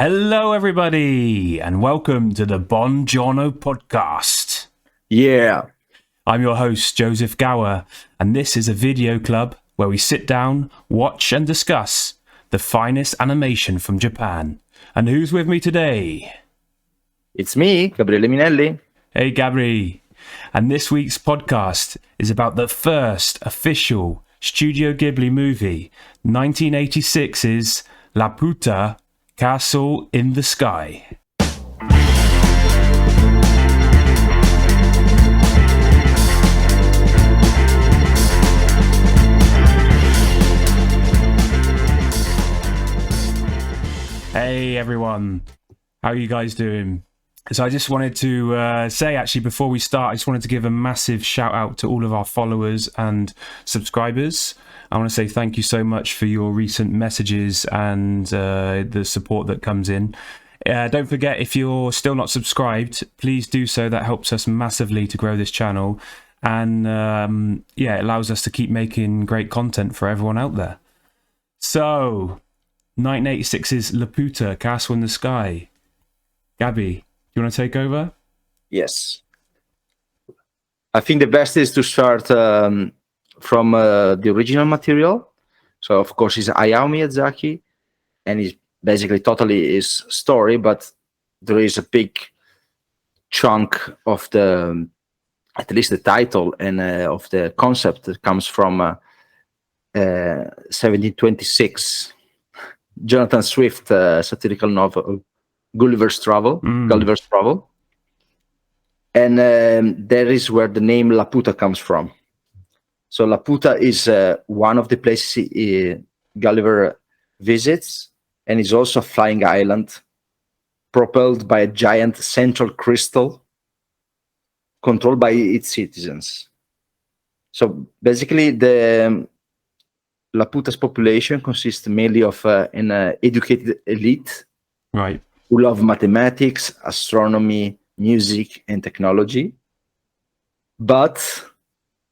Hello, everybody, and welcome to the Bawnjourno podcast. Yeah. I'm your host, Joseph Gower, and this is a video club where we sit down, watch, and discuss the finest animation from Japan. And who's with me today? It's me, Gabriele Minelli. Hey, Gabri. And this week's podcast is about the first official Studio Ghibli movie, 1986's Laputa Castle in the Sky. Hey everyone, how are you guys doing? So I just wanted to say, actually, before we start, I just wanted to give a massive shout out to all of our followers and subscribers. I want to say thank you so much for your recent messages and the support that comes in. Don't forget, if you're still not subscribed, please do so. That helps us massively to grow this channel. And it allows us to keep making great content for everyone out there. So, 1986's Laputa Castle in the Sky. Gabby, do you want to take over? Yes. I think the best is to start from the original material. So, of course, it's Hayao Miyazaki, and it's basically totally his story, but there is a big chunk of the, at least the title and of the concept that comes from 1726, Jonathan Swift satirical novel, Gulliver's Travel. And that is where the name Laputa comes from. So Laputa is one of the places Gulliver visits, and is also a flying island propelled by a giant central crystal controlled by its citizens. So basically, the Laputa's population consists mainly of an educated elite, right, who love mathematics, astronomy, music, and technology, but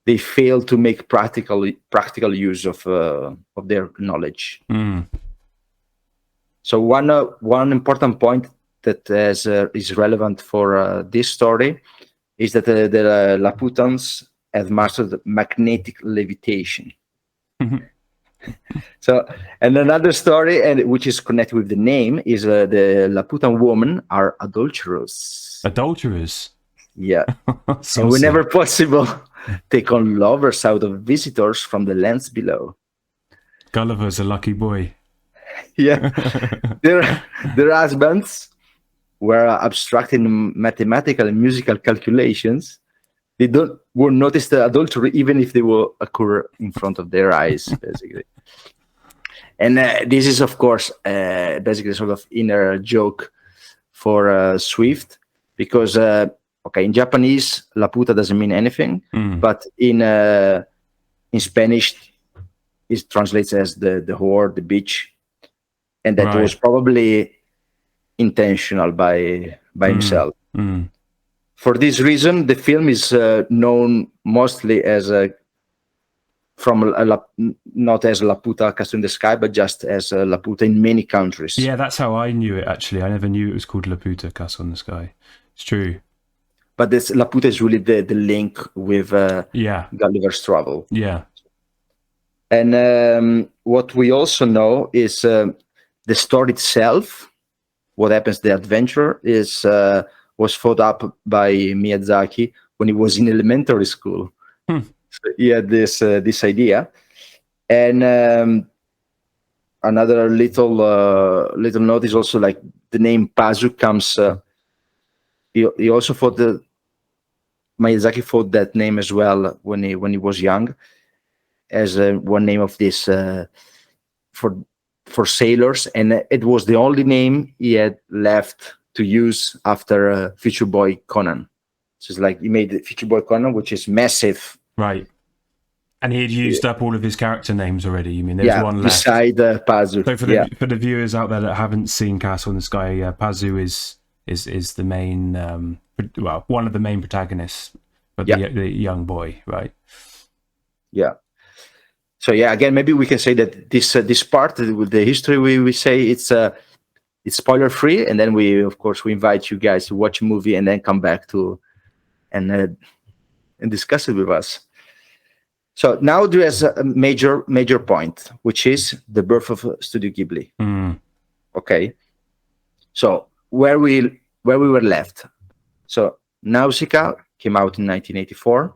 they fail to make practical use of their knowledge. So one important point that is relevant for this story is that the Laputans have mastered magnetic levitation. So, and another story, and which is connected with the name, is the Laputan women are adulterous. Adulterers? Yeah. So whenever possible, take on lovers out of visitors from the lands below. Gulliver's a lucky boy. Yeah. Their husbands were abstracting mathematical and musical calculations. They won't notice the adultery even if they will occur in front of their eyes, basically. And this is, of course, basically sort of inner joke for Swift, because in Japanese, Laputa doesn't mean anything, but in Spanish, it translates as the whore, the bitch, and that was probably intentional by himself. For this reason, the film is known mostly as not as Laputa Castle in the Sky, but just as Laputa in many countries. Yeah, that's how I knew it, actually. I never knew it was called Laputa Castle in the Sky. It's true. But this Laputa is really the link with Gulliver's Travel. Yeah. And what we also know is the story itself, what happens, the adventure, was thought up by Miyazaki when he was in elementary school. So he had this idea. And another little note is also like the name Pazu comes. He also thought Miyazaki thought that name as well when he was young, as one name of this for sailors, and it was the only name he had left to use after Future Boy Conan. So it's like he made Future Boy Conan, which is massive, right? And he had used up all of his character names already. You mean there's one left beside Pazu? So for the viewers out there that haven't seen Castle in the Sky, Pazu is the main, one of the main protagonists, but the young boy, right? Yeah. So again, maybe we can say that this part with the history, we say it's it's spoiler free, and then we invite you guys to watch a movie and then come back to and discuss it with us. So now there is a major point, which is the birth of Studio Ghibli. Okay, so where we were left. So Nausicaa came out in 1984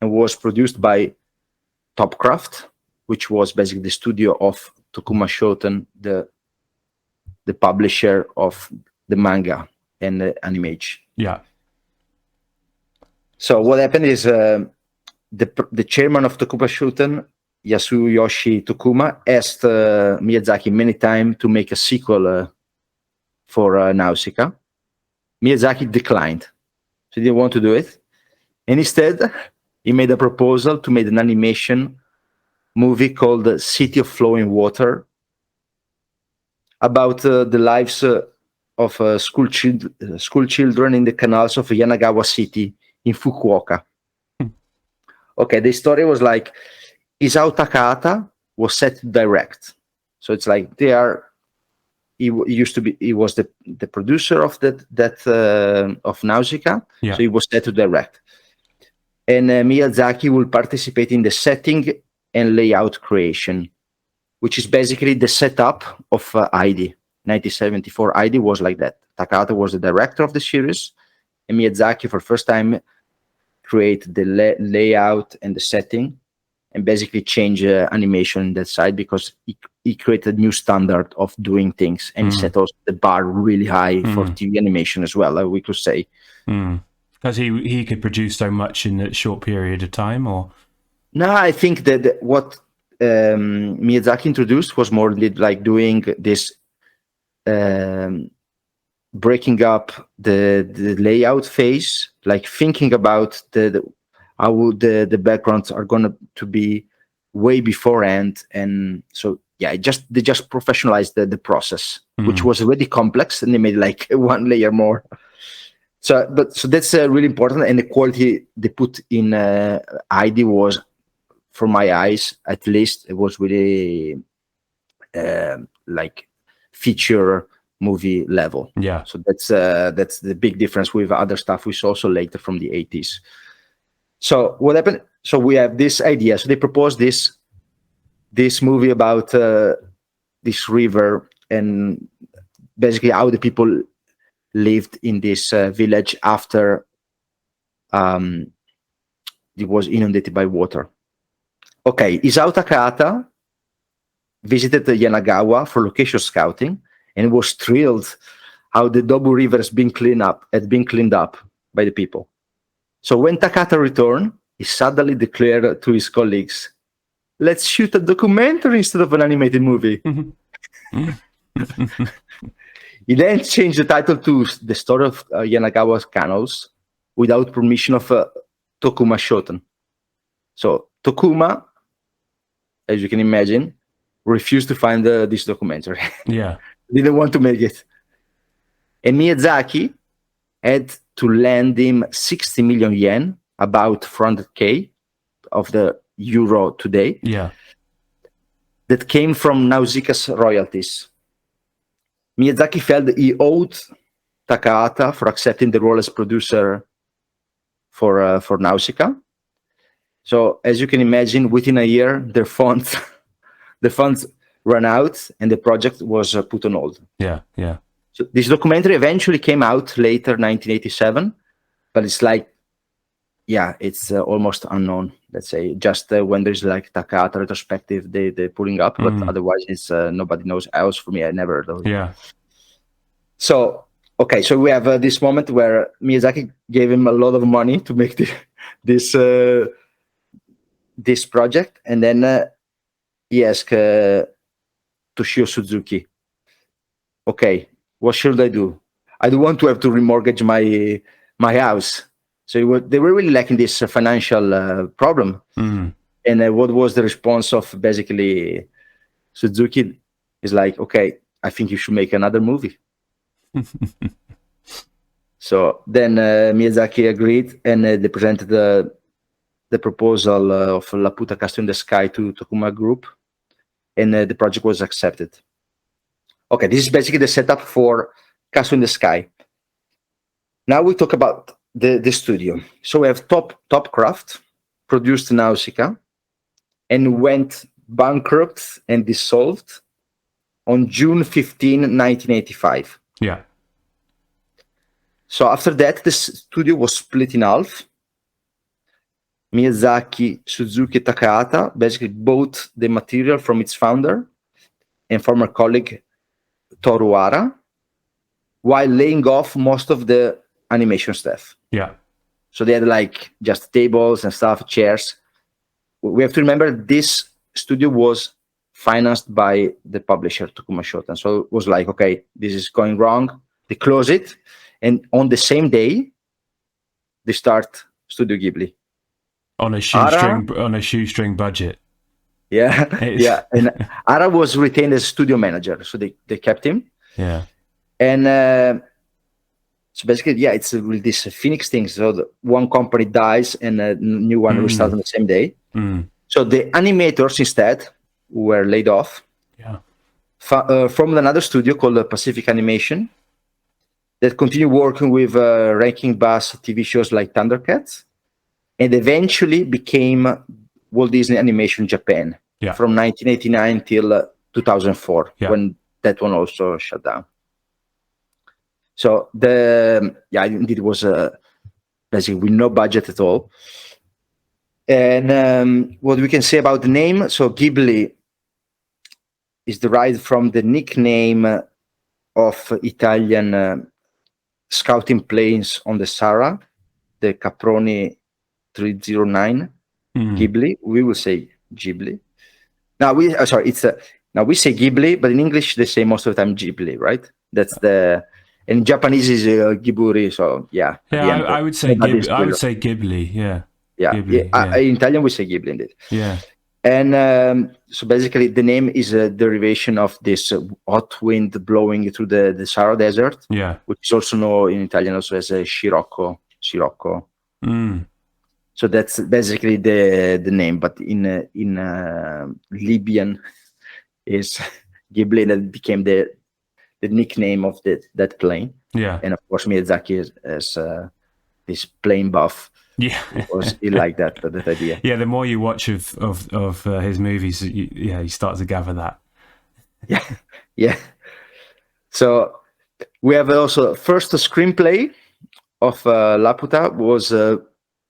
and was produced by Topcraft, which was basically the studio of Tokuma Shoten, the publisher of the manga and the animation. Yeah. So what happened is the chairman of Tokuma Shoten, Yasuyoshi Tokuma, asked Miyazaki many times to make a sequel for Nausicaa. Miyazaki declined. So he didn't want to do it. And instead, he made a proposal to make an animation movie called City of Flowing Water, about the lives of school children in the canals of Yanagawa City in Fukuoka. Okay, the story was like Isao Takahata was set to direct. So it's like he was the producer of of Nausicaa. Yeah. So he was set to direct. And Miyazaki will participate in the setting and layout creation, which is basically the setup of ID. 1974 ID was like that. Takahata was the director of the series, and Miyazaki for the first time create the layout and the setting, and basically change animation in that side, because he created a new standard of doing things, and he set also the bar really high for TV animation as well, we could say. Because he could produce so much in a short period of time, or? No, I think that what Miyazaki introduced was more like doing this, breaking up the layout phase, like thinking about how the backgrounds are going to be way beforehand. And so, yeah, they just professionalized the process, which was already complex, and they made like one layer more. So that's really important. And the quality they put in ID was, for my eyes at least, it was really like feature movie level. Yeah. So that's the big difference with other stuff we saw also later from the 80s. So what happened? So we have this idea. So they proposed this movie about this river, and basically how the people lived in this village after it was inundated by water. Okay, Isao Takahata visited the Yanagawa for location scouting, and was thrilled how the Dobu River had been cleaned up by the people. So when Takahata returned, he suddenly declared to his colleagues, "Let's shoot a documentary instead of an animated movie." He then changed the title to The Story of Yanagawa's Canals without permission of Tokuma Shoten. So Tokuma, as you can imagine, refused to find this documentary. Yeah. Didn't want to make it. And Miyazaki had to lend him 60 million yen, about 400K of the euro today. Yeah. That came from Nausicaa's royalties. Miyazaki felt that he owed Takahata for accepting the role as producer for Nausicaa. So as you can imagine, within a year, the funds ran out, and the project was put on hold. Yeah. Yeah. So this documentary eventually came out later, 1987, but it's like, yeah, it's almost unknown. Let's say just when there's like Takahata retrospective, they're pulling up, but otherwise it's nobody knows else. For me, I never heard of it. Yeah. So okay, so we have this moment where Miyazaki gave him a lot of money to make this project, and then he asked Toshio Suzuki, "Okay, what should I do? I don't want to have to remortgage my house." So they were really lacking this financial problem. And what was the response of basically Suzuki? Is like, "Okay, I think you should make another movie." So then Miyazaki agreed, and they presented the proposal of Laputa Castle in the Sky to Tokuma Group, and the project was accepted. Okay, this is basically the setup for Castle in the Sky. Now we talk about the studio. So we have Topcraft, produced Nausicaa, and went bankrupt and dissolved on June 15, 1985. Yeah. So after that, the studio was split in half. Miyazaki, Suzuki, Takahata basically bought the material from its founder and former colleague Toru Hara, while laying off most of the animation staff. Yeah. So they had like just tables and stuff, chairs. We have to remember this studio was financed by the publisher Tokuma Shoten. So it was like, okay, this is going wrong. They close it, and on the same day, they start Studio Ghibli on a shoestring budget. Yeah, yeah. And Hara was retained as studio manager, so they kept him. Yeah. And so basically, yeah, it's really this Phoenix thing. So one company dies and a new one restarts on the same day. So the animators instead were laid off. Yeah. From another studio called Pacific Animation that continued working with Ranking Bass TV shows like Thundercats, and eventually became Walt Disney Animation Japan from 1989 till 2004, when that one also shut down. So indeed it was basically with no budget at all. And what we can say about the name, so Ghibli is derived from the nickname of Italian scouting planes on the Sahara, the Caproni 309. Ghibli. We will say Ghibli. Now we now we say Ghibli, but in English they say most of the time Ghibli, right? That's in Japanese is Ghiburi. So yeah. Yeah, I would say Ghibli. I would say Ghibli. Yeah. Yeah. Ghibli, in Italian we say Ghibli indeed. Yeah. And so basically the name is a derivation of this hot wind blowing through the Sahara Desert. Yeah. Which is also known in Italian also as a Scirocco. So that's basically the name, but in Libyan is Ghibli, that became the nickname of that plane. Yeah. And of course Miyazaki as this plane buff. Yeah. He liked that idea. Yeah, the more you watch of his movies, you start to gather that. Yeah. So we have also first screenplay of Laputa was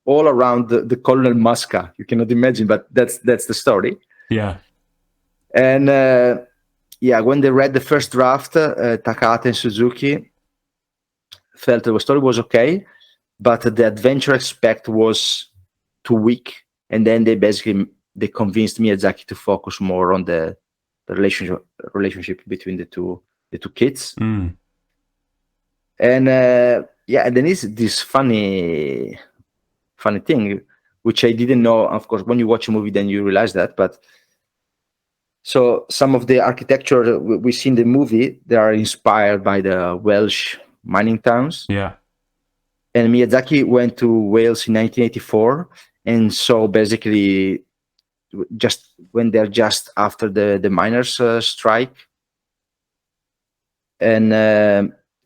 all around the Colonel Mosca. You cannot imagine, but that's the story. Yeah. And when they read the first draft, Takahata and Suzuki felt the story was okay, but the adventure aspect was too weak. And then they convinced Miyazaki to focus more on the relationship between the two kids. And and then is this funny thing, which I didn't know. Of course, when you watch a movie, then you realize that. But so some of the architecture we see in the movie, they are inspired by the Welsh mining towns. Yeah. And Miyazaki went to Wales in 1984, and so basically, just when they're just after the miners' strike, and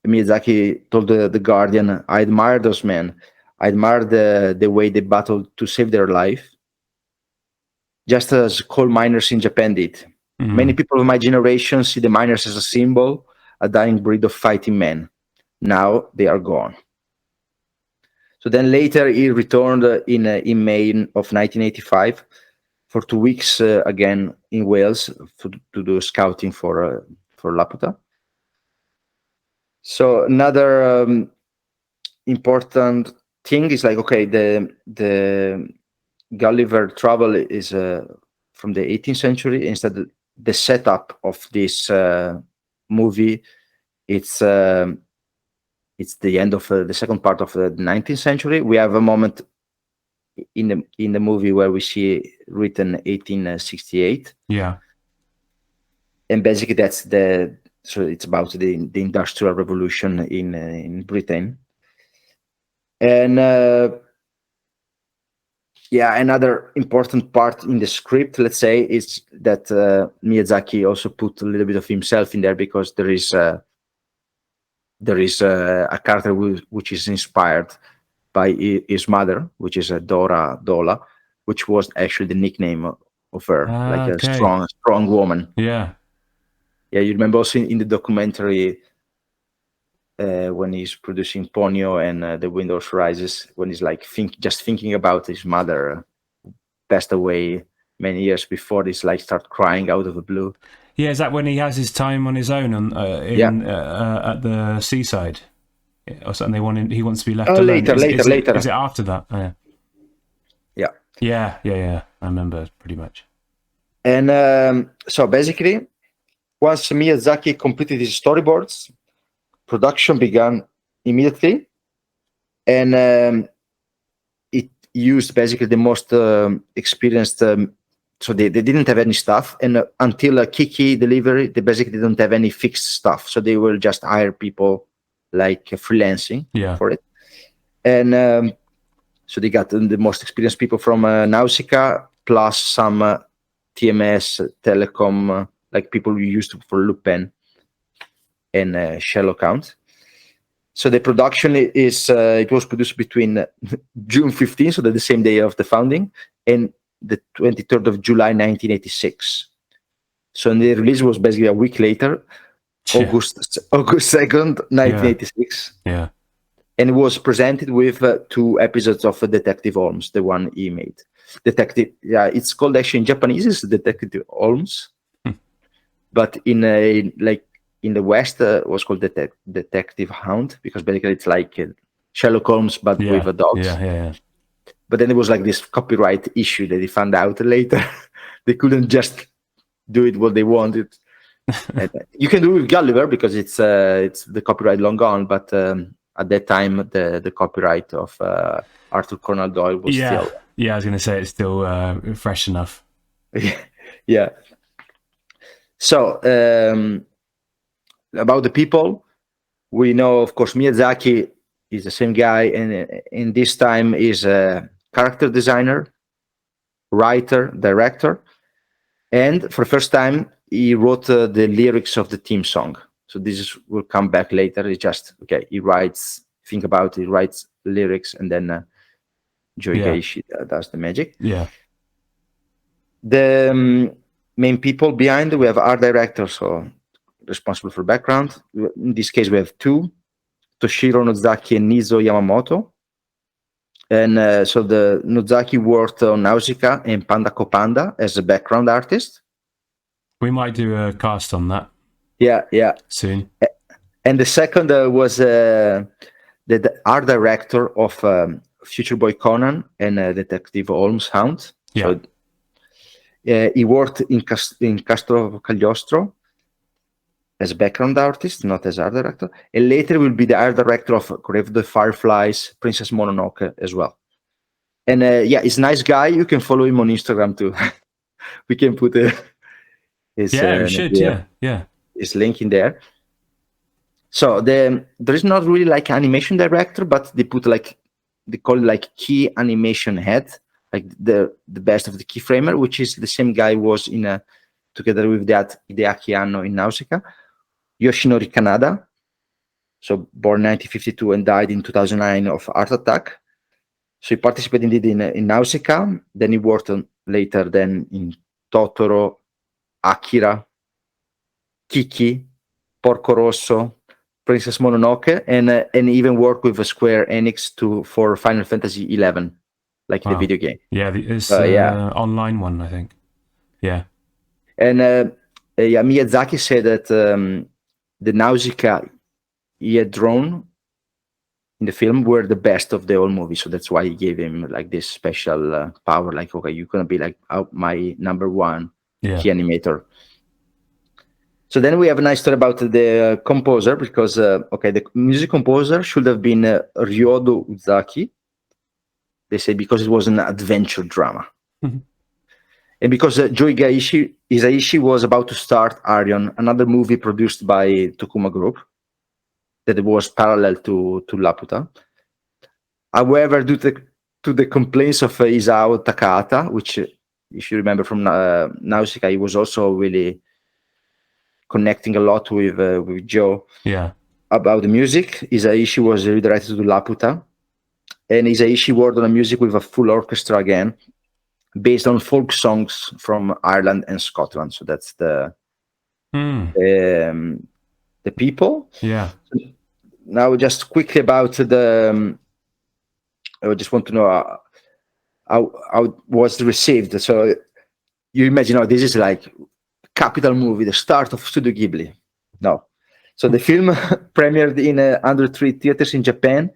Miyazaki told the Guardian, "I admire those men. I admire the way they battled to save their life, just as coal miners in Japan did. Many people of my generation see the miners as a symbol, a dying breed of fighting men. Now they are gone." So then later he returned in May of 1985 for 2 weeks again in Wales to do scouting for Laputa. So another important thing is like, okay, the Gulliver travel is from the 18th century. Instead, the setup of this movie, it's the end of the second part of the 19th century. We have a moment in the movie where we see written 1868. Yeah. And basically so it's about the Industrial Revolution in Britain. And Yeah, another important part in the script, let's say, is that Miyazaki also put a little bit of himself in there, because there is a character which is inspired by his mother, which is a Dola, which was actually the nickname of her, like a Okay. strong woman. Yeah. Yeah, you remember also in the documentary when he's producing Ponyo and The Windows Rises, when he's like just thinking about his mother passed away many years before, he's like start crying out of the blue. Yeah, is that when he has his time on his own at the seaside or something? He wants to be left alone. Later. Is it after that? Oh, yeah. Yeah. I remember pretty much. And so basically, once Miyazaki completed his storyboards, production began immediately, and it used basically the most experienced. So they didn't have any staff, and until Kiki delivery, they basically didn't have any fixed staff. So they will just hire people like freelancing for it, and so they got the most experienced people from Nausicaa, plus some TMS, telecom, like people we used for Lupin and Sherlock Holmes. So the production is it was produced between June 15, so the same day of the founding, and the 23rd of July 1986. So the release was basically a week later, August 2nd, 1986. Yeah. And it was presented with 2 episodes of Detective Holmes, the one he made. It's called actually in Japanese, it's Detective Holmes, but in the West was called Detective Hound, because basically it's like Sherlock Holmes but with a dog. Yeah. But then there was like this copyright issue that they found out later. They couldn't just do it what they wanted. You can do it with Gulliver because it's the copyright long gone, but at that time the copyright of Arthur Conan Doyle was still. Yeah, I was going to say it's still fresh enough. Yeah. So about the people, we know, of course, Miyazaki is the same guy, and in this time is a character designer, writer, director, and for the first time he wrote the lyrics of the theme song. So will come back later. It's just he writes, think about it, he writes lyrics, and then Joe Hisaishi does the magic. Yeah. The main people behind, we have art director, so responsible for background. In this case, we have 2, Toshiro Nozaki and Nizo Yamamoto. And so the Nozaki worked on Nausicaa and Panda Copanda as a background artist. We might do a cast on that. Yeah. Soon. And the second was the art director of Future Boy Conan and Detective Holmes Hound. Yeah. So he worked in Castro Cagliostro as a background artist, not as art director, and later will be the art director of Grave of the Fireflies, Princess Mononoke as well. And he's a nice guy. You can follow him on Instagram too. We can put his we should. Yeah. His link in there. So there is not really like animation director, but they put they call it like key animation head, like the best of the keyframer, which is the same guy was in together with that Hideaki Anno in Nausicaa. Yoshinori Kanada, so born 1952 and died in 2009 of heart attack. So he participated in Nausicaa, then he worked on later then in Totoro, Akira, Kiki, Porco Rosso, Princess Mononoke, and even worked with Square Enix for Final Fantasy XI, like the video game. Yeah, it's online one, I think. Yeah. And Miyazaki said that the Nausicaa he had drawn in the film were the best of the whole movie, so that's why he gave him like this special power. Like, okay, you're gonna be like my number 1 key animator. So then we have a nice story about the composer, because the music composer should have been Ryodo Uzaki. They say because it was an adventure drama. Mm-hmm. And because Joe Hisaishi was about to start Arion, another movie produced by Tokuma Group that was parallel to Laputa. However, due to to the complaints of Isao Takahata, which, if you remember from Nausicaa, he was also really connecting a lot with Joe. Yeah. About the music. Hisaishi was redirected to Laputa, and Hisaishi worked on the music with a full orchestra again, based on folk songs from Ireland and Scotland. So that's the people. Yeah. Now, just quickly about the. I just want to know how it was received. So you imagine, this is like capital movie, the start of Studio Ghibli. No. So the film premiered in 103 theaters in Japan,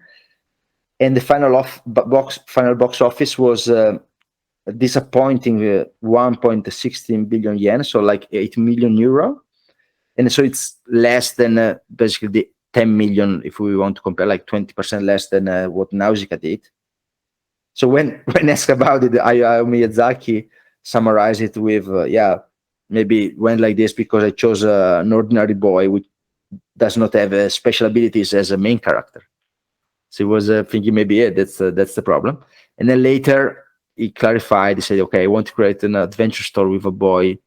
and the final box office was a disappointing 1.16 billion yen, so like 8 million euro. And so it's less than basically the 10 million, if we want to compare, like 20% less than what Nausicaa did. So when asked about it, Miyazaki summarized it with, maybe it went like this because I chose an ordinary boy which does not have special abilities as a main character. So he was thinking maybe that's the problem. And then later he clarified. He said, "Okay, I want to create an adventure story with a boy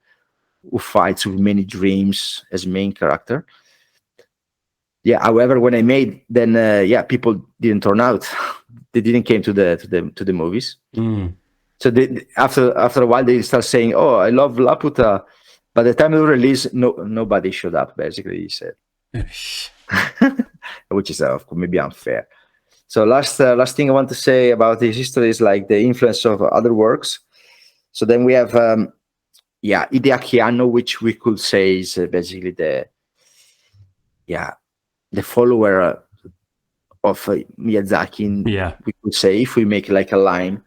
who fights with many dreams as main character." Yeah. However, when I made, then people didn't turn out. They didn't came to the movies. So after a while they start saying, "Oh, I love Laputa." By the time of the release, nobody showed up. Basically, he said. Which is maybe unfair. So last thing I want to say about this history is like the influence of other works. So then we have Hideaki Anno, which we could say is basically the follower of Miyazaki. We could say, if we make like a line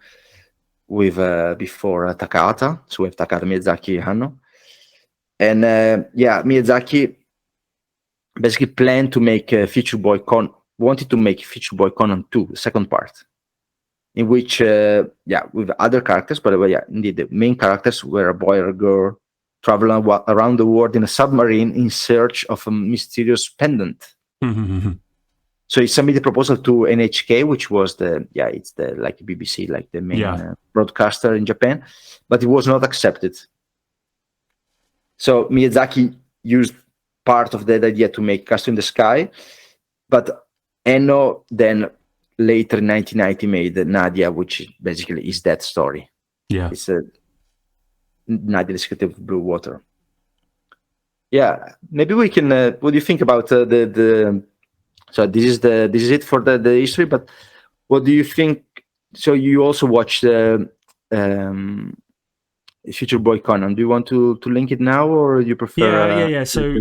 with before Takahata. So we have Takahata, Miyazaki, Anno, and Miyazaki basically planned to make wanted to make Future Boy Conan 2, the second part, in which, with other characters, but indeed the main characters were a boy and a girl traveling around the world in a submarine in search of a mysterious pendant. So he submitted a proposal to NHK, which was it's the like BBC, like the main broadcaster in Japan, but it was not accepted. So Miyazaki used part of that idea to make Castle in the Sky, but Enno then later in 1990 made Nadia, which basically is that story. Yeah, it's Nadia, the Secret of Blue Water. Yeah, maybe we can. What do you think about the? So this is it for the history. But what do you think? So you also watched Future Boy Conan. Do you want to link it now, or you prefer? Yeah. So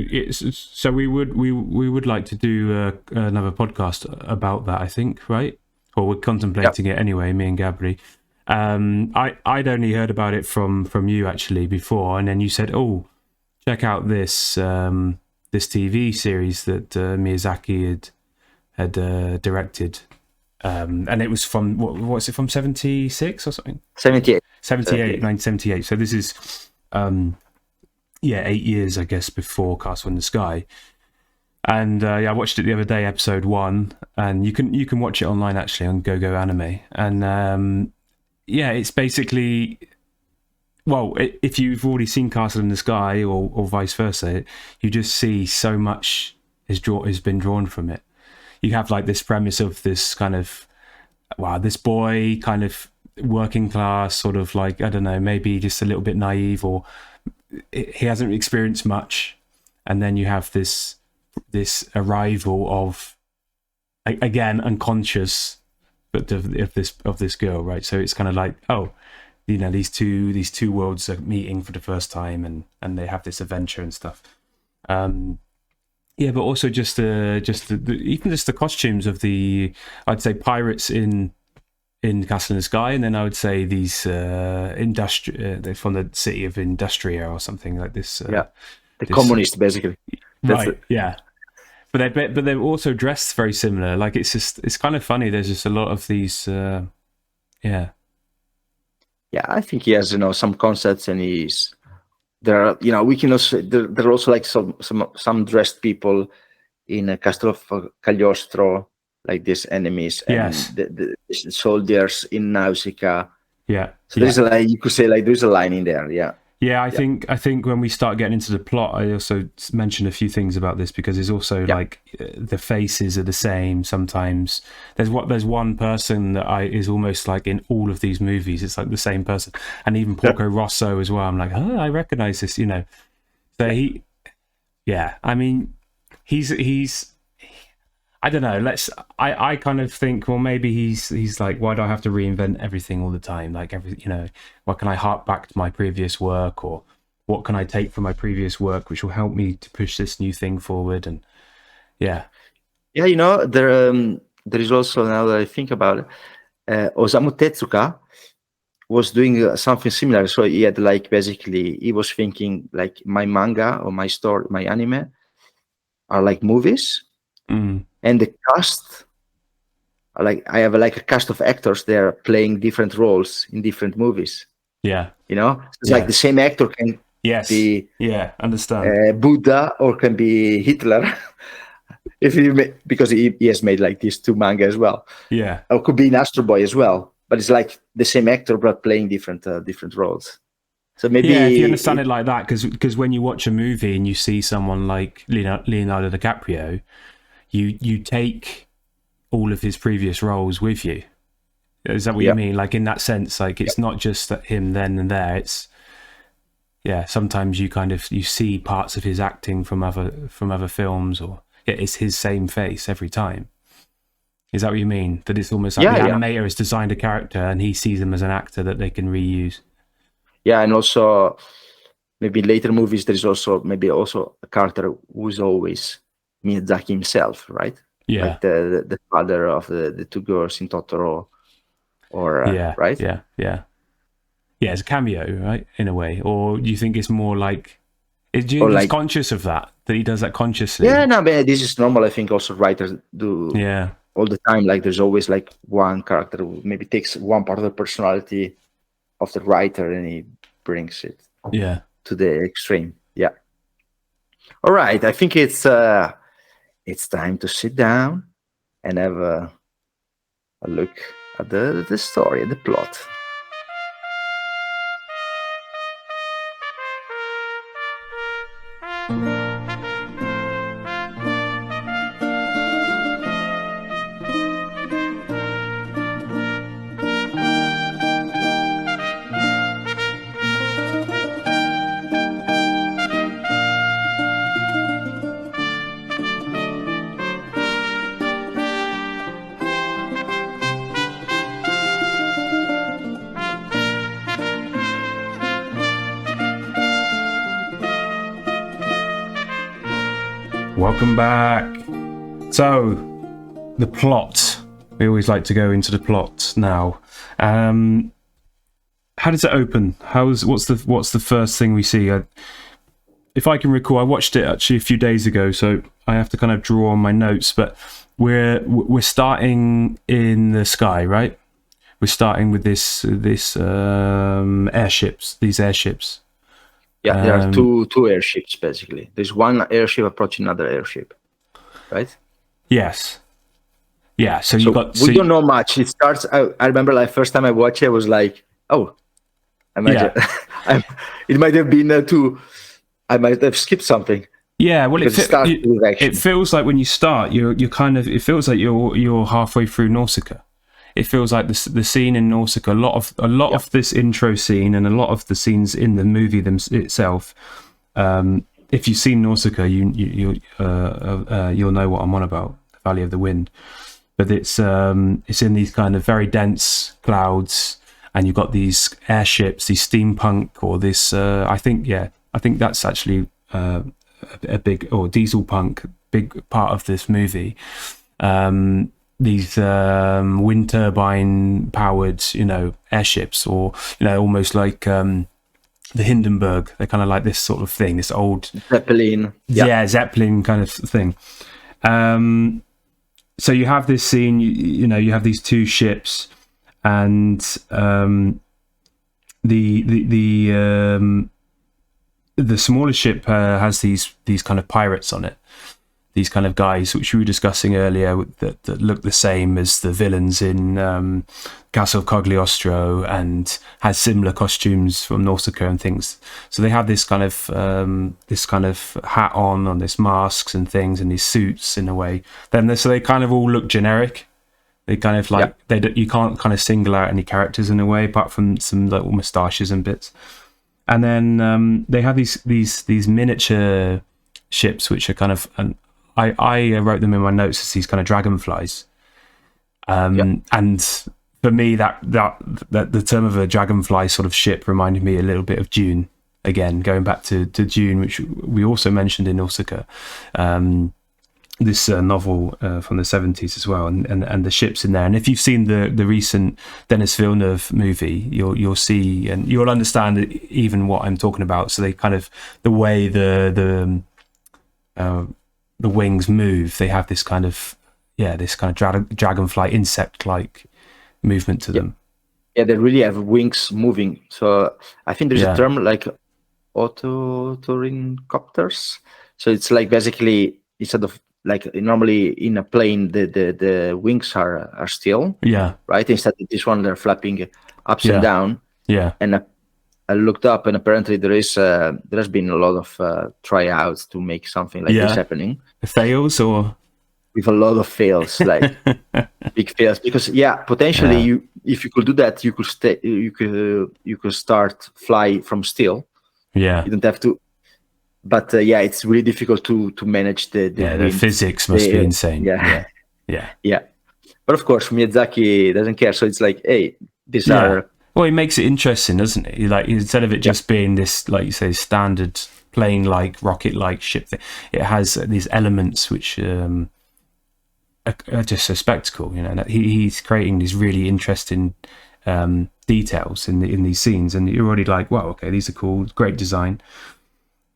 we would like to do another podcast about that. I think, right? Or we're contemplating it anyway. Me and Gabri. I'd only heard about it from you actually before, and then you said, "Oh, check out this this TV series that Miyazaki had directed." And it was from what's it from 76 or something? 78. 1978. So this is 8 years I guess before Castle in the Sky. And I watched it the other day, episode 1, and you can watch it online actually on GoGo Anime. And it's basically, well, if you've already seen Castle in the Sky or vice versa, you just see so much has been drawn from it. You have like this premise of this kind of, this boy kind of working class, sort of like, I don't know, maybe just a little bit naive, or he hasn't experienced much. And then you have this arrival of, again, unconscious, but of this girl, right? So it's kind of like, these two worlds are meeting for the first time, and they have this adventure and stuff. But also just even just the costumes of I'd say pirates in Castle in the Sky, and then I would say these they're from the city of Industria or something like this. The communist, basically. Right. Yeah. But they're also dressed very similar. Like it's kind of funny. There's just a lot of these. Yeah, I think he has some concepts, and there are we can also there are also like some dressed people in Castle of Cagliostro, like these enemies and Yes. the soldiers in Nausicaa. Yeah. So there's like, you could say like there's a line in there. Yeah. Yeah, I think when we start getting into the plot, I also mentioned a few things about this because there's also like the faces are the same sometimes. There's one person that is almost like in all of these movies. It's like the same person, and even Porco Rosso as well. I'm like, oh, I recognize this, So I mean, he's. I don't know. I kind of think, well, maybe he's like, why do I have to reinvent everything all the time? Like what can I hark back to my previous work, or what can I take from my previous work, which will help me to push this new thing forward? And there is also, now that I think about it, Osamu Tezuka was doing something similar. So he had like, basically he was thinking like, my manga or my story, my anime are like movies. And the cast, like I have like a cast of actors, they're playing different roles in different movies. Yeah. It's like the same actor can be understand Buddha or can be Hitler. Because he has made like these two manga as well. Yeah. Or could be an Astro Boy as well. But it's like the same actor but playing different roles. So maybe if you understand it like that, because when you watch a movie and you see someone like Leonardo DiCaprio, you take all of his previous roles with you. Is that what you mean? Like in that sense, like it's not just that him then and there. It's sometimes you see parts of his acting from other films, or it's his same face every time. Is that what you mean? That it's almost like the animator has designed a character and he sees him as an actor that they can reuse. Yeah, and also maybe later movies there's also a character who's always Miyazaki himself, right? Yeah, like the father of the two girls in Totoro, or right? Yeah. It's a cameo, right, in a way. Or do you think it's more like? Do you think he's conscious of that he does that consciously? Yeah, no, but this is normal. I think also writers do. Yeah, all the time. Like there's always like one character who maybe takes one part of the personality of the writer and he brings it to the extreme. Yeah. All right. I think it's time to sit down and have a look at the story, the plot. Welcome back. So, the plot. We always like to go into the plot now. How does it open? What's the first thing we see? If I can recall, I watched it actually a few days ago, so I have to kind of draw on my notes. But we're starting in the sky, right? We're starting with these airships. Yeah, there are two airships basically. There's one airship approaching another airship, right? Yes. Yeah. So we don't know much. It starts. I remember like first time I watched it, I was like, oh, I might it might have been I might have skipped something. Yeah. Well, it feels like when you start, you're kind of. It feels like you're halfway through Nausicaa. It feels like the scene in Nausicaa, a lot of this intro scene and a lot of the scenes in the movie itself. If you've seen Nausicaa, you'll know what I'm on about, the Valley of the Wind. But it's in these kind of very dense clouds, and you've got these airships, these steampunk, or this. I think that's actually a big or diesel punk big part of this movie. These wind turbine powered, airships, or almost like the Hindenburg. They're kind of like this sort of thing, this old Zeppelin. Zeppelin kind of thing. So you have this scene. You have these two ships, and the smaller ship has these kind of pirates on it. these kind of guys which we were discussing earlier that look the same as the villains in Castle Cagliostro and has similar costumes from Nausicaa and things. So they have this kind of hat on this masks and things and these suits in a way. So they kind of all look generic. They kind of like you can't kind of single out any characters in a way apart from some little moustaches and bits. And then they have these miniature ships which are kind of, I wrote them in my notes as these kind of dragonflies. And for me, that the term of a dragonfly sort of ship reminded me a little bit of Dune. Again, going back to Dune, which we also mentioned in Nausicaa. This novel from the 70s as well, and the ships in there. And if you've seen the recent Denis Villeneuve movie, you'll see and you'll understand even what I'm talking about. So they kind of, the way the wings move, they have this kind of dragonfly insect-like movement to them. Yeah, they really have wings moving. So I think there's a term like autotorincopters. So it's like basically instead of like normally in a plane, the wings are still. Yeah. Right. Instead of this one, they're flapping ups and down. Yeah. And I looked up, and apparently there's been a lot of tryouts to make something like this happening. Fails or with a lot of fails, like big fails, because potentially if you could do that, you could start fly from still. Yeah. You don't have to. But it's really difficult to manage the the physics must be insane. Yeah. But of course, Miyazaki doesn't care. So it's like, hey, these are. Well, he makes it interesting, doesn't he? Like instead of it just being this, like you say, standard plane-like, rocket-like ship thing, it has these elements which are just a spectacle. You know, he's creating these really interesting details in these scenes, and you're already like, wow, okay, these are cool, great design.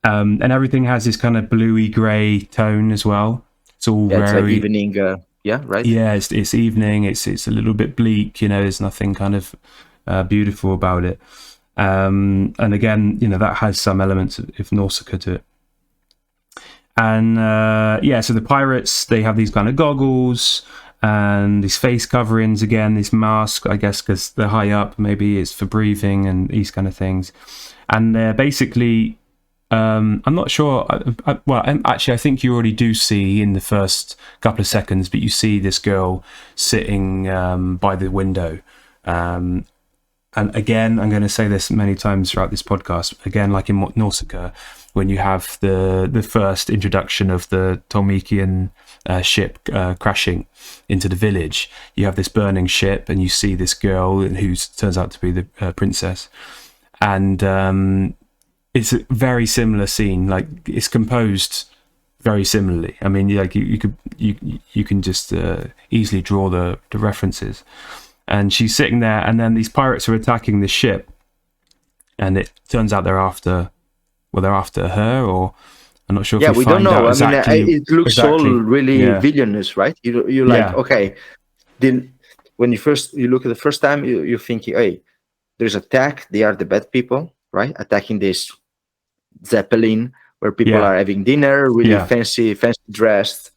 And everything has this kind of bluey grey tone as well. It's all very it's like evening. Right. Yeah, it's evening. It's a little bit bleak. You know, there's nothing kind of beautiful about it. And again, you know, that has some elements of Nausicaa to it. And so the pirates, they have these kind of goggles and these face coverings again, these masks, I guess, because they're high up. Maybe it's for breathing and these kind of things. And they're basically. I'm not sure. Actually, I think you already do see in the first couple of seconds, but you see this girl sitting by the window. And again, I'm going to say this many times throughout this podcast. Again, like in Nausicaa, when you have the first introduction of the Tolmekian ship crashing into the village, you have this burning ship, and you see this girl who turns out to be the princess, and. It's a very similar scene. Like it's composed very similarly. I mean, like you can just easily draw the references. And she's sitting there, and then these pirates are attacking the ship, and it turns out they're after her, or I'm not sure. If we don't know. Exactly, I mean, it looks all really villainous, right? You're like, okay. Then when you look at the first time, you're thinking, hey, there's attack. They are the bad people, right? Attacking this Zeppelin where people are having dinner, really fancy dressed.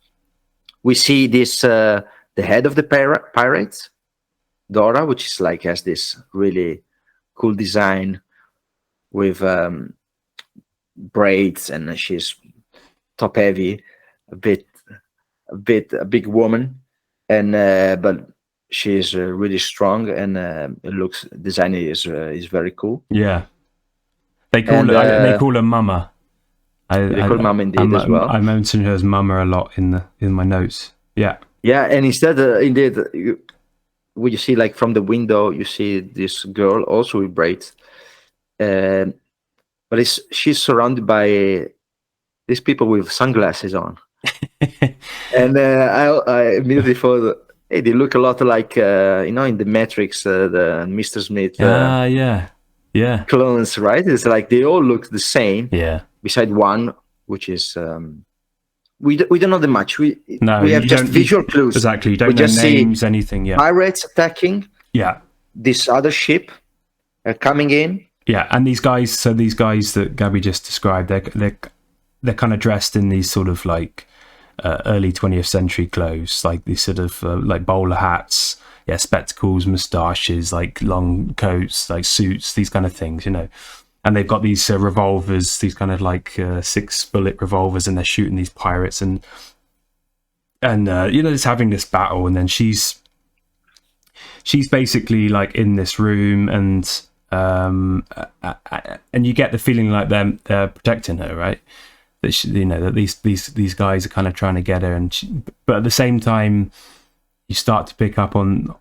We see this the head of the pirates, Dora, which is like has this really cool design with braids, and she's top heavy, a big woman, and but she's really strong, and design is very cool. Yeah. They call her Mama. They call Mama indeed as well. I mentioned her as Mama a lot in my notes. Yeah. Yeah, and instead, indeed, when you see like from the window, you see this girl also with braids, but she's surrounded by these people with sunglasses on, and I immediately thought, hey, they look a lot like in the Matrix, the Mr. Smith. Yeah. Clones, right? It's like they all look the same. Yeah. Beside one, which is we don't know that much. We have just visual clues. Exactly. You don't know names, anything. Yeah. Pirates attacking. Yeah. This other ship coming in. Yeah, and these guys that Gabby just described, they're kind of dressed in these sort of like early 20th century clothes, like these sort of like bowler hats, spectacles, moustaches, like long coats, like suits, these kind of things, and they've got these revolvers, these kind of like 6-bullet revolvers, and they're shooting these pirates, and just having this battle. And then she's basically like in this room, and you get the feeling like they're protecting her, right? That that these guys are kind of trying to get her, but at the same time, you start to pick up on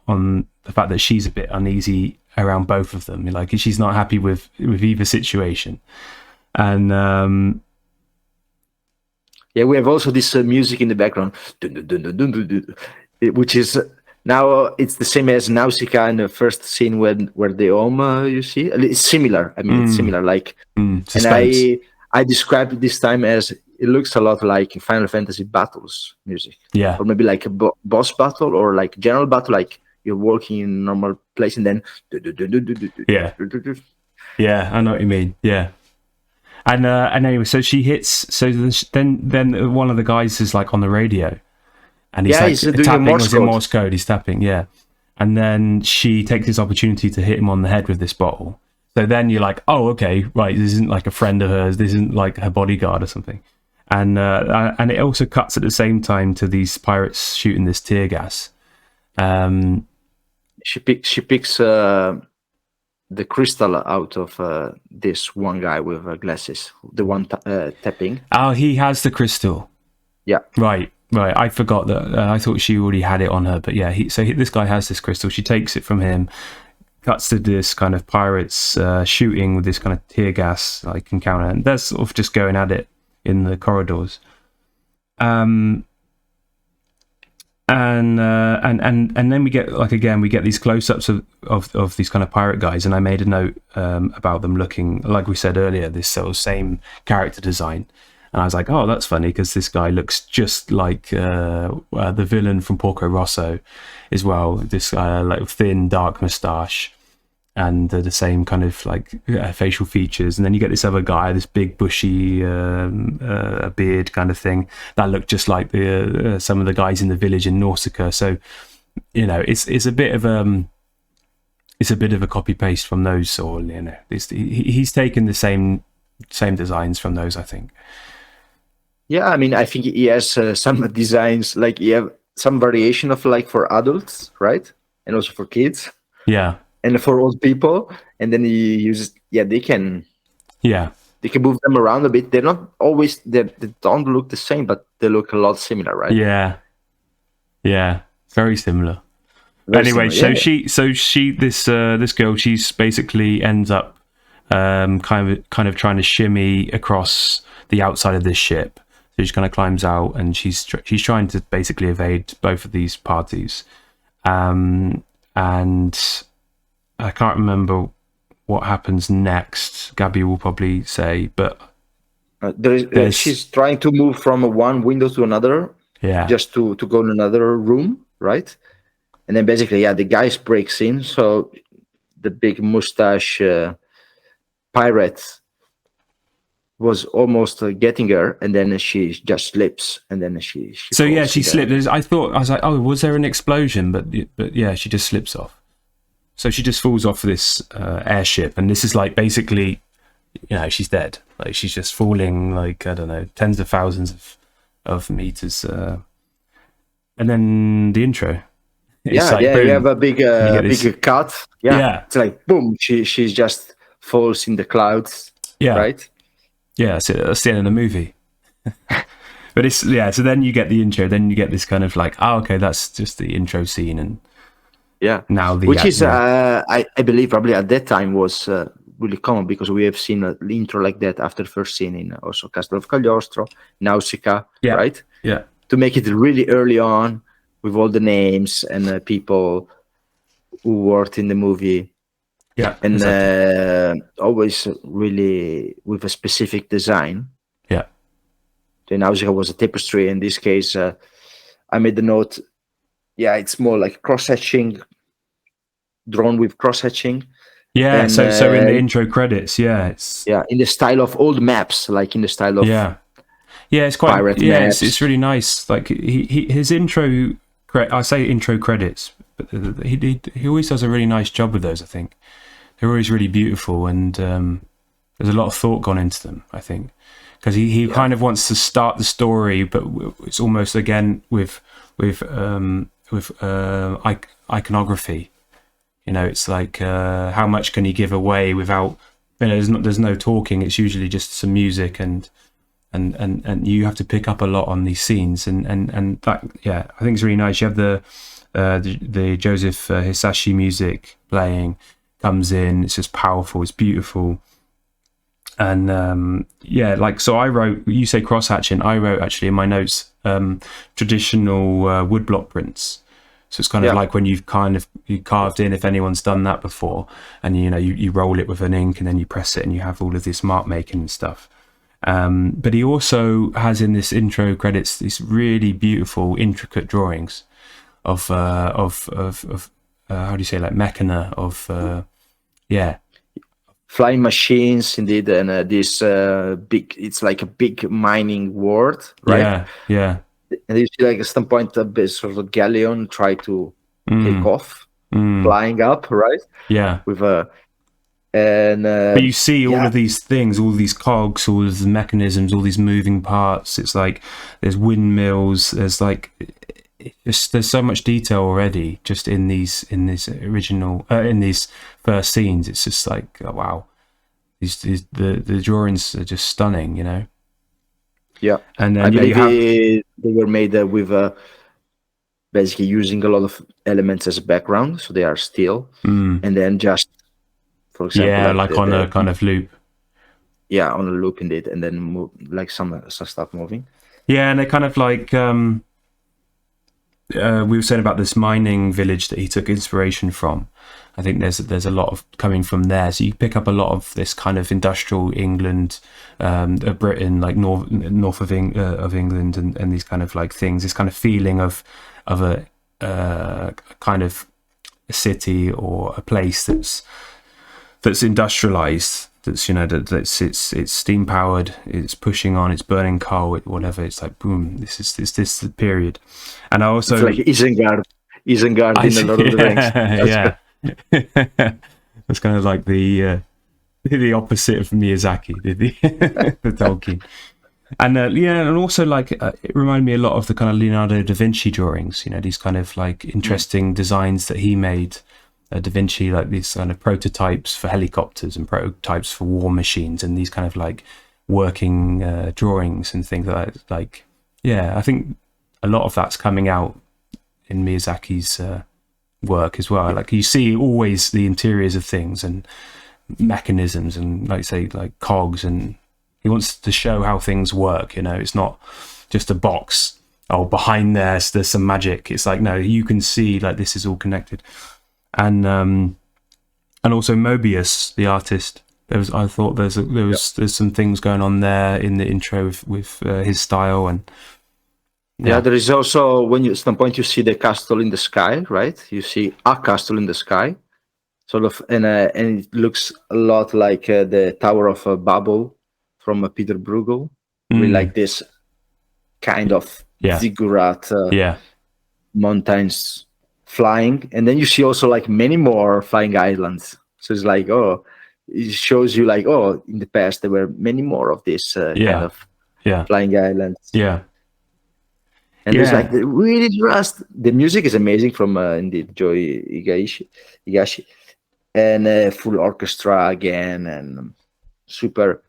the fact that she's a bit uneasy around both of them. Like, she's not happy with either situation, and we have also this music in the background, which is now it's the same as Nausicaa in the first scene where the you see it's similar. I mean, it's similar. Like, and I described it this time as it looks a lot like Final Fantasy battles music, or maybe like a boss battle or like general battle, like you're walking in a normal place and then I know what you mean. And anyway, so she hits. So then one of the guys is like on the radio, and he's like tapping in Morse code. He's tapping, and then she takes this opportunity to hit him on the head with this bottle. So then you're like, oh, okay, right. This isn't like a friend of hers. This isn't like her bodyguard or something. And it also cuts at the same time to these pirates shooting this tear gas. She picks the crystal out of this one guy with glasses, the one tapping. Oh, he has the crystal. Yeah. Right. I forgot that. I thought she already had it on her, but this guy has this crystal. She takes it from him. Cuts to this kind of pirates shooting with this kind of tear gas like encounter, and they're sort of just going at it in the corridors. And then we get these close-ups of these kind of pirate guys, and I made a note about them looking, like we said earlier, this sort of same character design. And I was like, oh, that's funny, because this guy looks just like the villain from Porco Rosso as well. This like thin, dark moustache, and the same kind of like facial features. And then you get this other guy, this big bushy beard kind of thing, that looked just like some of the guys in the village in Nausicaa. So it's a bit of a copy paste from those, or he's taken the same designs from those, I think. Yeah, I mean, I think he has some designs, like you have some variation of like for adults, right? And also for kids. Yeah. And for old people. And then he uses, they can move them around a bit. They're not always, they don't look the same, but they look a lot similar, right? Yeah. Very similar. Anyway, this girl, she's basically ends up kind of trying to shimmy across the outside of this ship. So she kind of climbs out, and she's trying to basically evade both of these parties. And I can't remember what happens next. Gabby will probably say, but she's trying to move from one window to another, just to go in another room, right? And then basically, the guy breaks in. So the big mustache pirate was almost getting her, and then she just slips, and then she slipped. I was like, oh, was there an explosion? But she just slips off. So she just falls off this airship, and this is like basically, she's dead. Like, she's just falling, like, I don't know, tens of thousands of meters, and then the intro. It's you have a big cut. It's like boom. She just falls in the clouds. Right. Yeah, so that's the end of the movie. But it's so then you get the intro, then you get this kind of like, oh, okay, that's just the intro scene, and now I believe probably at that time was really common, because we have seen an intro like that after the first scene in also Castle of Cagliostro, Nausicaa, right? Yeah. To make it really early on with all the names and people who worked in the movie. Yeah, and exactly. Always really with a specific design. Yeah. The Nausicaa was a tapestry. In this case, I made the note. Yeah, it's more like cross-hatching, drawn with cross-hatching. Yeah, and, so in the intro credits, it's in the style of old maps, like in the style of Yeah, it's quite. pirate Yeah, maps. it's really nice. Like his intro. I say intro credits, but he always does a really nice job with those. I think they're always really beautiful, and there's a lot of thought gone into them. I think because he kind of wants to start the story, but it's almost again with iconography. You know, it's like how much can he give away without? You know, there's no talking. It's usually just some music and you have to pick up a lot on these scenes and that, yeah, I think it's really nice. You have the Joseph Hisaishi music playing, comes in, it's just powerful, it's beautiful. And yeah, like, so I wrote, you say cross hatching, I wrote actually in my notes traditional woodblock prints. So it's kind of like when you carved in, if anyone's done that before, and you know you roll it with an ink and then you press it and you have all of this mark making and stuff. But he also has in this intro credits these really beautiful, intricate drawings of how do you say, like mechana of flying machines, indeed, and this big. It's like a big mining world, right? Yeah. And you see, like at some point, a sort of galleon try to take off, flying up, right? Yeah. With a but you see all of these things, all these cogs, all of the mechanisms, all these moving parts. It's like there's windmills. There's like there's so much detail already just in these first scenes. It's just like, oh, wow, the drawings are just stunning, you know. Yeah, and then I believe they were made with basically using a lot of elements as a background, so they are still, and then just, for example, like on a kind of loop. Yeah, on a loop indeed, and then move, like some stuff moving. Yeah, and they kind of like we were saying about this mining village that he took inspiration from. I think there's a lot of coming from there. So you pick up a lot of this kind of industrial England, Britain, like north of England, and these kind of like things. This kind of feeling of a kind of a city or a place that's industrialized. That's, you know, it's steam powered. It's pushing on. It's burning coal. Whatever. It's like boom. This is the period. And I also, it's like Isengard in a lot of the Rings. Yeah. That's kind of like the opposite of Miyazaki, the Tolkien. And and also like it reminded me a lot of the kind of Leonardo da Vinci drawings. You know, these kind of like interesting designs that he made. Da Vinci, like these kind of prototypes for helicopters and prototypes for war machines, and these kind of like working drawings and things like that. Like, yeah, I think a lot of that's coming out in Miyazaki's work as well. Like you see always the interiors of things and mechanisms and, like say, like cogs, and he wants to show how things work. You know, it's not just a box. Oh, behind there's some magic. It's like, no, you can see like this is all connected. And also Mobius, the artist. I thought there's some things going on there in the intro with his style, and there is also, when you at some point you see the castle in the sky, right? You see a castle in the sky, sort of, and it looks a lot like the Tower of Babel from Peter Bruegel, with like this kind of ziggurat mountains flying, and then you see also like many more flying islands. So it's like, it shows you like, in the past there were many more of this kind of flying islands. And there's like really just the music is amazing from indeed Joe Hisaishi, and full orchestra again, and super.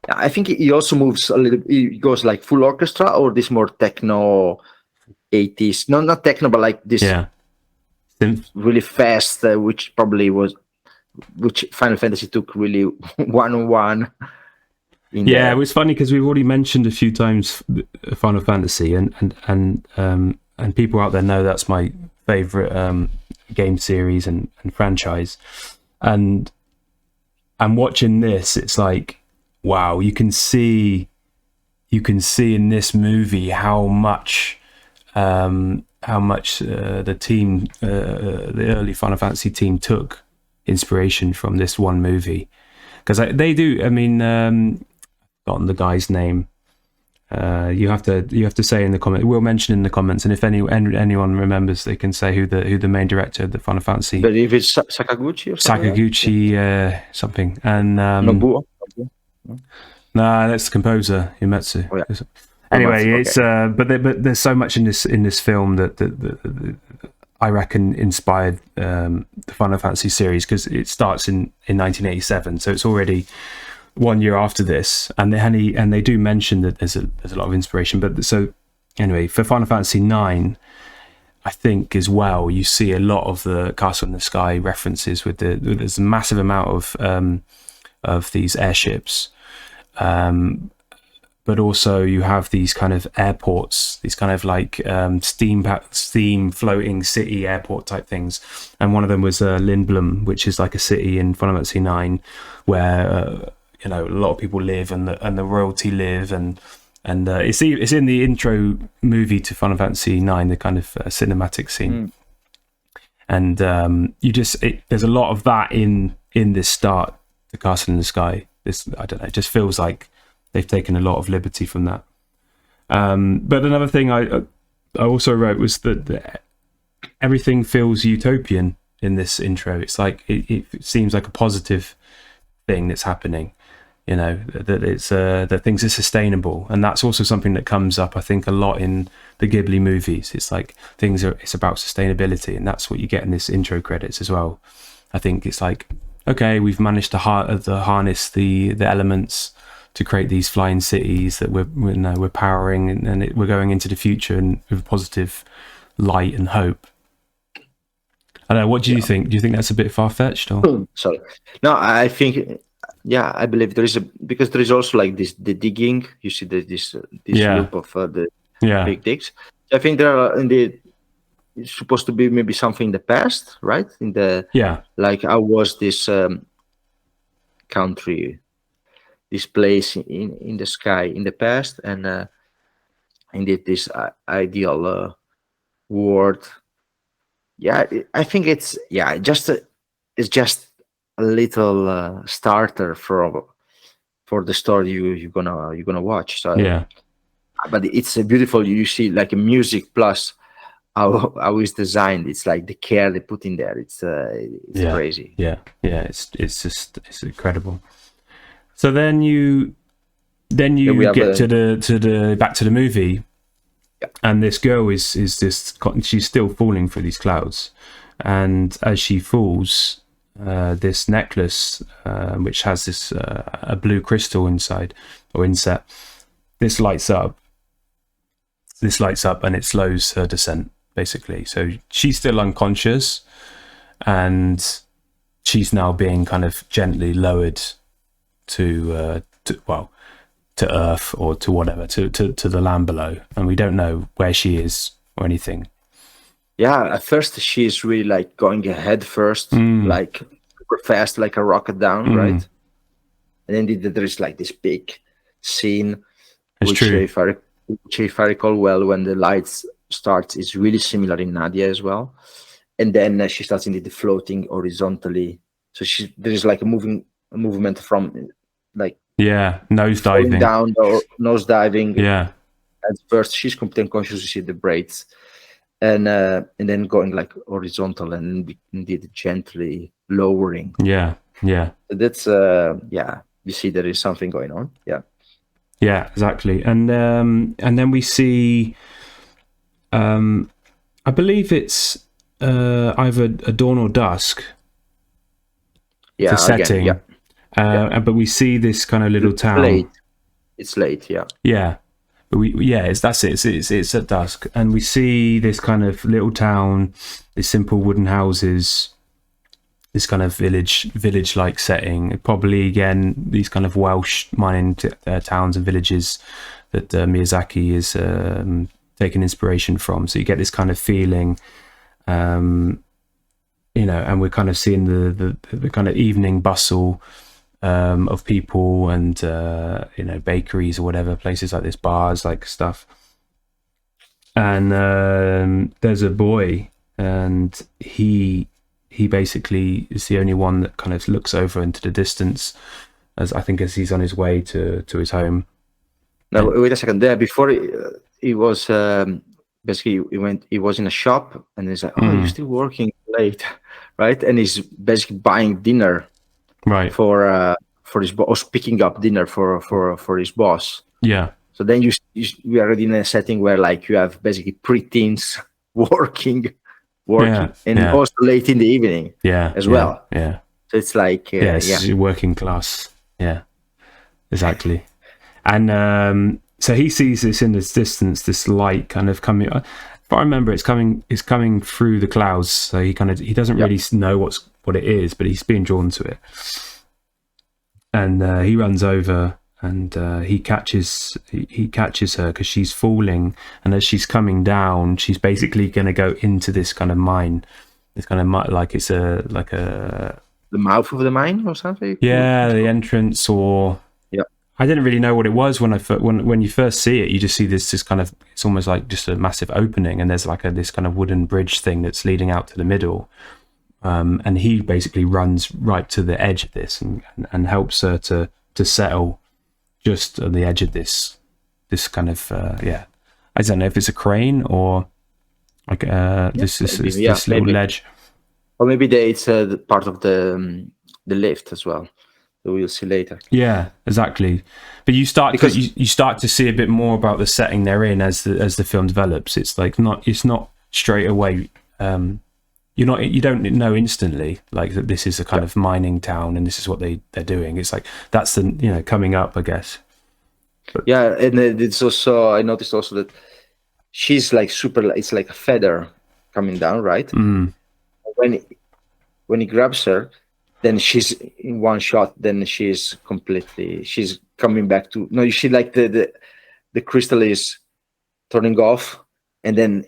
I think he also moves a little. He goes like full orchestra or this more techno 80s. No, not techno, but like this really fast, which Final Fantasy took really one-on-one. It was funny because we've already mentioned a few times Final Fantasy, and people out there know that's my favorite game series and franchise. And watching this, it's like, wow, you can see in this movie how much the team, the early Final Fantasy team, took inspiration from this one movie, because they do. I mean, forgotten the guy's name, You have to say in the comment. We'll mention in the comments, and if anyone remembers, they can say who the main director of the Final Fantasy. But if it's Sakaguchi or something. Sakaguchi, something, and Nobuo. nah, that's the composer Uematsu. Oh, yeah. Anyway, okay. it's but there's so much in this film that I reckon inspired the Final Fantasy series, because it starts in 1987, so it's already 1 year after this, and they do mention that there's a lot of inspiration. But so anyway, for Final Fantasy 9, I think as well, you see a lot of the Castle in the Sky references there's a massive amount of these airships, but also you have these kind of airports, these kind of like steam floating city airport type things, and one of them was Lindblom, which is like a city in Final Fantasy 9 where a lot of people live, and the royalty live, and it's in the intro movie to Final Fantasy 9, the kind of cinematic scene, and there's a lot of that in this start, the Castle in the Sky. I don't know, it just feels like they've taken a lot of liberty from that. But another thing I also wrote was that everything feels utopian in this intro. It's like it seems like a positive thing that's happening. That it's that things are sustainable, and that's also something that comes up, I think, a lot in the Ghibli movies. It's like it's about sustainability, and that's what you get in this intro credits as well. I think it's like, okay, we've managed to harness the elements to create these flying cities that we're powering, and we're going into the future and with positive light and hope. I don't know. What do you think? Do you think that's a bit far-fetched? Or? Sorry, no, I think. Yeah, I believe there is because there is also like the digging. You see this loop of the big digs. I think there are it's supposed to be maybe something in the past, right? Like how was this country, this place in the sky in the past, and indeed this ideal world. Yeah, I think it's just a little starter for the story you're gonna watch. So but it's a beautiful. You see like a music plus how it's designed. It's like the care they put in there. It's crazy. It's incredible. So then you get to the back to the movie, and this girl is she's still falling through these clouds, and as she falls, this necklace, which has this a blue crystal inside or inset, this lights up, and it slows her descent basically. So she's still unconscious, and she's now being kind of gently lowered to earth or to whatever, to the land below, and we don't know where she is or anything. Yeah, at first she's really like going head first, like super fast, like a rocket down, right? And then there is like this big scene, which if I recall well, when the lights starts, is really similar in Nadia as well. And then she starts indeed floating horizontally. So there is like a movement from like nose diving down or nose diving. Yeah. At first she's completely unconscious. You see the braids. And then going like horizontal and indeed gently lowering. Yeah. That's you see there is something going on. Yeah, exactly. And then we see, I believe it's either a dawn or dusk. Yeah, the setting. But we see this kind of little town. It's late. Yeah. Yeah. But it's at dusk, and we see this kind of little town, these simple wooden houses, this kind of village-like setting. Probably again these kind of Welsh mining towns and villages that Miyazaki is taking inspiration from. So you get this kind of feeling, and we're kind of seeing the kind of evening bustle of people and bakeries or whatever, places like this, bars, like stuff. And there's a boy, and he basically is the only one that kind of looks over into the distance, as he's on his way to his home. No, wait a second. There before he was basically he was in a shop and he's like, oh, you're still working late, right? And he's basically buying dinner, right, for his boss, picking up dinner for his boss. yeah, So then we are already in a setting where like you have basically preteens working, yeah, and yeah, also late in the evening, yeah, as well. yeah. So it's like It's working class. Yeah, exactly. And so he sees this in the distance, this light kind of coming. If I remember, it's coming through the clouds. So he doesn't really know what it is, but he's being drawn to it. And he runs over and he catches her because she's falling, and as she's coming down, she's basically going to go into this kind of mine. It's kind of like it's the mouth of the mine or something. Yeah, the entrance, or I didn't really know what it was when you first see it. You just see this kind of, it's almost like just a massive opening, and there's like this kind of wooden bridge thing that's leading out to the middle. And he basically runs right to the edge of this and helps her to settle just on the edge of this kind of I don't know if it's a crane or like this little ledge, or maybe it's the part of the lift as well. So we'll see later. Yeah, exactly. But you start to see a bit more about the setting they're in as the film develops. It's like it's not straight away. You don't know instantly like that this is a kind of mining town and this is what they're doing. It's like that's the coming up, I guess. But, and it's also, I noticed also that she's like super. It's like a feather coming down, right? Mm. When he grabs her, then she's in one shot. Then she's coming back to no. You see, like the crystal is turning off, and then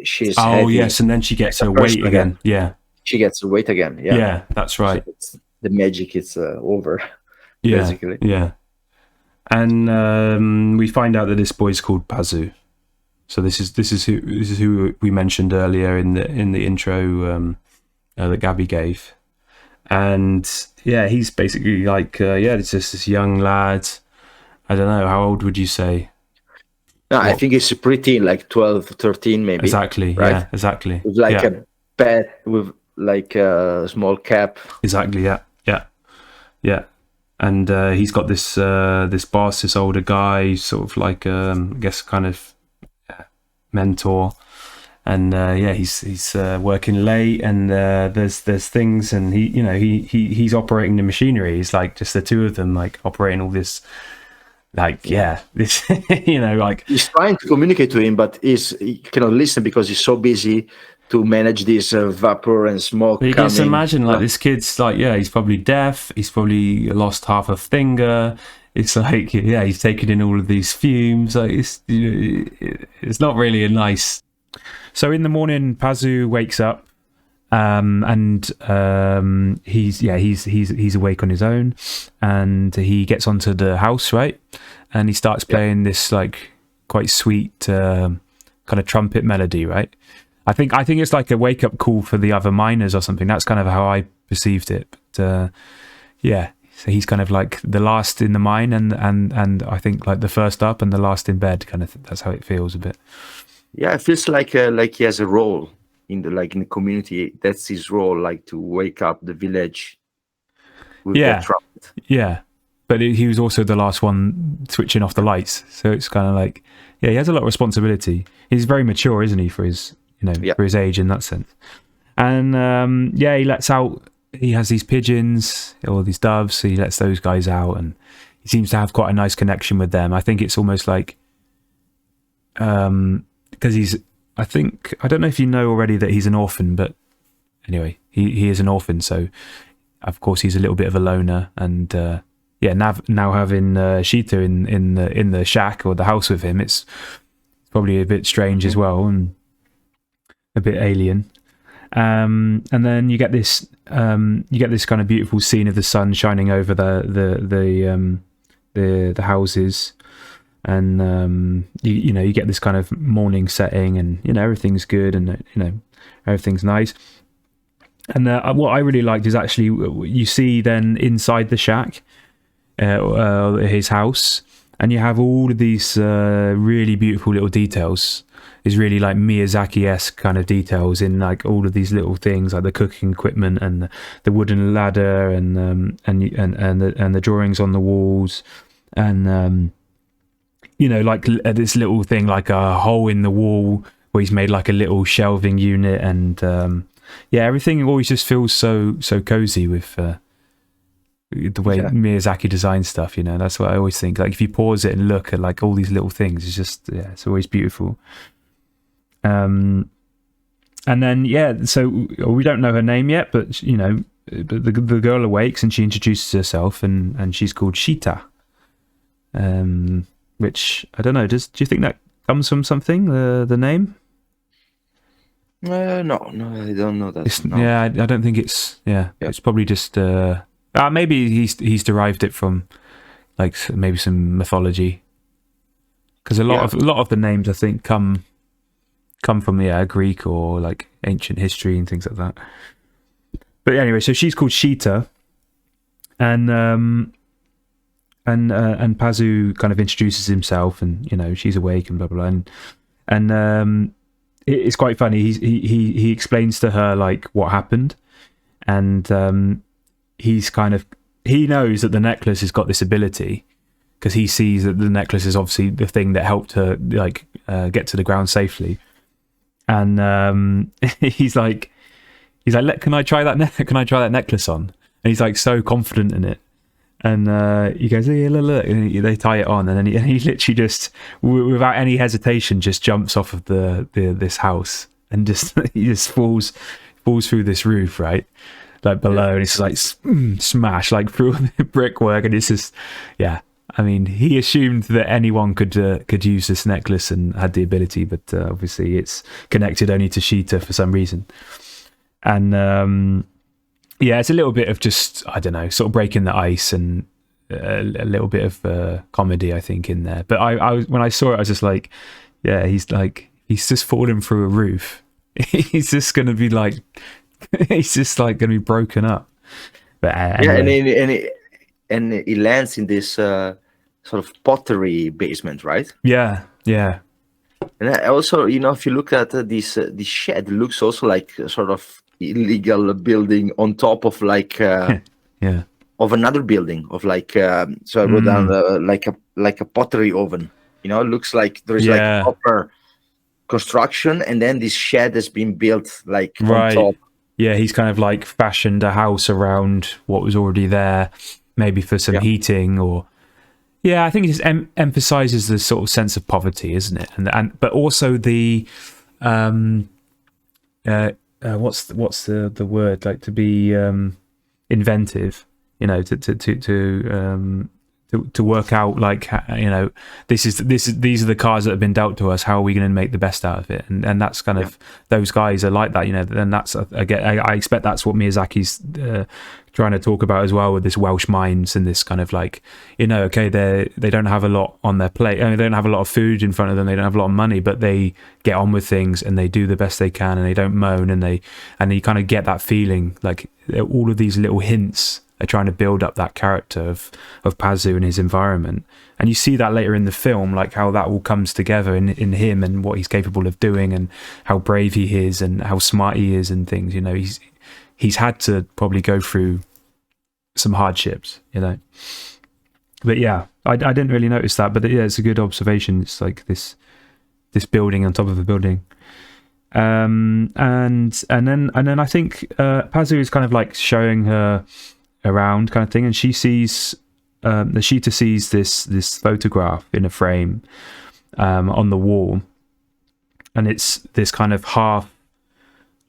she's heavy. Yes, and then she gets her weight again. Yeah, she gets her weight again. Yeah, that's right. So the magic is over. Yeah, basically. Yeah, and we find out that this boy's called Pazu. So this is who we mentioned earlier in the intro that Gabby gave, and he's basically like it's just this young lad. I don't know, how old would you say? No, I think it's pretty like 12, 13 maybe. Exactly, right? Yeah, exactly. With like a pet, with like a small cap. Exactly, yeah. And he's got this boss, this older guy, sort of like I guess kind of mentor. And he's working late, and there's things, and he's operating the machinery. It's like just the two of them, like operating all this. Like this, like he's trying to communicate to him, but he cannot listen because he's so busy to manage this vapor and smoke. You can just imagine, like this kid's like, he's probably deaf. He's probably lost half a finger. It's like, he's taking in all of these fumes. Like it's not really a nice. So in the morning, Pazu wakes up. And he's awake on his own, and he gets onto the house, right, and he starts playing this like quite sweet kind of trumpet melody, right. I think it's like a wake up call for the other miners or something. That's kind of how I perceived it. But so he's kind of like the last in the mine, and I think like the first up and the last in bed, kind of. That's how it feels a bit. Yeah, it feels like he has a role in the community. That's his role, like to wake up the village with the trumpet. Yeah, but he was also the last one switching off the lights, so it's kind of like he has a lot of responsibility. He's very mature, isn't he, for his for his age in that sense. And he lets out, he has these pigeons or these doves, so he lets those guys out, and he seems to have quite a nice connection with them. I think it's almost like because I don't know if you know already that he's an orphan, but anyway, he is an orphan, so of course he's a little bit of a loner, and now having Shita in the shack or the house with him, it's probably a bit strange as well, and a bit alien. And then you get this kind of beautiful scene of the sun shining over the houses. And you get this kind of morning setting, and everything's good, and everything's nice. And what I really liked is actually you see then inside the shack, his house, and you have all of these really beautiful little details. Is really like Miyazaki-esque kind of details in like all of these little things, like the cooking equipment and the wooden ladder and the drawings on the walls, and like this little thing like a hole in the wall where he's made like a little shelving unit, and everything always just feels so cozy with the way Miyazaki designs stuff. That's what I always think. Like if you pause it and look at like all these little things, it's just it's always beautiful. And then so we don't know her name yet, but but the girl awakes and she introduces herself, and she's called Shita, which I don't know. Do you think that comes from something? The name? No, I don't know that. No. Yeah, I don't think it's. Yeah, it's probably just. Maybe he's derived it from, like maybe some mythology. Because a lot of the names I think come from Greek or like ancient history and things like that. But anyway, so she's called Shita, and Pazu kind of introduces himself, and she's awake and blah blah blah, and it's quite funny. He explains to her like what happened, and he knows that the necklace has got this ability, because he sees that the necklace is obviously the thing that helped her like get to the ground safely. And he's like, can I try that? Can I try that necklace on? And he's like so confident in it. And he goes, yeah, look, and they tie it on, and then he literally just, without any hesitation, just jumps off of this house and just he just falls through this roof, right, like below, and it's like smash like through the brickwork, and it's just I mean, he assumed that anyone could use this necklace and had the ability, but obviously it's connected only to Shita for some reason. And it's a little bit of just, I don't know, sort of breaking the ice, and a little bit of comedy, I think, in there. But I when I saw it, I was just like, he's just falling through a roof. He's just going to be like, he's just like going to be broken up. But anyway. and he lands in this sort of pottery basement, right? Yeah. And also, if you look at this shed, looks also like a sort of illegal building on top of like of another building of like so I wrote down like a pottery oven. It looks like there's like a proper construction, and then this shed has been built like on top. Yeah, he's kind of like fashioned a house around what was already there, maybe for some heating or. Yeah, I think it just emphasizes the sort of sense of poverty, isn't it? And but also the what's the word, like to be inventive, to work out like these are the cards that have been dealt to us. How are we going to make the best out of it? And that's kind of those guys are like that, And that's I expect that's what Miyazaki's trying to talk about as well, with this Welsh minds and this kind of like okay, they don't have a lot on their plate. I mean, they don't have a lot of food in front of them. They don't have a lot of money, but they get on with things and they do the best they can, and they don't moan, and you kind of get that feeling like all of these little hints are trying to build up that character of Pazu and his environment. And you see that later in the film, like how that all comes together in him and what he's capable of doing, and how brave he is and how smart he is and things. He's had to probably go through some hardships, But I didn't really notice that, but it's a good observation. It's like this building on top of a building. And then I think Pazu is kind of like showing her around kind of thing, and she sees Shita sees this photograph in a frame on the wall, and it's this kind of half.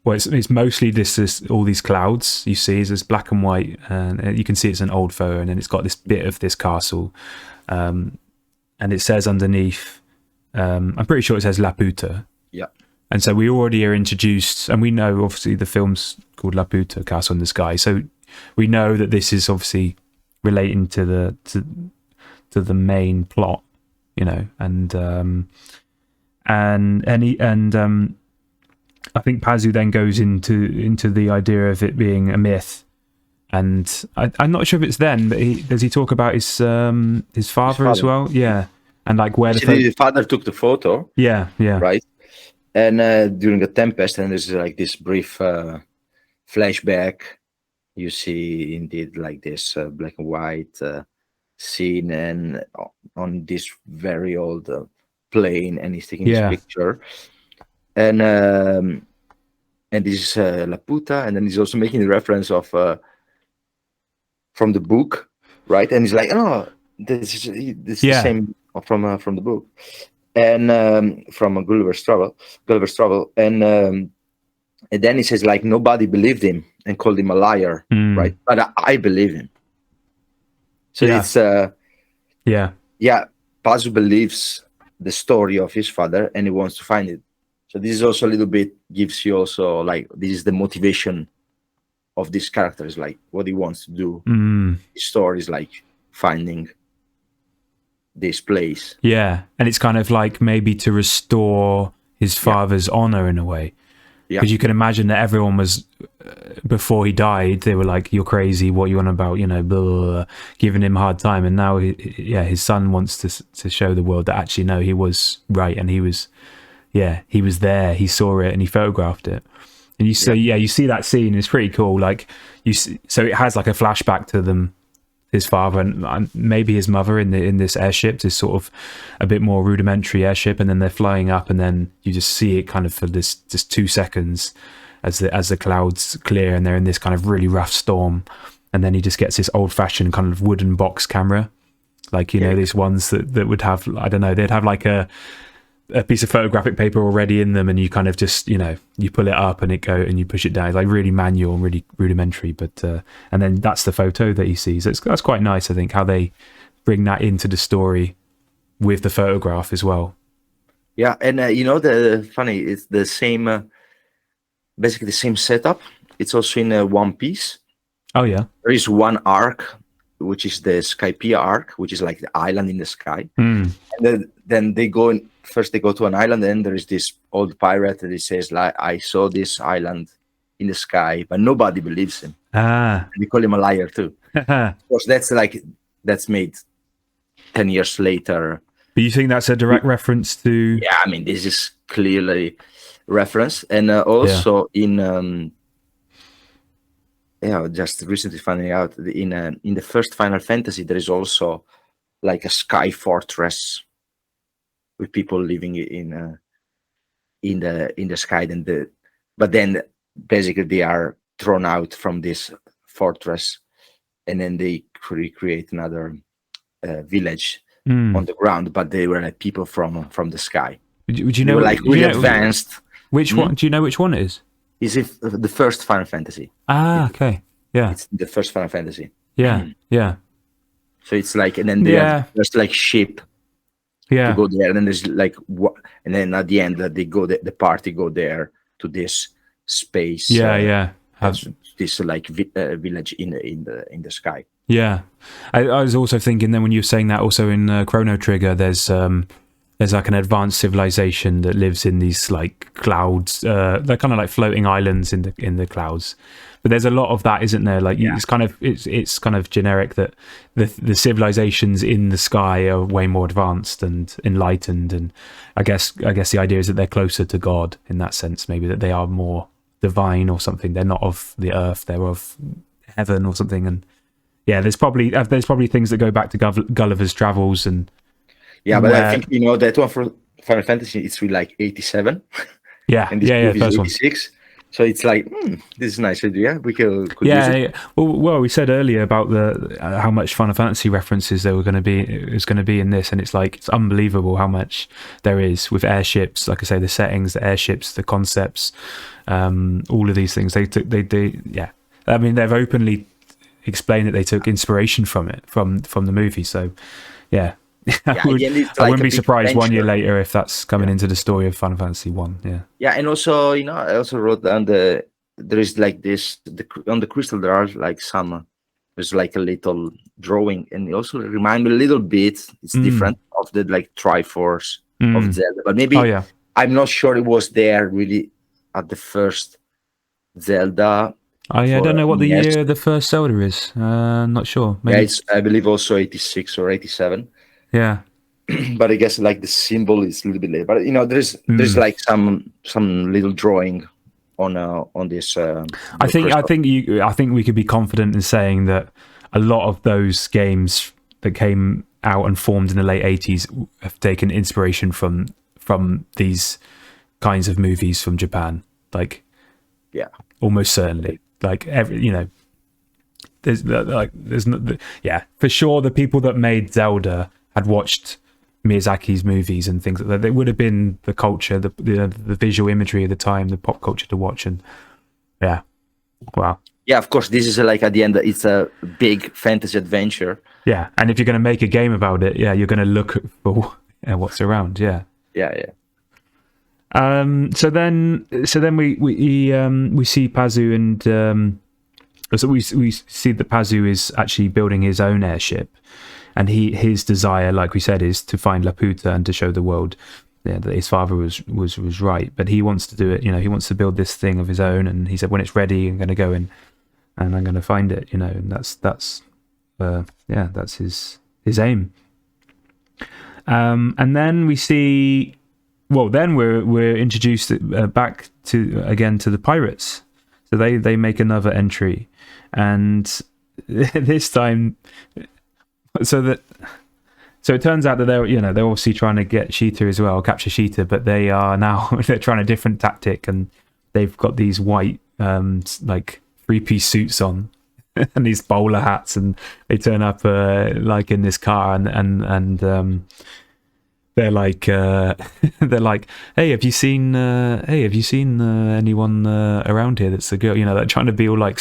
Well, it's mostly this all these clouds you see is this black and white, and you can see it's an old photo, and then it's got this bit of this castle, and it says underneath, I'm pretty sure it says Laputa. Yeah. And so we already are introduced, and we know obviously the film's called Laputa Castle in the Sky, so we know that this is obviously relating to the main plot, and I think Pazu then goes into the idea of it being a myth, And I'm not sure if it's then, but does he talk about his father as well? Yeah, and like where the father took the photo. Yeah, right. And during the tempest, and there's like this brief flashback. You see indeed like this black and white scene, and on this very old plane, and he's taking this picture, and this is Laputa, and then he's also making the reference of from the book, right? And he's like, oh, this is the same from the book, and from Gulliver's Travel, and then he says like nobody believed him and called him a liar, right? But I believe him. So it's Pazu believes the story of his father and he wants to find it. So this is also a little bit gives you also like this is the motivation of this character, is like what he wants to do. His story is like finding this place. Yeah, and it's kind of like maybe to restore his father's honor in a way. Because you can imagine that everyone was, before he died, they were like, you're crazy, what you on about, you know, blah, blah, blah, giving him a hard time. And now, his son wants to show the world that actually, no, he was right. And he was there, he saw it and he photographed it. And you see, you see that scene, it's pretty cool. Like, so it has like a flashback to them, his father and maybe his mother in this airship, this sort of a bit more rudimentary airship, and then they're flying up, and then you just see it kind of for this just 2 seconds as the clouds clear and they're in this kind of really rough storm, and then he just gets this old-fashioned kind of wooden box camera, like you know these ones that would have, I don't know, they'd have like a piece of photographic paper already in them, and you kind of just, you know, you pull it up and and you push it down. It's like really manual and really rudimentary, but and then that's the photo that he sees. That's quite nice, I think, how they bring that into the story with the photograph as well. Yeah, and you know, the funny, it's the same, basically the same setup. It's also in One Piece. Oh yeah, there is one arc, which is the Skypiea arc, which is like the island in the sky. And then they go first they go to an island, and there is this old pirate that he says like, I saw this island in the sky, but nobody believes him. And they call him a liar too. Of course, that's made 10 years later. But you think that's a direct reference to? Yeah, I mean, this is clearly reference, and also in just recently finding out in the first Final Fantasy there is also like a sky fortress with people living in the sky, but then basically they are thrown out from this fortress, and then they create another village on the ground, but they were like people from the sky. Would you know, like really advanced. Which one? Do you know which one it is? Is it the first Final Fantasy? Okay. Yeah. It's the first Final Fantasy. Yeah. Yeah. So it's like, and then there's like ship to go there, and then there's like and then at the end they go, the party go there to this space. This like village in the sky. Yeah, I was also thinking then when you were saying that, also in Chrono Trigger, there's like an advanced civilization that lives in these like clouds. They're kind of like floating islands in the clouds. But there's a lot of that, isn't there? Like it's kind of generic that the civilizations in the sky are way more advanced and enlightened, and I guess the idea is that they're closer to God in that sense. Maybe that they are more divine or something. They're not of the earth; they're of heaven or something. And yeah, there's probably things that go back to Gulliver's Travels and but I think that one for Final Fantasy it's really like 87. And this movie is 86. So it's like, this is a nice idea. We could use it. Well, we said earlier about how much Final Fantasy references there was going to be in this, and it's like it's unbelievable how much there is with airships. Like I say, the settings, the airships, the concepts, all of these things. They I mean, they've openly explained that they took inspiration from it, from the movie. So, yeah. I wouldn't be surprised 1 year later if that's coming into the story of Final Fantasy 1. And also, I also wrote down there is like this on the crystal there are like there's like a little drawing, and it also remind me a little bit, it's different, of the like Triforce of Zelda, but maybe I'm not sure it was there really at the first Zelda. I don't know what the year the first Zelda is. Not sure. Maybe. Yeah, it's I believe also 86 or 87. Yeah. But I guess like the symbol is a little bit later. But there's like some little drawing on this. I think we could be confident in saying that a lot of those games that came out and formed in the late 80s have taken inspiration from these kinds of movies from Japan. Like, yeah, almost certainly. Like there's no, yeah, for sure. The people that made Zelda had watched Miyazaki's movies and things like that. It would have been the culture, the visual imagery of the time, the pop culture to watch, and yeah, wow. Yeah, of course. This is like at the end, it's a big fantasy adventure. Yeah, and if you're going to make a game about it, yeah, you're going to look for what's around. Yeah. So then we see Pazu, and so we see that Pazu is actually building his own airship, and his desire, like we said, is to find Laputa and to show the world that his father was right. But he wants to do it. He wants to build this thing of his own, and he said, when it's ready, I'm going to go in and I'm going to find it. And that's his aim. And then we see. Well, then we're introduced back to the pirates. So they make another entry, and this time, so it turns out that they're obviously trying to get Sheeta as well, capture Sheeta, but they're trying a different tactic, and they've got these white like 3-piece suits on and these bowler hats, and they turn up like in this car, and they're like, hey, have you seen anyone around here that's a girl? They're trying to be all like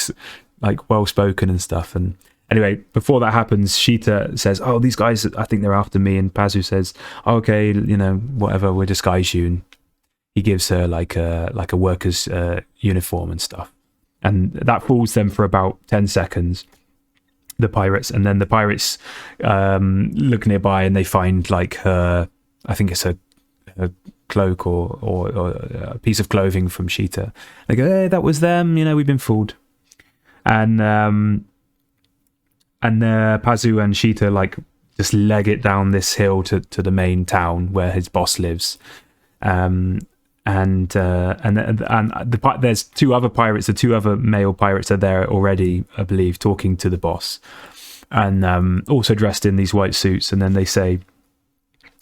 well spoken and stuff. And anyway, before that happens, Sheeta says, "Oh, these guys, I think they're after me." And Pazu says, oh, "Okay, whatever, we'll disguise you." And he gives her like a worker's uniform and stuff, and that fools them for about 10 seconds. The pirates, and then the pirates look nearby and they find like her. I think it's a cloak or a piece of clothing from Sheeta. They go, "Hey, that was them. We've been fooled." And Pazu and Sheeta like just leg it down this hill to the main town where his boss lives. And there's two other pirates. The two other male pirates are there already, I believe, talking to the boss, and also dressed in these white suits. And then they say,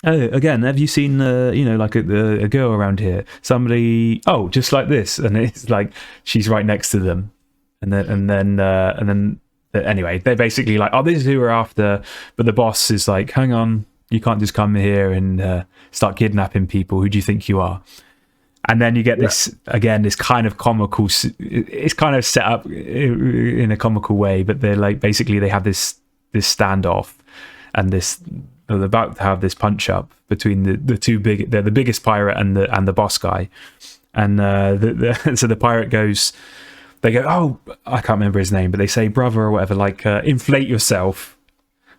"Oh, again, have you seen, like a girl around here? Somebody, just like this." And it's like she's right next to them, and then anyway, they're basically like, "Oh, this is who we're after." But the boss is like, "Hang on, you can't just come here and start kidnapping people. Who do you think you are?" And then you get this kind of comical. It's kind of set up in a comical way, but they're like basically they have this standoff, and they're about to have this punch up between the two big. They're the biggest pirate and the boss guy, and so the pirate goes. They go, "Oh, I can't remember his name," but they say "brother" or whatever, like inflate yourself,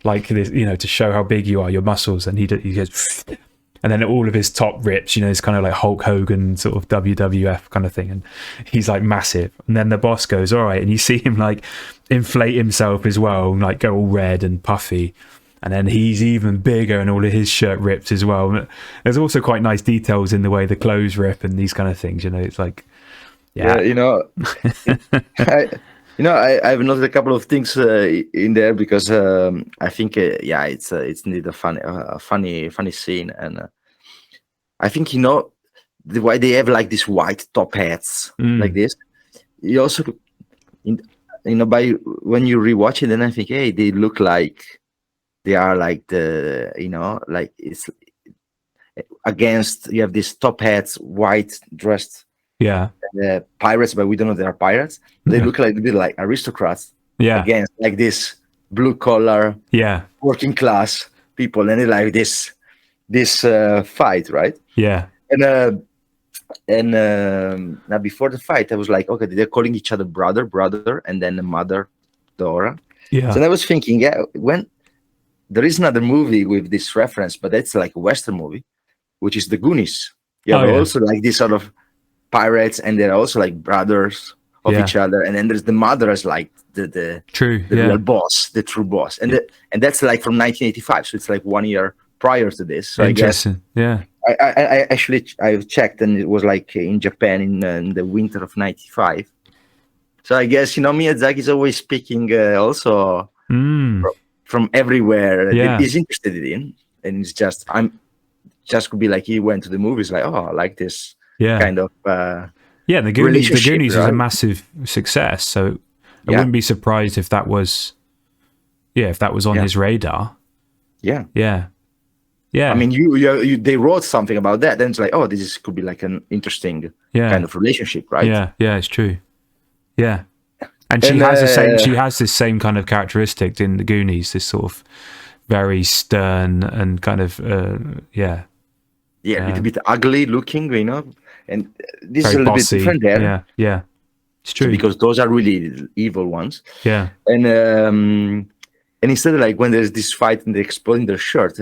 like this, to show how big you are, your muscles. And he goes, and then all of his top rips, it's kind of like Hulk Hogan sort of WWF kind of thing, and he's like massive. And then the boss goes, "All right," and you see him like inflate himself as well, and like go all red and puffy. And then he's even bigger, and all of his shirt ripped as well. There's also quite nice details in the way the clothes rip and these kind of things. It's like, yeah. I've noted a couple of things in there because I think it's indeed a funny scene, and I think the way they have like these white top hats like this. You also, by when you rewatch it, then I think, hey, they look like they are like like it's against. You have these top hats, white dressed. Yeah, pirates, but we don't know they are pirates. They look like a bit like aristocrats. Yeah, against like this blue collar, working class people, and they like this fight, right? Yeah, and now before the fight, I was like, okay, they're calling each other brother, and then mother, Dora. Yeah. So I was thinking, when there is another movie with this reference, but that's like a Western movie, which is the Goonies. Also like this sort of pirates, and they're also like brothers of each other, and then there's the mother as like the real boss, the true boss, and that's like from 1985, so it's like 1 year prior to this. So interesting. I actually I've checked, and it was like in Japan in the winter of 95. So I guess Miyazaki is always speaking also from everywhere that he's interested in, and it's just could be like he went to the movies like, oh, I like this kind of the Goonies was a massive success, so I wouldn't be surprised if that was on his radar. I mean, they wrote something about that, then it's like, oh, could be like an interesting kind of relationship, right? Yeah, it's true. Yeah, and she has this same kind of characteristic in the Goonies, this sort of very stern and kind of a little bit ugly looking, and this is a little bossy. Bit different there. Yeah, it's true, because those are really evil ones. Yeah, and instead of like when there's this fight and they exploding their shirt,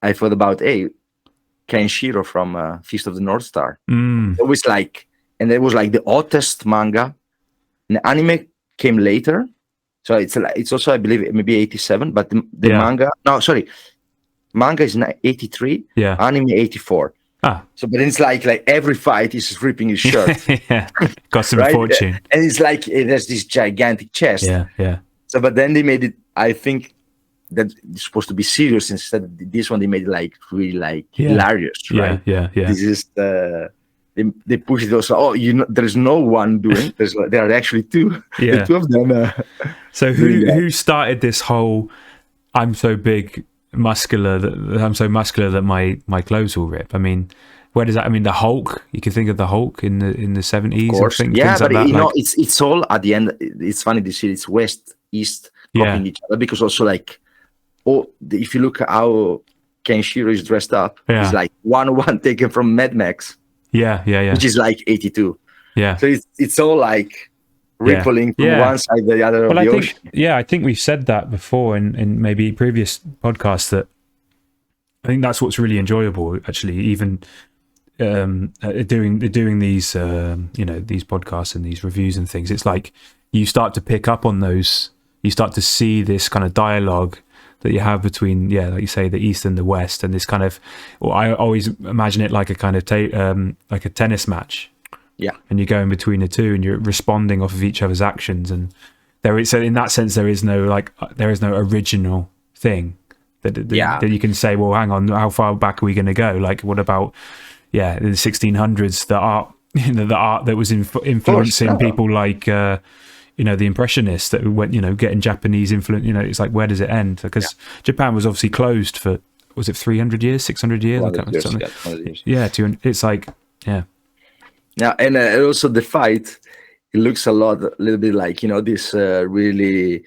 I thought about Kenshiro from Feast of the North Star. It was like, and it was like the hottest manga. And the anime came later, so it's also, I believe, maybe 87. But the manga is 83. Yeah, anime 84. So but it's like every fight is ripping his shirt. Cost him a fortune. And it's like there's this gigantic chest. Yeah. So but then they made it, I think, that it's supposed to be serious. Instead of this one, they made it like really like hilarious, right? Yeah. This is they push it also. Oh, there's no one doing. There are actually two. Yeah, the two of them. So who started this whole? I'm so big, muscular that my clothes will rip. I mean, where does that? I mean, the Hulk. You can think of the Hulk in the 70s. Of course, yeah, but it's all at the end. It's funny to see it's West, East copying each other, because also like. If you look at how Kenshiro is dressed up, it's like one taken from Mad Max. Yeah. Which is like 82. Yeah. So it's all like rippling from one side to the other of the ocean. I think we've said that before in maybe previous podcasts, that I think that's what's really enjoyable, actually, even doing these these podcasts and these reviews and things. It's like you start to pick up on those, you start to see this kind of dialogue that you have between, like you say, the East and the West, and this kind of, I always imagine it like a kind of like a tennis match. Yeah. And you're going between the two, and you're responding off of each other's actions, and so in that sense, there is no original thing that you can say, well, hang on, how far back are we going to go? Like, what about the 1600s, the art that was influencing people like the Impressionists that went, getting Japanese influence. It's like, where does it end? Because Japan was obviously closed for, was it 300 years, 600 years? 200 years. It's like, Now, and also the fight, it looks a little bit like, this really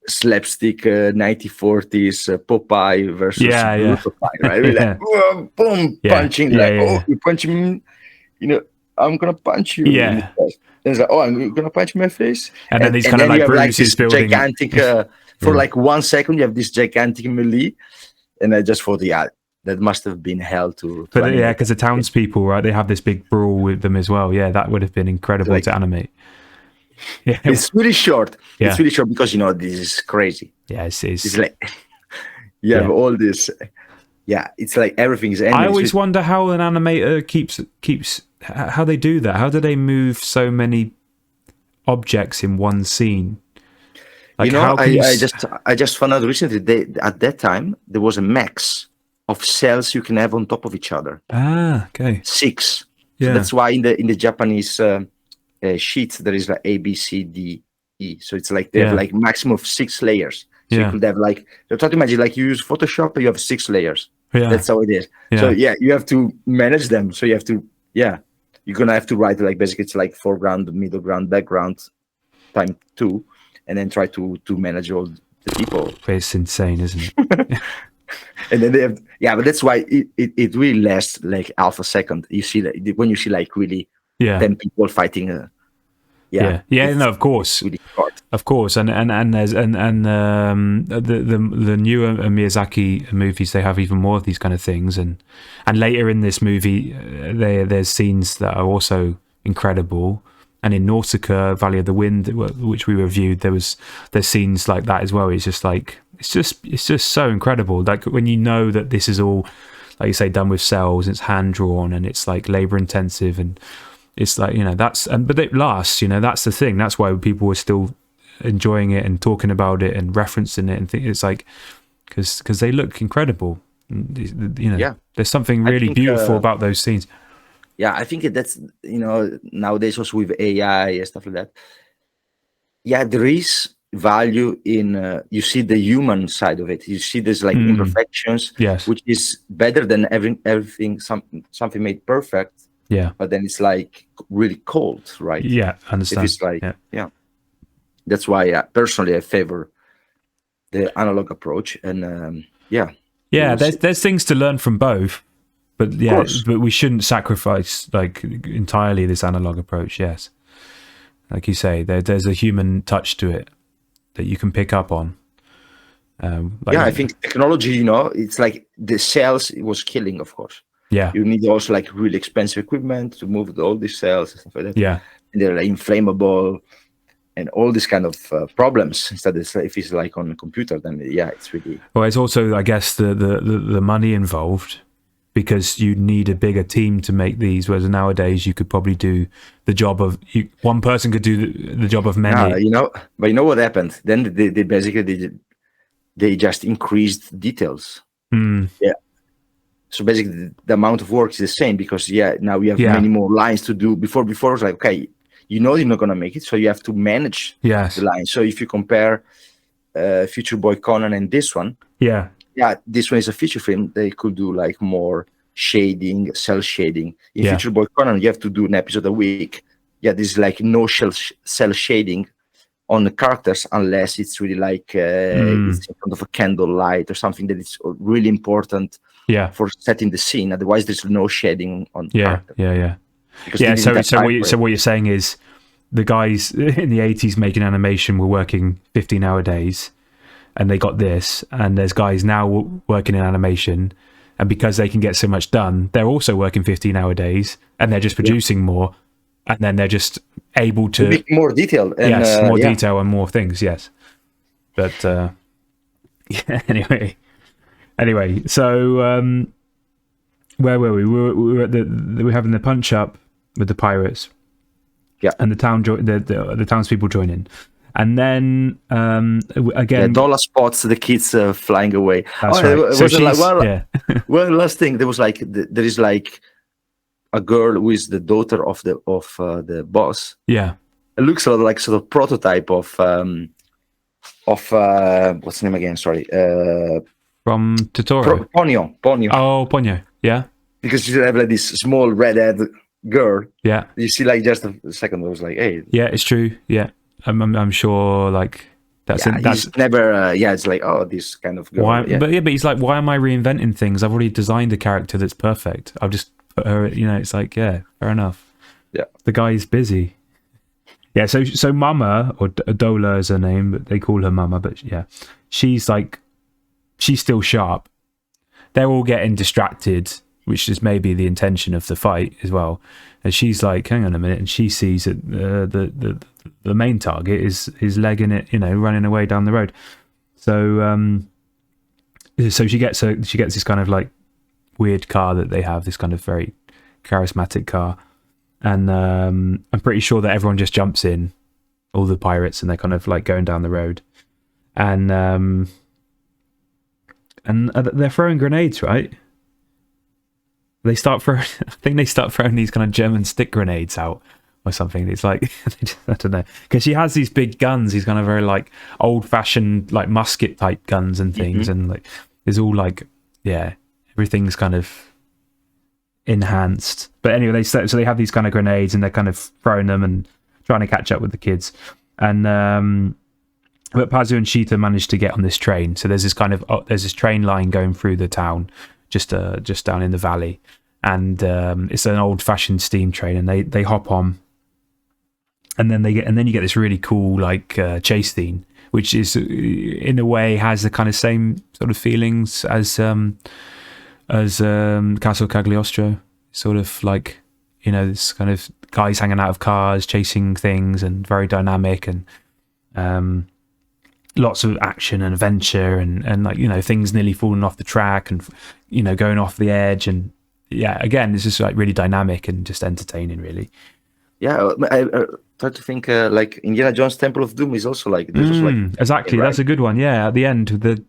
slapstick 1940s Popeye versus Popeye, right? Like, boom, punching, you punch him, I'm gonna punch you. Yeah. And it's like, oh, I'm gonna punch him in my face. And then these kind of like bruises building. Gigantic, for like 1 second, you have this gigantic melee, and I just thought, that must have been hell to but because the townspeople, right, they have this big brawl with them as well. Yeah, that would have been incredible to animate. Yeah, it's really short. Yeah. It's really short because this is crazy. Yeah, it's like you have all this. Yeah, it's like everything is ending. I always wonder how an animator keeps how they do that. How do they move so many objects in one scene? Like, I just found out recently at that time there was a max of cells you can have on top of each other. Okay. 6. Yeah. So that's why in the Japanese sheets there is like A, B, C, D, E. So it's like they have like maximum of 6 layers. So you could have like, so try to imagine like you use Photoshop, you have 6 layers. Yeah. That's how it is. Yeah. So you have to manage them. So you have to, you're gonna have to write like basically it's like foreground, middle ground, background time 2, and then try to manage all the people. It's insane, isn't it? And then they have, but that's why it really lasts like half a second. You see that when you see like really 10 people fighting. No, of course, really of course, and there's the newer Miyazaki movies, they have even more of these kind of things, and later in this movie, there's scenes that are also incredible. And in Nausicaa, Valley of the Wind, which we reviewed, there's scenes like that as well. It's just so incredible. Like when you know that this is all, like you say, done with cells, it's hand drawn, and it's like labor intensive, and it's like, but it lasts. That's the thing. That's why people were still enjoying it and talking about it and referencing it, and it's like because they look incredible. There's something really beautiful about those scenes. Yeah, I think that's, nowadays also with AI and stuff like that. Yeah, there is value in, you see the human side of it. You see there's like imperfections, yes, which is better than everything, something made perfect. Yeah. But then it's like really cold, right? Yeah, understand. If it's like, yeah. That's why personally I favor the analog approach. And yeah, there's things to learn from both. But yeah, but we shouldn't sacrifice like entirely this analog approach. Yes, like you say, there's a human touch to it that you can pick up on. I think technology, it's like the cells, it was killing, of course. Yeah, you need also like really expensive equipment to move all these cells and stuff like that. Yeah, and they're like inflammable and all these kind of problems. Instead, if it's like on a computer, then it's really. Well, it's also, I guess, the money involved. Because you need a bigger team to make these, whereas nowadays you could probably do the job of one person could do the job of many. But you know what happened? Then they basically they just increased details. Yeah. So basically, the amount of work is the same because now we have many more lines to do. Before it was like, okay, you're not gonna make it, so you have to manage the lines. So if you compare Future Boy Conan and this one, this one is a feature film. They could do like more shading, cell shading. In Future Boy Conan, you have to do an episode a week. Yeah, this is like no cell shading on the characters unless it's really like it's in front of a candle light or something that is really important for setting the scene. Otherwise, there's no shading on characters. So what you're saying is the guys in the 80s making animation were working 15-hour days. And they got this, and there's guys now working in animation, and because they can get so much done, they're also working 15-hour days, and they're just producing more, and then they're just able to make more detail. And, more detail and more things. Yes, but anyway. So where were we? We were at we were having the punch up with the pirates. Yeah, and the townspeople join in. And then again, dollar spots the kids flying away. That's right. Well, last thing there was like there is like a girl who is the daughter of the boss. Yeah, it looks a lot like sort of prototype of what's the name again? Sorry, from Totoro. Ponyo. Oh, Ponyo. Yeah, because you have like this small redhead girl. Yeah, you see like just a second. I was like, hey. Yeah, it's true. Yeah. I'm sure, like that's never. It's like, oh, this kind of girl. But he's like, why am I reinventing things? I've already designed a character that's perfect. I'll just put her. It's like, fair enough. Yeah, the guy's busy. Yeah, so Mama or Dola is her name, but they call her Mama. But she's still sharp. They're all getting distracted, which is maybe the intention of the fight as well. And she's like, hang on a minute, and she sees that the main target is legging it, running away down the road. So so she gets this kind of like weird car that they have, this kind of very charismatic car, and I'm pretty sure that everyone just jumps in, all the pirates, and they're kind of like going down the road, and they're throwing grenades, right? They start throwing. I think they start throwing these kind of German stick grenades out or something. It's like I don't know, because she has these big guns. These kind of very like old-fashioned like musket type guns and things, and like it's all like everything's kind of enhanced. But anyway, so they have these kind of grenades, and they're kind of throwing them and trying to catch up with the kids. And but Pazu and Sheeta manage to get on this train. So there's this train line going through the town. Just down in the valley, and it's an old-fashioned steam train, and they hop on, and then you get this really cool like chase scene, which is in a way has the kind of same sort of feelings as Castle Cagliostro, sort of like this kind of guys hanging out of cars, chasing things, and very dynamic, and lots of action and adventure, and like, you know, things nearly falling off the track and, you know, going off the edge. And yeah, again, this is like really dynamic and just entertaining, really. Yeah, I try to think like Indiana Jones Temple of Doom is also like there's also like exactly, right? That's a good one. Yeah, at the end, there's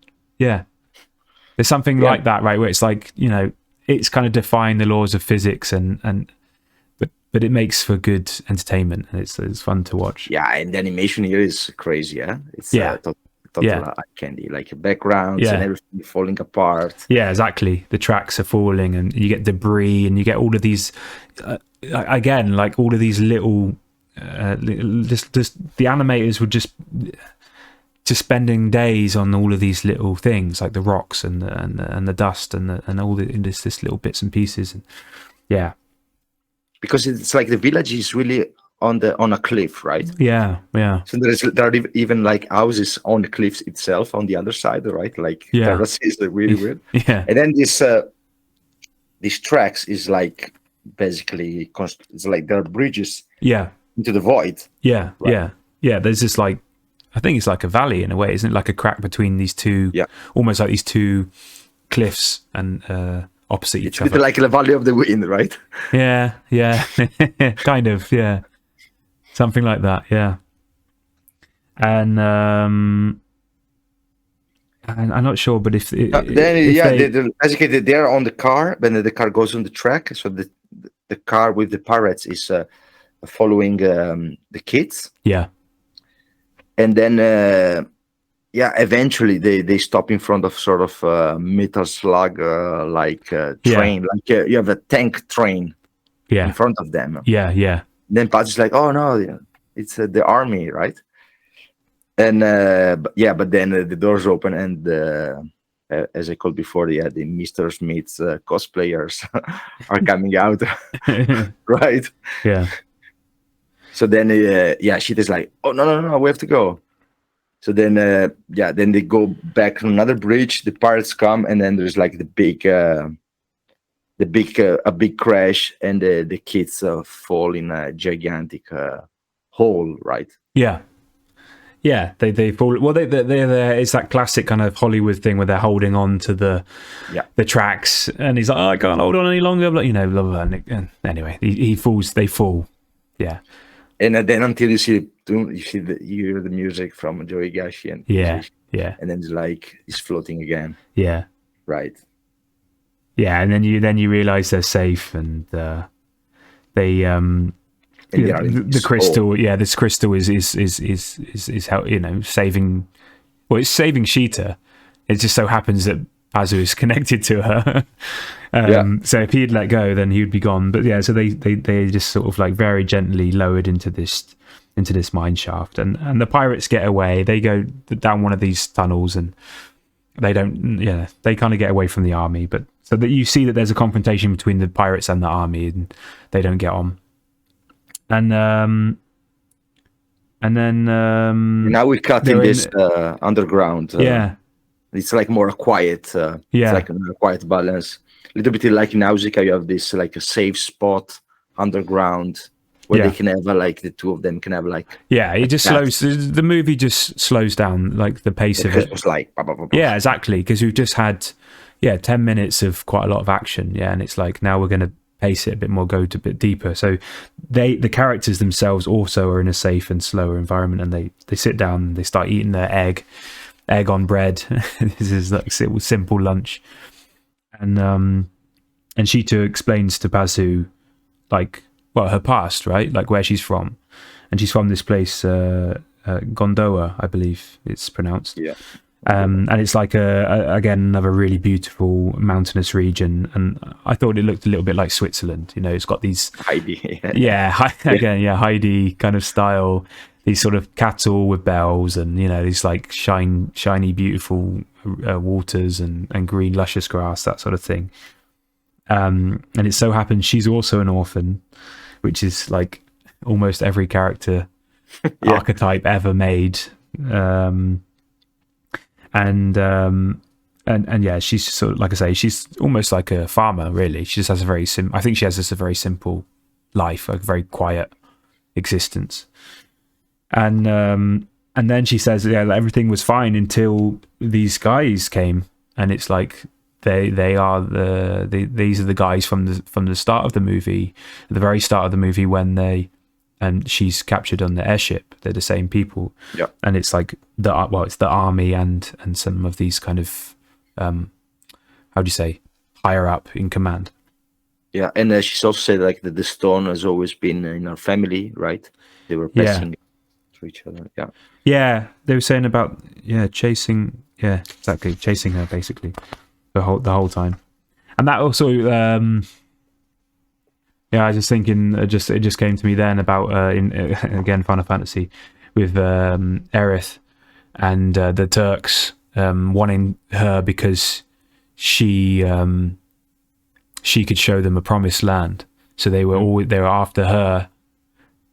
something like that, right, where it's like, you know, it's kind of defying the laws of physics, but it makes for good entertainment, and it's fun to watch. Yeah, and the animation here is crazy. Yeah, it's total eye candy, like backgrounds and everything falling apart. Yeah, exactly. The tracks are falling, and you get debris, and you get all of these again, like all of these little just the animators would just spending days on all of these little things, like the rocks and the dust and all this little bits and pieces. And yeah, because it's like the village is really on a cliff, right? Yeah. So there are even like houses on the cliffs itself on the other side, right? Like terraces are really weird. Yeah. And then these tracks is like basically it's like there are bridges into the void. Yeah, right? yeah. There's this like, I think it's like a valley in a way, isn't it? Like a crack between these two, almost like these two cliffs and opposite each other. It's like the Valley of the Wind, right? Yeah, kind of, yeah, something like that, yeah. And I'm not sure, but basically they're on the car, when the car goes on the track, so the car with the pirates is following the kids. Yeah. And then, eventually they stop in front of sort of metal slug train, like you have a tank train in front of them. Yeah. Then Paz is like, oh no, it's the army, right? And but then the doors open, and as I called before, the Mr. Smith's cosplayers are coming out, right? Yeah. So then, Sheeta's like, oh, no, we have to go. So then, then they go back on another bridge. The pirates come, and then there's like a big crash, and the kids fall in a gigantic hole, right? Yeah. They fall. Well, they're it's that classic kind of Hollywood thing where they're holding on to the tracks, and he's like, oh, I can't hold on any longer. But blah, blah, blah. And anyway, he falls. They fall. Yeah. And then until you hear the music from Joe Hisaishi, and and then it's like he's floating again. Yeah, right. Yeah, and then you realize they're safe, and they the crystal. Yeah, this crystal is how, you know, saving. Well, it's saving Sheeta. It just so happens that Pazu is connected to her. So if he'd let go, then he would be gone. But yeah, so they just sort of like very gently lowered into this mine shaft, and the pirates get away. They go down one of these tunnels, and they don't. Yeah, they kind of get away from the army. But so that you see that there's a confrontation between the pirates and the army, and they don't get on. And then now we cut in this underground. It's like more quiet. It's like a quiet balance. A little bit like Nausicaa, you have this like a safe spot underground where they can have like the two of them can have like it just slows. The movie just slows down like the pace of it. It's like bah, bah, bah, bah. Yeah, exactly, because we've just had 10 minutes of quite a lot of action. Yeah, and it's like now we're going to pace it a bit more, go a bit deeper. So the characters themselves also are in a safe and slower environment, and they sit down and they start eating their egg on bread. This is like simple lunch, and Sheeta explains to Pazu like, well, her past, right, like where she's from, and she's from this place Gondola, I believe it's pronounced. And it's like again another really beautiful mountainous region, and I thought it looked a little bit like Switzerland. You know, it's got these Heidi, Heidi kind of style, these sort of cattle with bells, and you know, these like shiny beautiful waters and green luscious grass, that sort of thing. And it so happens she's also an orphan, which is like almost every character archetype ever made. And she's sort of, like I say, she's almost like a farmer, really. She just has a very I think she has just a very simple life, a very quiet existence. And then she says, yeah, everything was fine until these guys came, and it's like these are the guys from the start of the movie, the very start of the movie, when she's captured on the airship. They're the same people. Yeah. And it's like it's the army and some of these kind of how do you say, higher up in command. Yeah, and she's also said like that the stone has always been in our family, right? They were passing to each other. Yeah. Yeah, they were saying about chasing. Yeah, exactly, chasing her basically the whole time, and that also. I was just thinking. It just came to me then about again Final Fantasy with Aerith and the Turks wanting her because she could show them a promised land. So they were after her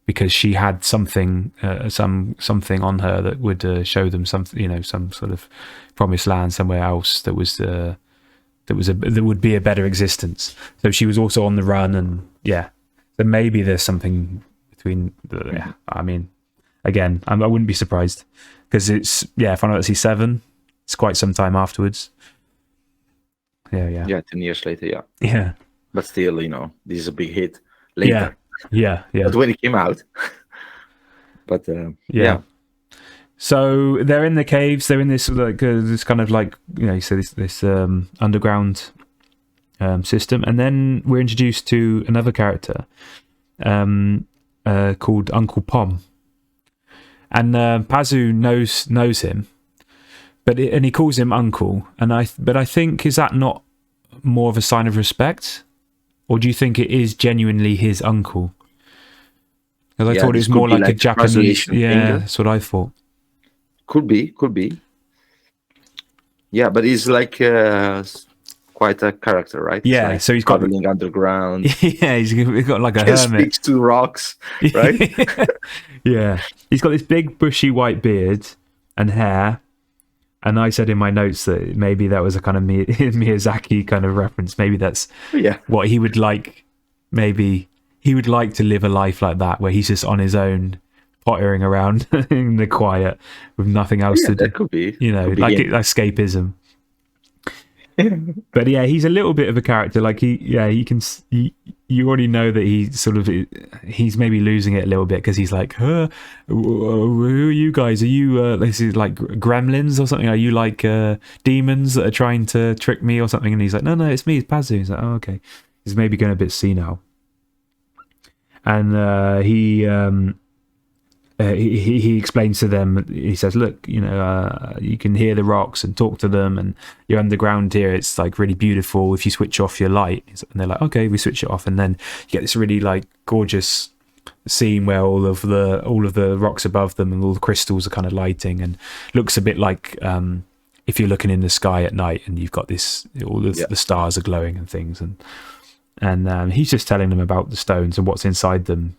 because she had something on her that would show them something, some sort of promised land somewhere else that would be a better existence. So she was also on the run, and so maybe there's something between I mean, again, I wouldn't be surprised because it's Final Fantasy 7. It's quite some time afterwards. Yeah, 10 years later. Yeah, but still, this is a big hit later. Yeah. But when it came out, but yeah. So they're in the caves. They're in this this kind of like so this underground system, and then we're introduced to another character called Uncle Pom, and Pazu knows him, and he calls him Uncle, but I think, is that not more of a sign of respect, or do you think it is genuinely his uncle? Because I thought it was more like a Japanese. Yeah, that's what I thought. Could be. Yeah, but he's like quite a character, right? Yeah, like so he's got traveling underground. Yeah, he's got like a hermit. Speaks to rocks, right? Yeah, he's got this big bushy white beard and hair. And I said in my notes that maybe that was a kind of Miyazaki kind of reference. Maybe that's what he would like. Maybe he would like to live a life like that, where he's just on his own, pottering around in the quiet with nothing else to do. That could be. Escapism. But he's a little bit of a character. Like you already know that he's maybe losing it a little bit, because he's like, who are you guys? Are you this is like gremlins or something? Are you like demons that are trying to trick me or something? And he's like, no, it's me, it's Pazu. He's like, oh, okay. He's maybe going a bit senile. And he explains to them, he says, look, you can hear the rocks and talk to them, and you're underground here, it's like really beautiful if you switch off your light. And they're like, okay, we switch it off, and then you get this really like gorgeous scene where all of the rocks above them and all the crystals are kind of lighting, and looks a bit like if you're looking in the sky at night and you've got this, the stars are glowing and things, and he's just telling them about the stones and what's inside them.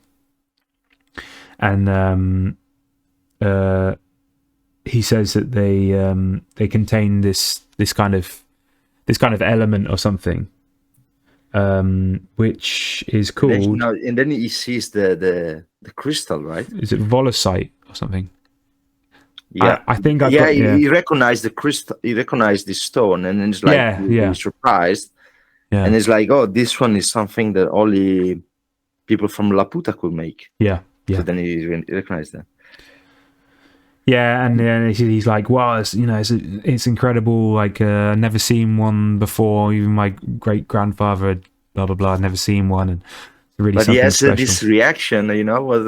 And he says that they contain this kind of element or something, which is called. And then he sees the crystal, right? Is it volusite or something? Yeah, I think. He recognized the crystal. He recognized the stone, and then it's like he's surprised. Yeah. And it's like, oh, this one is something that only people from Laputa could make. Yeah. So then he recognized that. Yeah, and then he's like, "Wow, it's incredible. Like, I've never seen one before. Even my great grandfather, had blah blah blah, never seen one." And really, but he has this reaction. What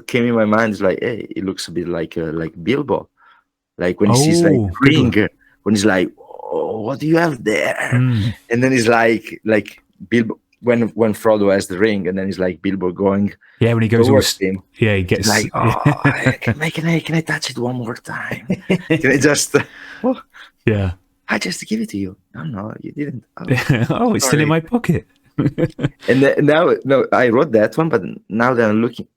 came in my mind is like, hey, it looks a bit like Bilbo, like when he sees like ring, when he's like, "Oh, what do you have there?" And then he's like Bilbo. When Frodo has the ring, and then he's like Bilbo going. Yeah, when he goes towards him. Yeah, he gets like, oh, can I touch it one more time? Can I just? Yeah. I just give it to you. No, you didn't. Oh, it's still in my pocket. And now, I wrote that one, but now that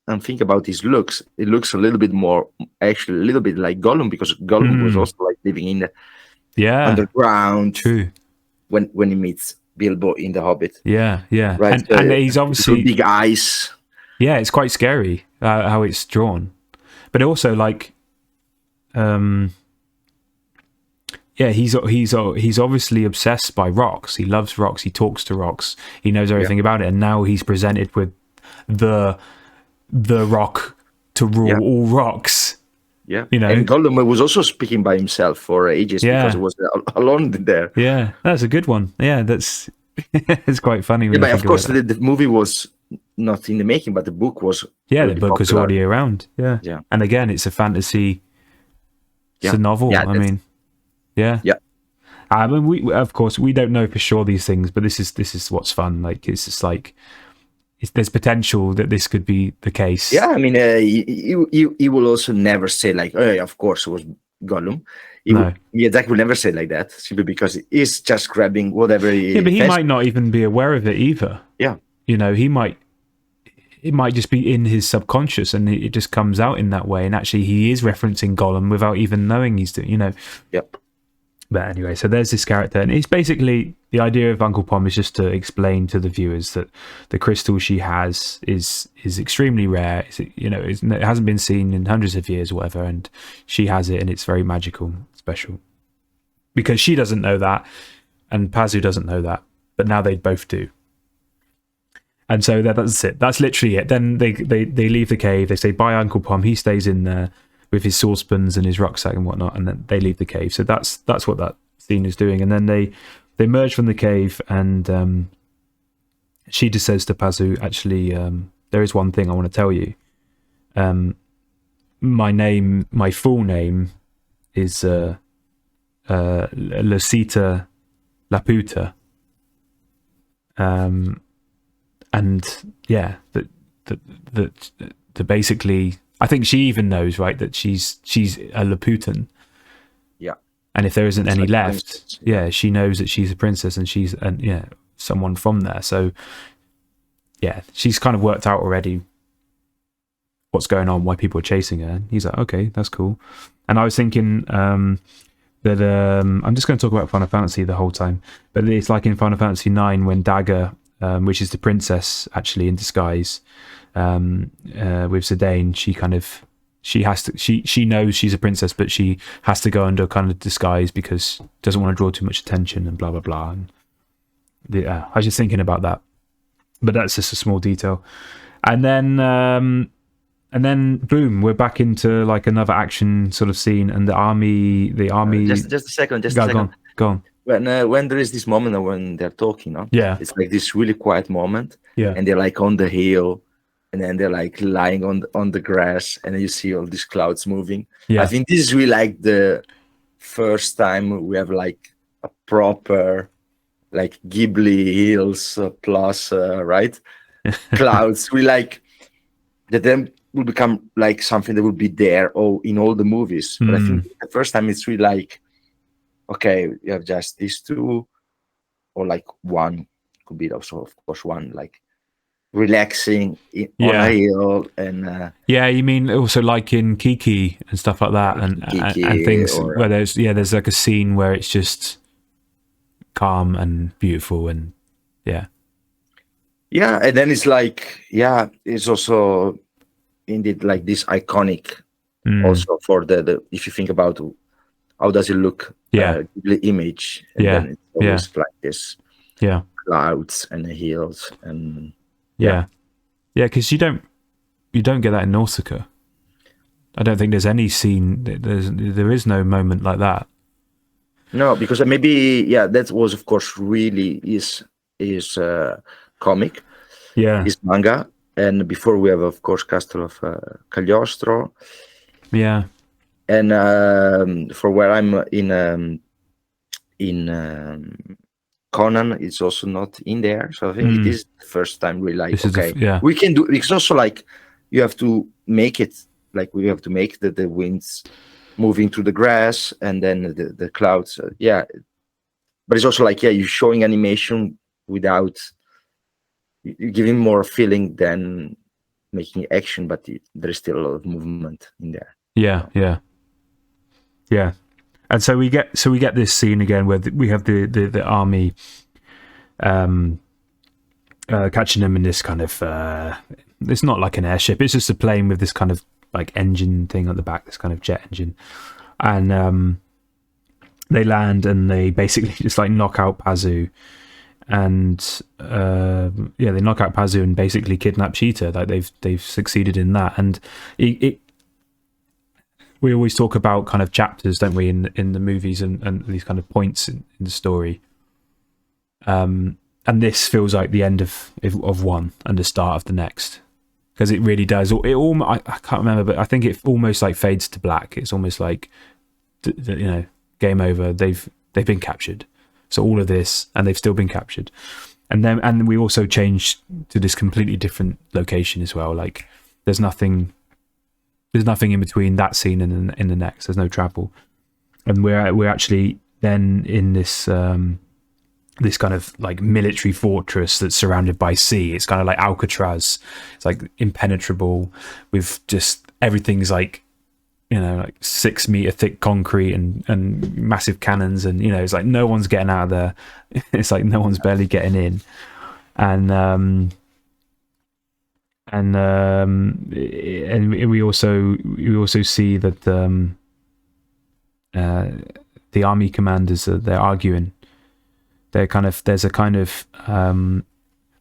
I'm thinking about his looks. It looks a little bit more, actually, a little bit like Gollum, because Gollum was also like living in the underground. True. When he meets Bilbo in The Hobbit. Yeah, yeah. Right. And he's obviously big eyes. Yeah, it's quite scary how it's drawn, but also like, yeah, he's obviously obsessed by rocks. He loves rocks. He talks to rocks. He knows everything about it, and now he's presented with the rock to rule all rocks. Yeah, you know. And Gollum was also speaking by himself for ages because he was alone there. Yeah, that's a good one. Yeah, that's it's quite funny. Yeah, but of course, the movie was not in the making, but the book was. Yeah, the book was already around. Yeah, yeah. And again, it's a fantasy. It's a novel. Yeah, I mean, yeah. I mean, we of course we don't know for sure these things, but this is what's fun. Like it's just like there's potential that this could be the case. Yeah, I mean, he will also never say like, "Oh, of course it was Gollum." Miyazaki will never say like that, simply because he's just grabbing whatever he. Yeah, but he might not even be aware of it either. Yeah, you know, it might just be in his subconscious, and it just comes out in that way. And actually, he is referencing Gollum without even knowing he's doing. You know. Yep. But anyway, so there's this character, and it's basically the idea of Uncle Pom is just to explain to the viewers that the crystal she has is extremely rare. You know, it hasn't been seen in hundreds of years or whatever, and she has it, and it's very magical, special. Because she doesn't know that, and Pazu doesn't know that, but now they both do. And so that's it. That's literally it. Then they leave the cave. They say bye, Uncle Pom. He stays in there with his saucepans and his rucksack and whatnot, and then they leave the cave. So that's what that scene is doing. And then they emerge from the cave, and she just says to Pazu, actually, there is one thing I want to tell you. My full name is Laputa Laputa. And yeah, that basically, I think she even knows, right, that she's a Laputan. Yeah. And if there isn't any left, princess. Yeah, she knows that she's a princess, and she's someone from there. So yeah, she's kind of worked out already what's going on, why people are chasing her. He's like, okay, that's cool. And I was thinking that I'm just going to talk about Final Fantasy the whole time, but it's like in Final Fantasy 9 when Dagger, which is the princess actually in disguise, with Zidane, she knows she's a princess, but she has to go under kind of disguise because doesn't want to draw too much attention and blah blah blah. And I was just thinking about that, but that's just a small detail. And then boom, we're back into like another action sort of scene, and the army. Just a second. Go on. When there is this moment when they're talking, no? Yeah, it's like this really quiet moment. Yeah, and they're like on the hill, and then they're like lying on the grass, and then you see all these clouds moving. Yeah, I think this is really like the first time we have like a proper like Ghibli hills plus right clouds. We like that then will become like something that will be there in all the movies. But I think the first time it's really like, okay, you have just these two, or like one could be also, of course, one like relaxing on a hill, and yeah, you mean also like in Kiki and stuff like that, and things where there's like a scene where it's just calm and beautiful, and yeah, and then it's like it's also indeed like this iconic also for the if you think about how does it look, Ghibli image, and then it's always like this clouds and the hills, and because you don't get that in Nausicaa. I don't think there's any scene, there is no moment like that. No, because maybe that was of course really is comic, is manga. And before we have, of course, Castle of Cagliostro. Yeah. And for where I'm in Conan, it's also not in there. So I think it is the first time we like, we can do, because also like you have to make it, like we have to make the winds moving through the grass and then the clouds. But it's also like, you're showing animation without... You're giving more feeling than making action, but there's still a lot of movement in there. Yeah. And so we get this scene again where we have the army catching them in this kind of it's not like an airship, it's just a plane with this kind of like engine thing at the back, this kind of jet engine, and they land and they basically just like knock out Pazu, and they knock out Pazu and basically kidnap Cheetah. Like they've succeeded in that. And we always talk about kind of chapters, don't we, in the movies and these kind of points in the story. And this feels like the end of one and the start of the next, because it really does. I can't remember, but I think it almost like fades to black. It's almost like, game over. They've been captured. So all of this, and they've still been captured. And we also changed to this completely different location as well. Like there's nothing in between that scene and in the next. There's no travel, and we're actually then in this this kind of like military fortress that's surrounded by sea. It's kind of like Alcatraz. It's like impenetrable. With just everything's like, like 6 meter thick concrete and massive cannons, and it's like no one's getting out of there. It's like no one's barely getting in, and we also see that the army commanders they're arguing. There's a kind of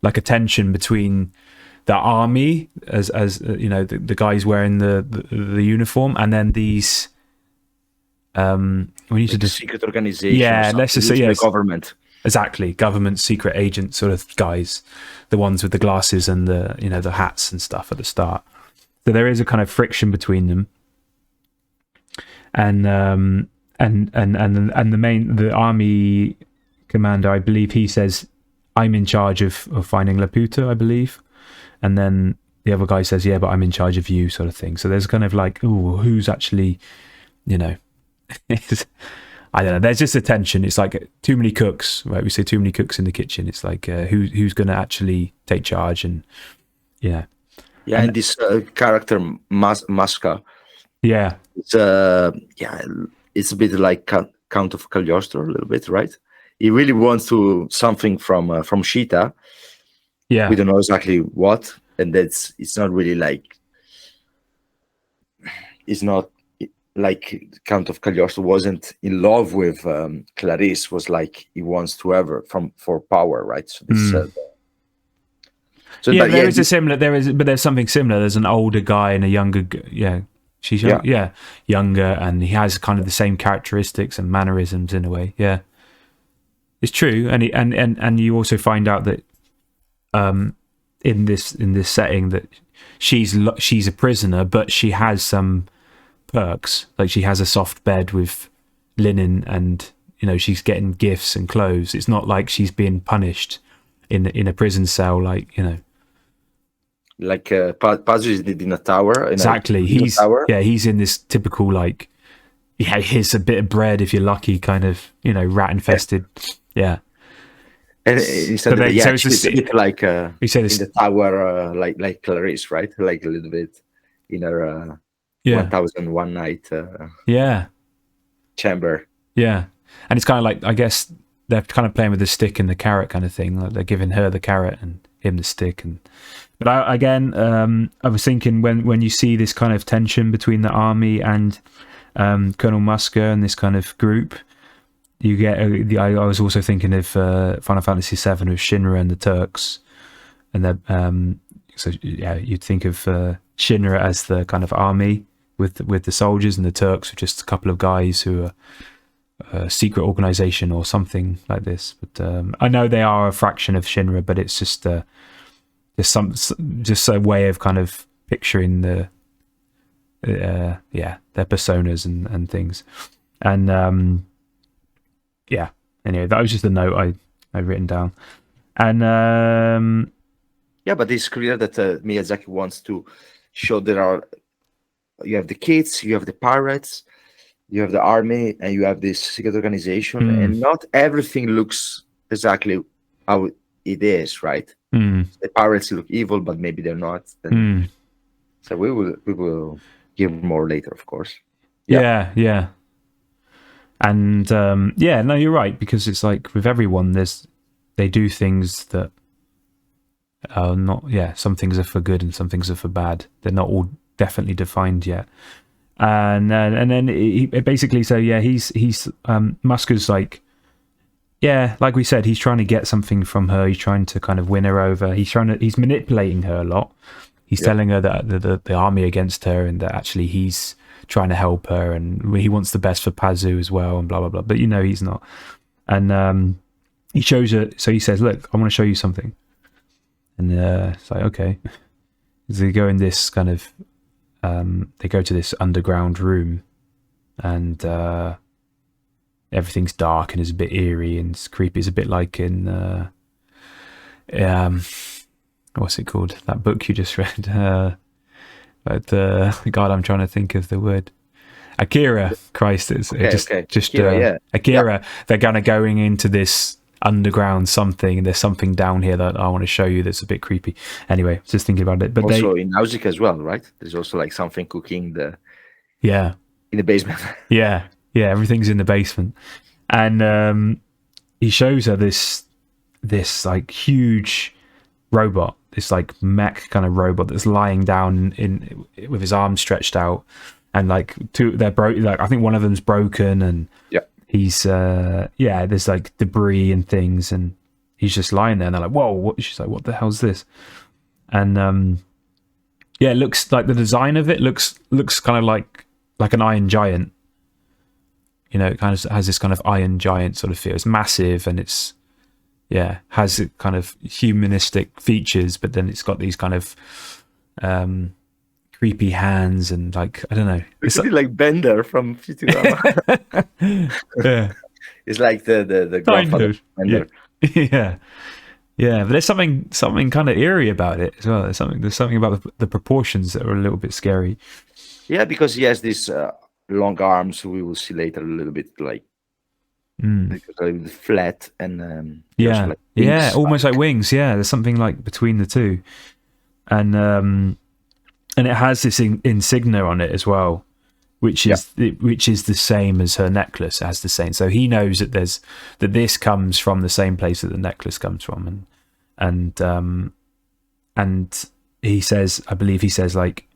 like a tension between the army as the guys wearing the uniform, and then these we need to secret organization. Yeah, let's just say the government. Exactly, government secret agent sort of guys, the ones with the glasses and the the hats and stuff at the start. So there is a kind of friction between them, and the army commander, I believe he says, "I'm in charge of finding Laputa," I believe. And then the other guy says, "Yeah, but I'm in charge of you," sort of thing. So there's kind of like, oh, who's actually, I don't know. There's just a tension. It's like too many cooks, right? We say too many cooks in the kitchen. It's like who's going to actually take charge, and yeah. And this character Masca, it's it's a bit like Count of Cagliostro a little bit, right? He really wants something from Cheetah. Yeah, we don't know exactly what, and it's not really like, it's not like Count of Cagliostro wasn't in love with Clarice. Was like he wants to have her for power, right? So this, but there's something similar. There's an older guy and a younger, she's younger, and he has kind of the same characteristics and mannerisms in a way. Yeah, it's true, and you also find out that in this setting that she's a prisoner, but she has some perks. Like she has a soft bed with linen, and she's getting gifts and clothes. It's not like she's being punished in a prison cell, like Pazu is in a tower. Exactly. He's in this typical like, here's a bit of bread if you're lucky, kind of rat infested. Yeah. And he said it's a bit like he said in the tower, like Clarice, right? Like a little bit in her 1001 night chamber. Yeah, and it's kind of like, I guess they're kind of playing with the stick and the carrot kind of thing. Like they're giving her the carrot and him the stick. But I was thinking when you see this kind of tension between the army and Colonel Musker and this kind of group, you get. I was also thinking of Final Fantasy VII with Shinra and the Turks, and you'd think of Shinra as the kind of army with the soldiers, and the Turks are just a couple of guys who are a secret organization or something like this. But I know they are a fraction of Shinra, but it's just a way of kind of picturing their personas and things. And anyway, that was just a note I'd written down. And but it's clear that Miyazaki wants to show you have the kids, you have the pirates, you have the army, and you have this secret organization, and not everything looks exactly how it is, right? The pirates look evil, but maybe they're not. So we will give more later, of course. And no, you're right, because it's like with everyone, there's they do things that are not. Yeah, some things are for good and some things are for bad. They're not all definitely defined yet. And then he basically, so yeah, he's Musker's like, yeah, like we said, he's trying to get something from her. He's trying to kind of win her over. He's manipulating her a lot. He's telling her that the army against her, and that actually he's trying to help her, and he wants the best for Pazu as well, and blah blah blah. But he's not. And he shows her. So he says, "Look, I want to show you something." And it's like, okay. So they go in this kind of. They go to this underground room, and everything's dark and it's a bit eerie and it's creepy. It's a bit like in what's it called? That book you just read. But God, I'm trying to think of the word. Akira. Christ, Akira. Yeah. They're kind of going into this underground something, and there's something down here that I want to show you that's a bit creepy. Anyway, just thinking about it. But also in Nausicaa as well, right? There's also like something cooking in the basement. yeah, everything's in the basement. And he shows her this like huge robot, this like mech kind of robot that's lying down in with his arms stretched out, and like they're broke. Like I think one of them's broken, and he's there's like debris and things, and he's just lying there, and they're like, whoa, she's like, what the hell's this? And it looks like the design of it looks kind of like an iron giant. It kind of has this kind of iron giant sort of feel. It's massive, and it's has it kind of humanistic features, but then it's got these kind of creepy hands, and like, I don't know, it's like Bender from Futurama. Yeah, it's like the grandfather of Bender. But there's something kind of eerie about it as well. There's something about the proportions that are a little bit scary. Yeah, because he has these long arms. We will see later a little bit like flat and almost like wings. Yeah, there's something like between the two, and it has this insignia on it as well, which is the same as her necklace. It has the same, so he knows that this comes from the same place that the necklace comes from, and he says, I believe he says, like,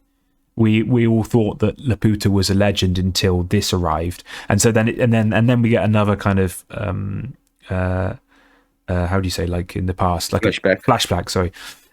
we all thought that Laputa was a legend until this arrived, and so then we get another kind of how do you say, like in the past, like flashback. Sorry,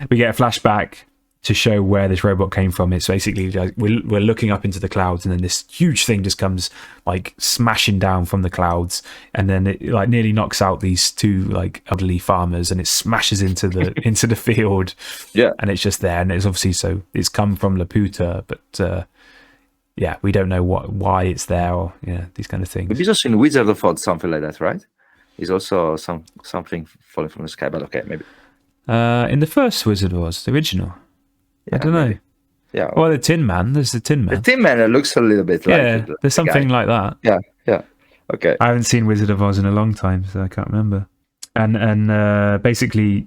we get a flashback to show where this robot came from. It's basically like we're looking up into the clouds, and then this huge thing just comes like smashing down from the clouds, and then it like nearly knocks out these two like elderly farmers, and it smashes into the field. Yeah, and it's just there, and it's obviously, so it's come from Laputa, but we don't know why it's there, or these kind of things. But he's also in Wizard of Oz, something like that, right? He's also something falling from the sky, but okay, maybe. In the first Wizard of Oz, the original. I don't know. Yeah. Well, the Tin Man. There's the Tin Man. The Tin Man looks a little bit like. Yeah, there's something like that. Yeah. Okay. I haven't seen Wizard of Oz in a long time, so I can't remember. And basically,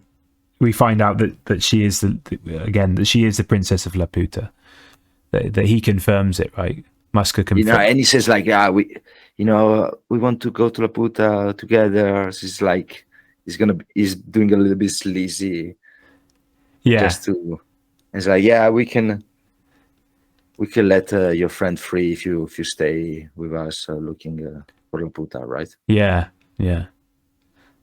we find out that she is the princess of Laputa. That he confirms it, right? Musker confirms. And he says like, we want to go to Laputa together. He's like, he's doing a little bit sleazy. Yeah. Just to. It's like, we can let your friend free if you stay with us looking for Laputa, right? Yeah.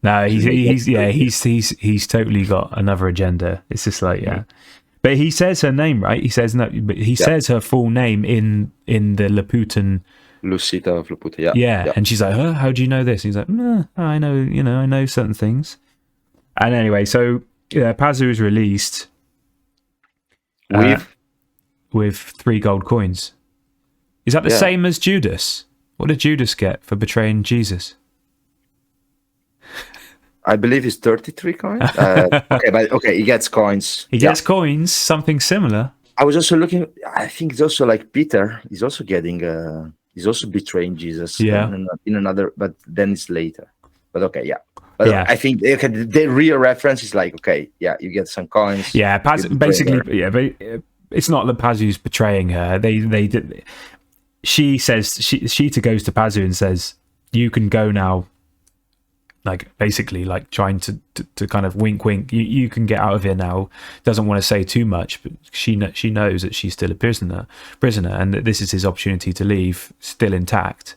No, he's totally got another agenda. It's just like, but he says her name, right? He says no, but he says her full name in the Laputan. Lucita of Laputa, yeah. And she's like, how do you know this? He's like, I know, I know certain things. And anyway, so Pazu is released. With 3 gold coins. Is that the same as Judas? What did Judas get for betraying Jesus? I believe it's 33 coins. He gets coins. He gets coins, something similar. I was also looking. I think it's also like Peter. He's also getting. He's also betraying Jesus. In another, but then it's later. But okay, yeah. But I think the real reference is like, you get some coins. Yeah, basically, but it's not that Pazu's betraying her. They did. She says Sheeta goes to Pazu and says, "You can go now. like basically like trying to kind of wink, you can get out of here now. Doesn't want to say too much, but she knows that she's still a prisoner, and that this is his opportunity to leave, still intact.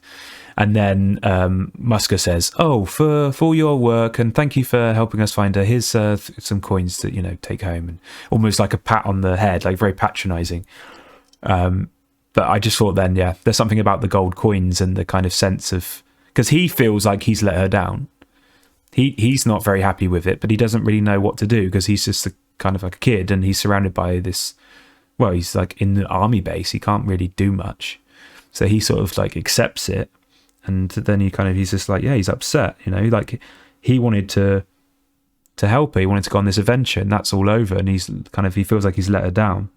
And then Musker says, "Oh, for all your work, and thank you for helping us find her. Here's some coins to take home," and almost like a pat on the head, like very patronising. But I just thought then, yeah, there's something about the gold coins and the kind of sense of, because he feels like he's let her down. He's not very happy with it, but he doesn't really know what to do because he's just kind of like a kid, and he's surrounded by this. Well, he's like in the army base. He can't really do much, so he sort of like accepts it. And then he's just like, yeah, he's upset, like he wanted to help her. He wanted to go on this adventure, and that's all over. And he feels like he's let her down.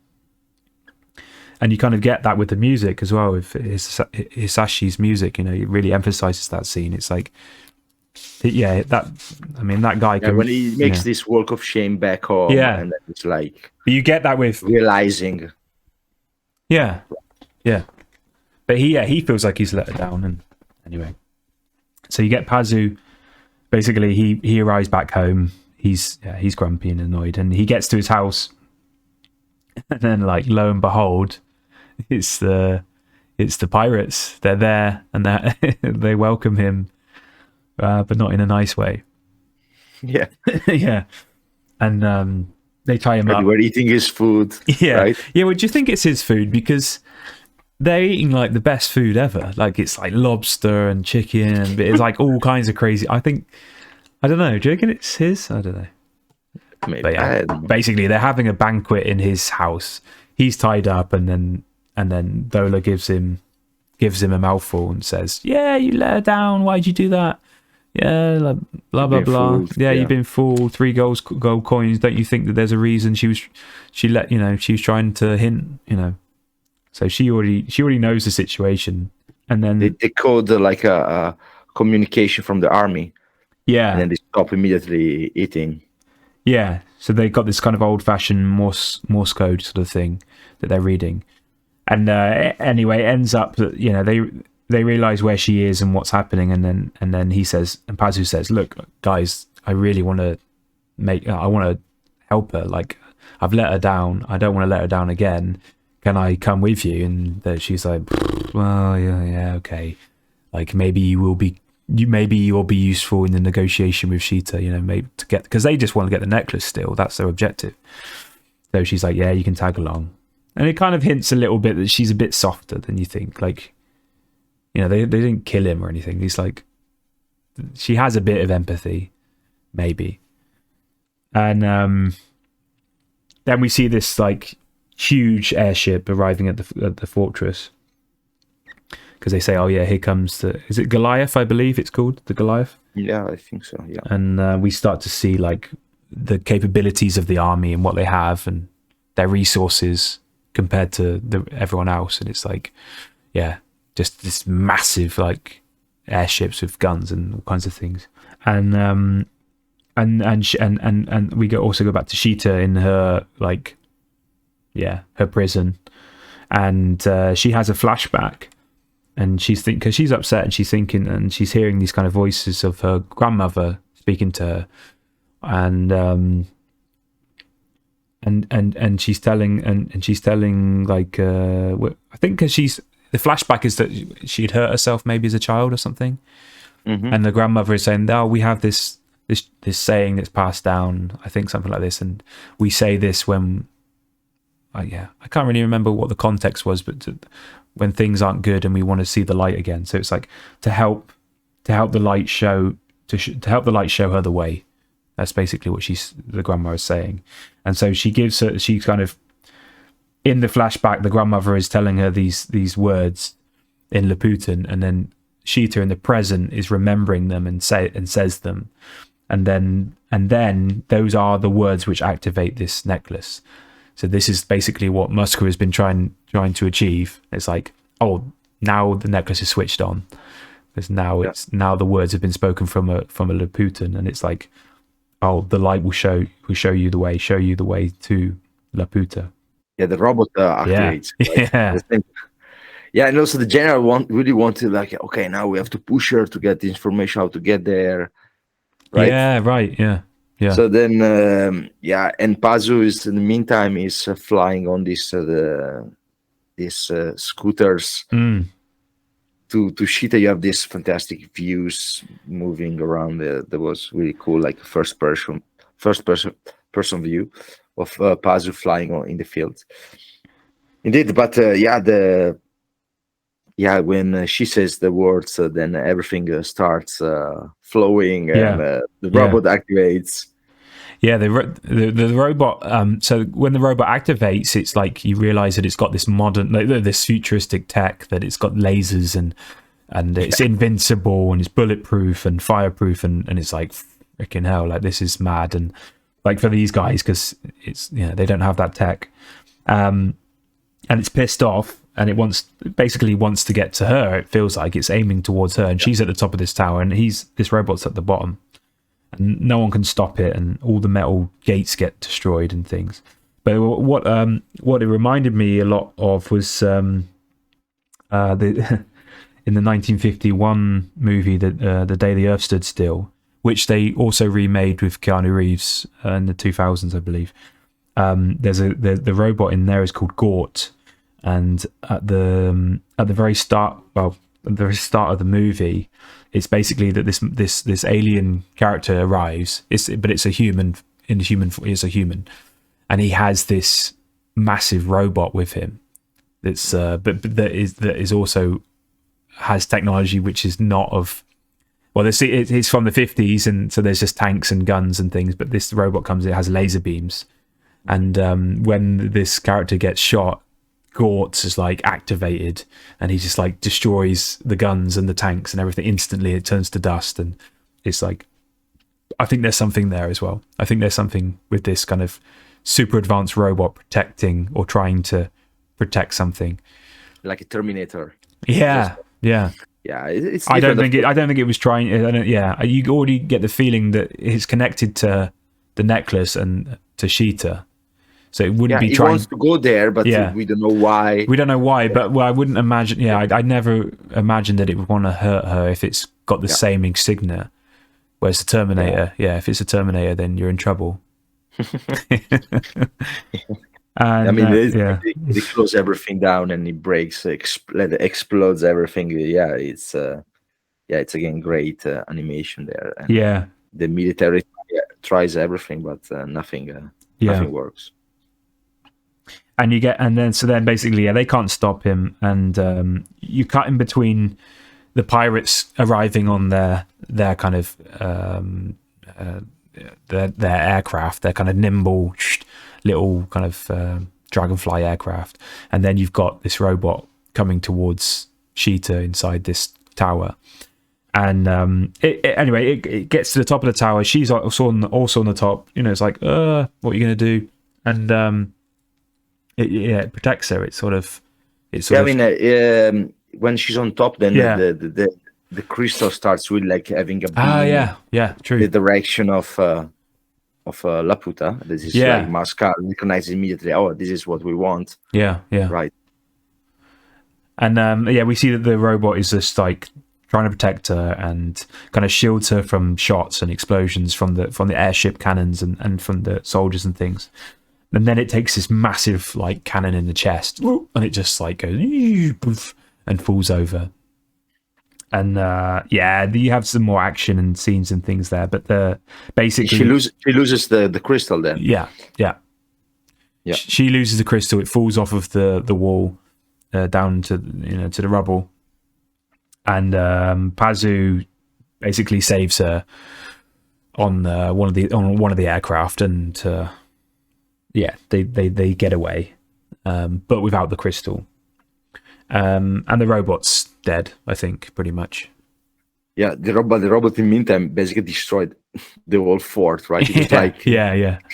And you kind of get that with the music as well, with Hisaishi's music, it really emphasizes that scene. It's like, yeah, that guy can, when he makes this walk of shame back home, and then it's like, you get that with realizing. Yeah. But he feels like he's let her down, and anyway, so you get Pazu. Basically, he arrives back home. He's grumpy and annoyed, and he gets to his house, and then like lo and behold, it's the pirates. They're there, and they welcome him, but not in a nice way. Yeah, yeah, and they tie him up. We're eating his food. Yeah, right? Yeah. Well, do you think it's his food? Because they're eating like the best food ever. Like it's like lobster and chicken, but it's like all kinds of crazy. I don't know. Do you reckon it's his? I don't know. Maybe. But yeah, basically they're having a banquet in his house. He's tied up, and then Dola gives him a mouthful and says, "Yeah, you let her down. Why'd you do that? Yeah, like, blah blah blah. Fooled. Yeah, you've been fooled. 3 gold coins. Don't you think that there's a reason she was trying to hint, So she already knows the situation, and then they code like a communication from the army. Yeah, and then they stop immediately eating. Yeah, so they got this kind of old-fashioned Morse code sort of thing that they're reading, and anyway, it ends up that they realize where she is and what's happening, and then he says, and Pazu says, "Look, guys, I really want to help her. Like, I've let her down. I don't want to let her down again. Can I come with you?" And she's like, "Well, yeah, okay. Like maybe you'll be useful in the negotiation with Sheeta, maybe to get, because they just want to get the necklace still. That's their objective." So she's like, "Yeah, you can tag along." And it kind of hints a little bit that she's a bit softer than you think. Like, they didn't kill him or anything. He's like, she has a bit of empathy, maybe. And then we see this like huge airship arriving at the fortress, because they say, "Oh yeah, here comes is it Goliath? I believe it's called the Goliath." Yeah, I think so. Yeah, and we start to see like the capabilities of the army and what they have and their resources compared to everyone else, and it's like, yeah, just this massive like airships with guns and all kinds of things, and we also go back to Sheeta in her like, yeah, her prison, and she has a flashback. And because she's upset, and she's thinking, and she's hearing these kind of voices of her grandmother speaking to her, and she's telling like I think because the flashback is that she'd hurt herself maybe as a child or something, and the grandmother is saying, "Oh, we have this saying that's passed down. I think something like this, and we say this when." I can't really remember what the context was, but when things aren't good and we want to see the light again. So it's like to help the light show her the way. That's basically what the grandma is saying. And so she's kind of in the flashback, the grandmother is telling her these words in Laputan, and then Sheeta in the present is remembering them and says them. And then those are the words which activate this necklace. So this is basically what Musker has been trying to achieve. It's like, oh, now the necklace is switched on, because now the words have been spoken from a Laputan, and it's like, oh, the light will show you the way to Laputa. Yeah, the robot activates. Yeah. Right? Yeah, and also the general really wanted, like, okay, now we have to push her to get the information how to get there. right? Yeah, right. Yeah, yeah. So then, and Pazu is in the meantime is flying on these scooters to Shita. You have these fantastic views moving around. That was really cool, like first person view of Pazu flying in the field. Indeed, but when she says the words, then everything starts flowing, and the robot activates. Yeah, the robot. So when the robot activates, it's like you realize that it's got this modern, this futuristic tech, that it's got lasers and it's invincible and it's bulletproof and fireproof, and it's like freaking hell, like this is mad. And like for these guys, because it's they don't have that tech, and it's pissed off. And it basically wants to get to her. It feels like it's aiming towards her, and she's at the top of this tower, and this robot's at the bottom, and no one can stop it, and all the metal gates get destroyed and things. But what it reminded me a lot of was in the 1951 movie, The Day the Earth Stood Still, which they also remade with Keanu Reeves in the 2000s, I believe. There's the robot in there is called Gort. And at the very start, at the very start of the movie, it's basically that this alien character arrives. But it's a human. He's a human, and he has this massive robot with him. That's but that is also has technology which is not of. Well, it's from the 50s, and so there's just tanks and guns and things. But this robot comes, it has laser beams, and when this character gets shot, Gort is like activated, and he just like destroys the guns and the tanks and everything instantly. It turns to dust, and it's like, I think there's something there as well. I think there's something with this kind of super advanced robot protecting or trying to protect something, like a Terminator. Yeah. It's. I don't think it was trying. You already get the feeling that it's connected to the necklace and to Sheeta. So it wouldn't be trying. He wants to go there, but we don't know why. We don't know why, but I wouldn't imagine. I'd never imagined that it would want to hurt her if it's got the same insignia. Whereas the Terminator, if it's a Terminator, then you're in trouble. And, he closes everything down and he breaks, explodes everything. It's again great animation there. And the military tries everything, but nothing works. And then basically they can't stop him, and you cut in between the pirates arriving on their kind of their aircraft, their kind of nimble little kind of dragonfly aircraft, and then you've got this robot coming towards Sheeta inside this tower. And it gets to the top of the tower. She's also on the top. It's like, what are you going to do? And it protects her. When she's on top, then the crystal starts with like having a beam. True. The direction of Laputa. This is like Mascara recognizes immediately. Oh, this is what we want. Right. And we see that the robot is just like trying to protect her and kind of shields her from shots and explosions from the airship cannons and from the soldiers and things. And then it takes this massive like cannon in the chest, and it just like goes and falls over. And you have some more action and scenes and things there, but basically she loses the crystal then. Yeah. She loses the crystal. It falls off of the wall down to to the rubble. And Pazu basically saves her on one of the aircraft, and they get away, but without the crystal. And the robot's dead, I think, pretty much. Yeah, the robot in the meantime basically destroyed the whole fort, right? It was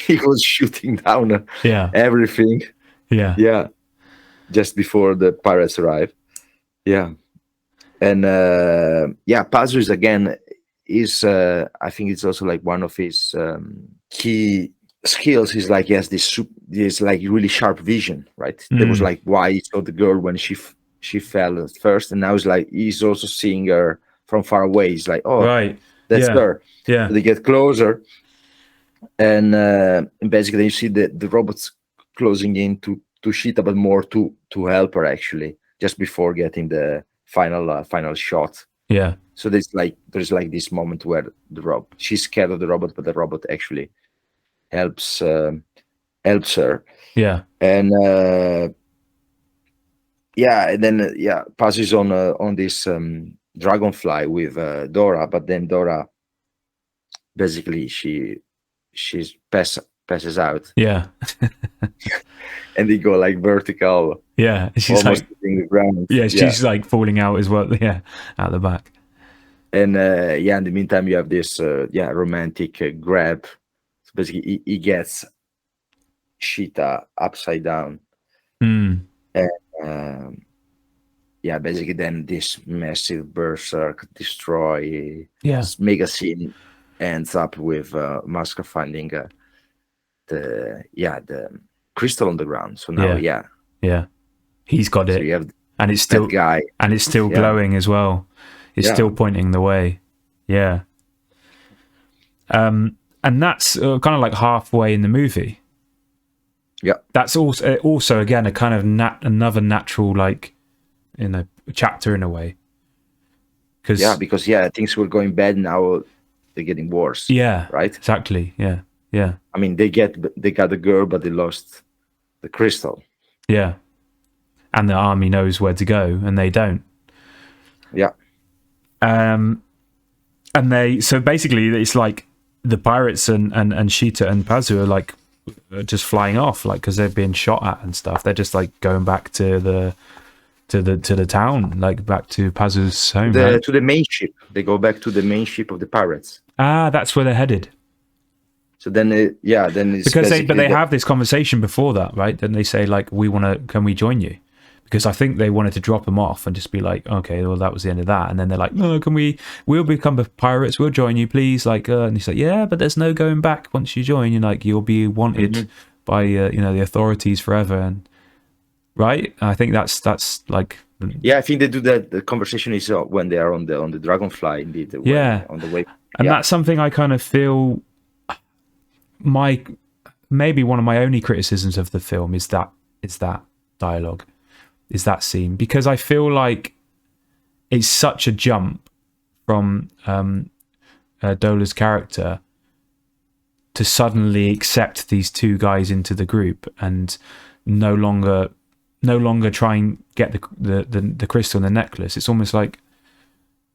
he was shooting down everything. Yeah. Just before the pirates arrive. Yeah. And Pazu is I think it's also like one of his key skills is like he has this like really sharp vision, right? There was like why he saw the girl when she fell at first, and now it's like he's also seeing her from far away. He's like, oh, right. That's her. Yeah. So they get closer, and basically you see the robots closing in to Sheeta, but more to help her actually, just before getting the final shot. Yeah. So there's like this moment where she's scared of the robot, but the robot actually helps her. Yeah. And and then passes on this dragonfly with Dora, but then Dora basically she's passes out. Yeah. And they go like vertical. Yeah. She's almost like hitting the ground. Yeah, she's like falling out as well. Yeah, out the back. And in the meantime, you have this romantic grab. So basically, he gets Sheeta upside down. Mm. And basically, then this massive berserk destroy. Mega scene ends up with Masker finding the crystal on the ground. So now, he's got it. So you have and it's still guy, and it's still glowing as well. It's still pointing the way. Yeah. And that's kind of like halfway in the movie. Yeah. That's also again a kind of another natural, like, chapter in a way. Because things were going bad, now they're getting worse. Yeah. Right. Exactly. Yeah. Yeah. I mean, they got the girl, but they lost the crystal. Yeah. And the army knows where to go, and they don't. Yeah. And so basically it's like the pirates and Sheeta and Pazu are like just flying off, like, because they're being shot at and stuff. They're just like going back to the town, like back to Pazu's home. To the main ship. They go back to the main ship of the pirates. That's where they're headed. So then it's because they have this conversation before that, right? Then they say like, can we join you? Because I think they wanted to drop them off and just be like, okay, well, that was the end of that. And then they're like, no, we'll become pirates. We'll join you, please. Like, and he's like, yeah, but there's no going back once you join. You're like, you'll be wanted by, the authorities forever. And right. I think that's like, I think they do that. The conversation is when they are on the dragonfly, indeed. On the way. And that's something I kind of feel maybe one of my only criticisms of the film is that dialogue. Is that scene, because I feel like it's such a jump from Dola's character to suddenly accept these two guys into the group and no longer try and get the crystal and the necklace. It's almost like,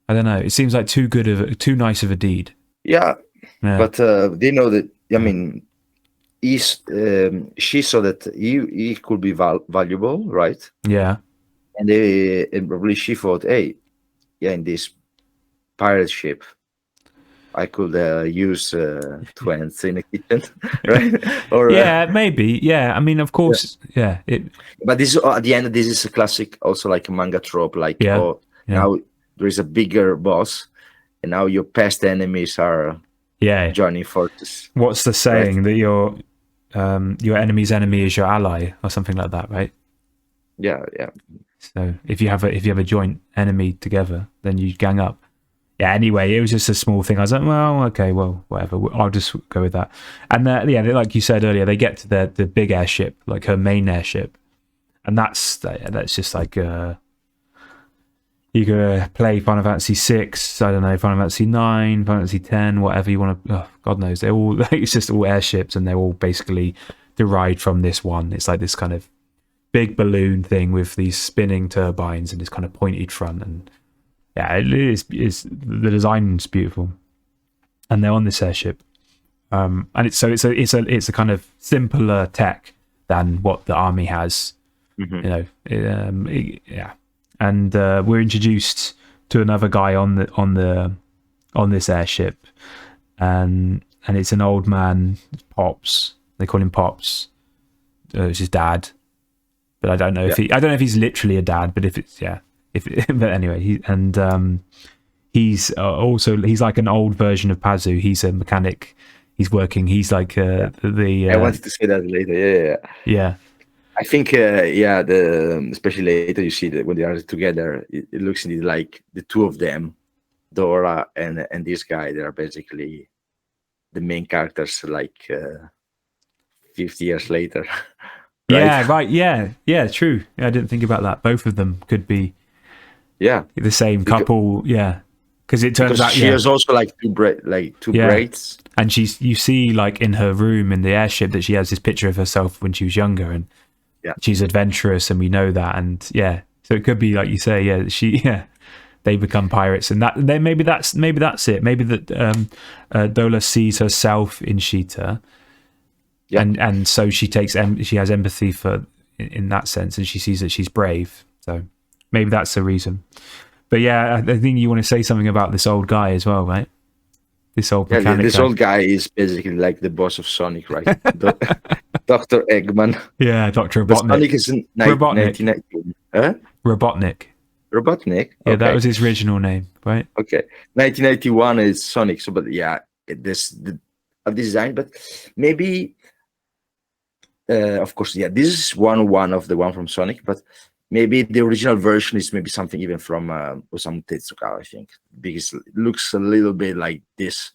I don't know, it seems like too nice of a deed. Yeah. But they know that, I mean, she saw that he could be valuable, right? Yeah. And probably she thought, hey, in this pirate ship, I could use twins in the kitchen, right? Or maybe. Yeah, I mean, of course, But this at the end, this is a classic, also like a manga trope. Like, now there is a bigger boss, and now your past enemies are joining forces. What's the saying, that your enemy's enemy is your ally, or something like that, right? Yeah. So if you have a joint enemy together, then you gang up. Yeah. Anyway, it was just a small thing. I was like, well, okay, well, whatever. I'll just go with that. And like you said earlier, they get to the big airship, like her main airship, and that's just like you could play Final Fantasy 6, I don't know, Final Fantasy 9, Final Fantasy 10, whatever you want to. Oh, God knows, they're all. It's just all airships, and they're all basically derived from this one. It's like this kind of big balloon thing with these spinning turbines and this kind of pointed front, and it is the design's beautiful. And they're on this airship, and it's a kind of simpler tech than what the army has. And we're introduced to another guy on this airship, and it's an old man, Pops. They call him Pops. It's his dad, but I don't know if he's literally a dad. But but anyway, he's like an old version of Pazu. He's a mechanic. He's working. He's like I wanted to say that later. Yeah. I think, especially later, you see that when they are together, it looks indeed like the two of them Dora and this guy, they are basically the main characters, like 50 years later. Yeah, right. Yeah, true. Yeah, I didn't think about that. Both of them could be the same couple. Yeah, because it turns out she has also like two braids. And you see like in her room in the airship that she has this picture of herself when she was younger, and she's adventurous, and we know that. And so it could be like you say, they become pirates, and that then maybe that's it. Maybe that Dola sees herself in Sheeta. And so she has empathy for in that sense, and she sees that she's brave. So maybe that's the reason. But yeah, I think you want to say something about this old guy as well, right? This old mechanic. This old guy is basically like the boss of Sonic, right? Dr. Eggman. Yeah, Dr. Robotnik. Sonic is in 1991. Huh? Robotnik. Robotnik? Yeah, that was his original name, right? Okay. 1991 is Sonic. So, but this design, but maybe. Of course, this is one of the one from Sonic, but maybe the original version is maybe something even from Osamu Tezuka, I think, because it looks a little bit like this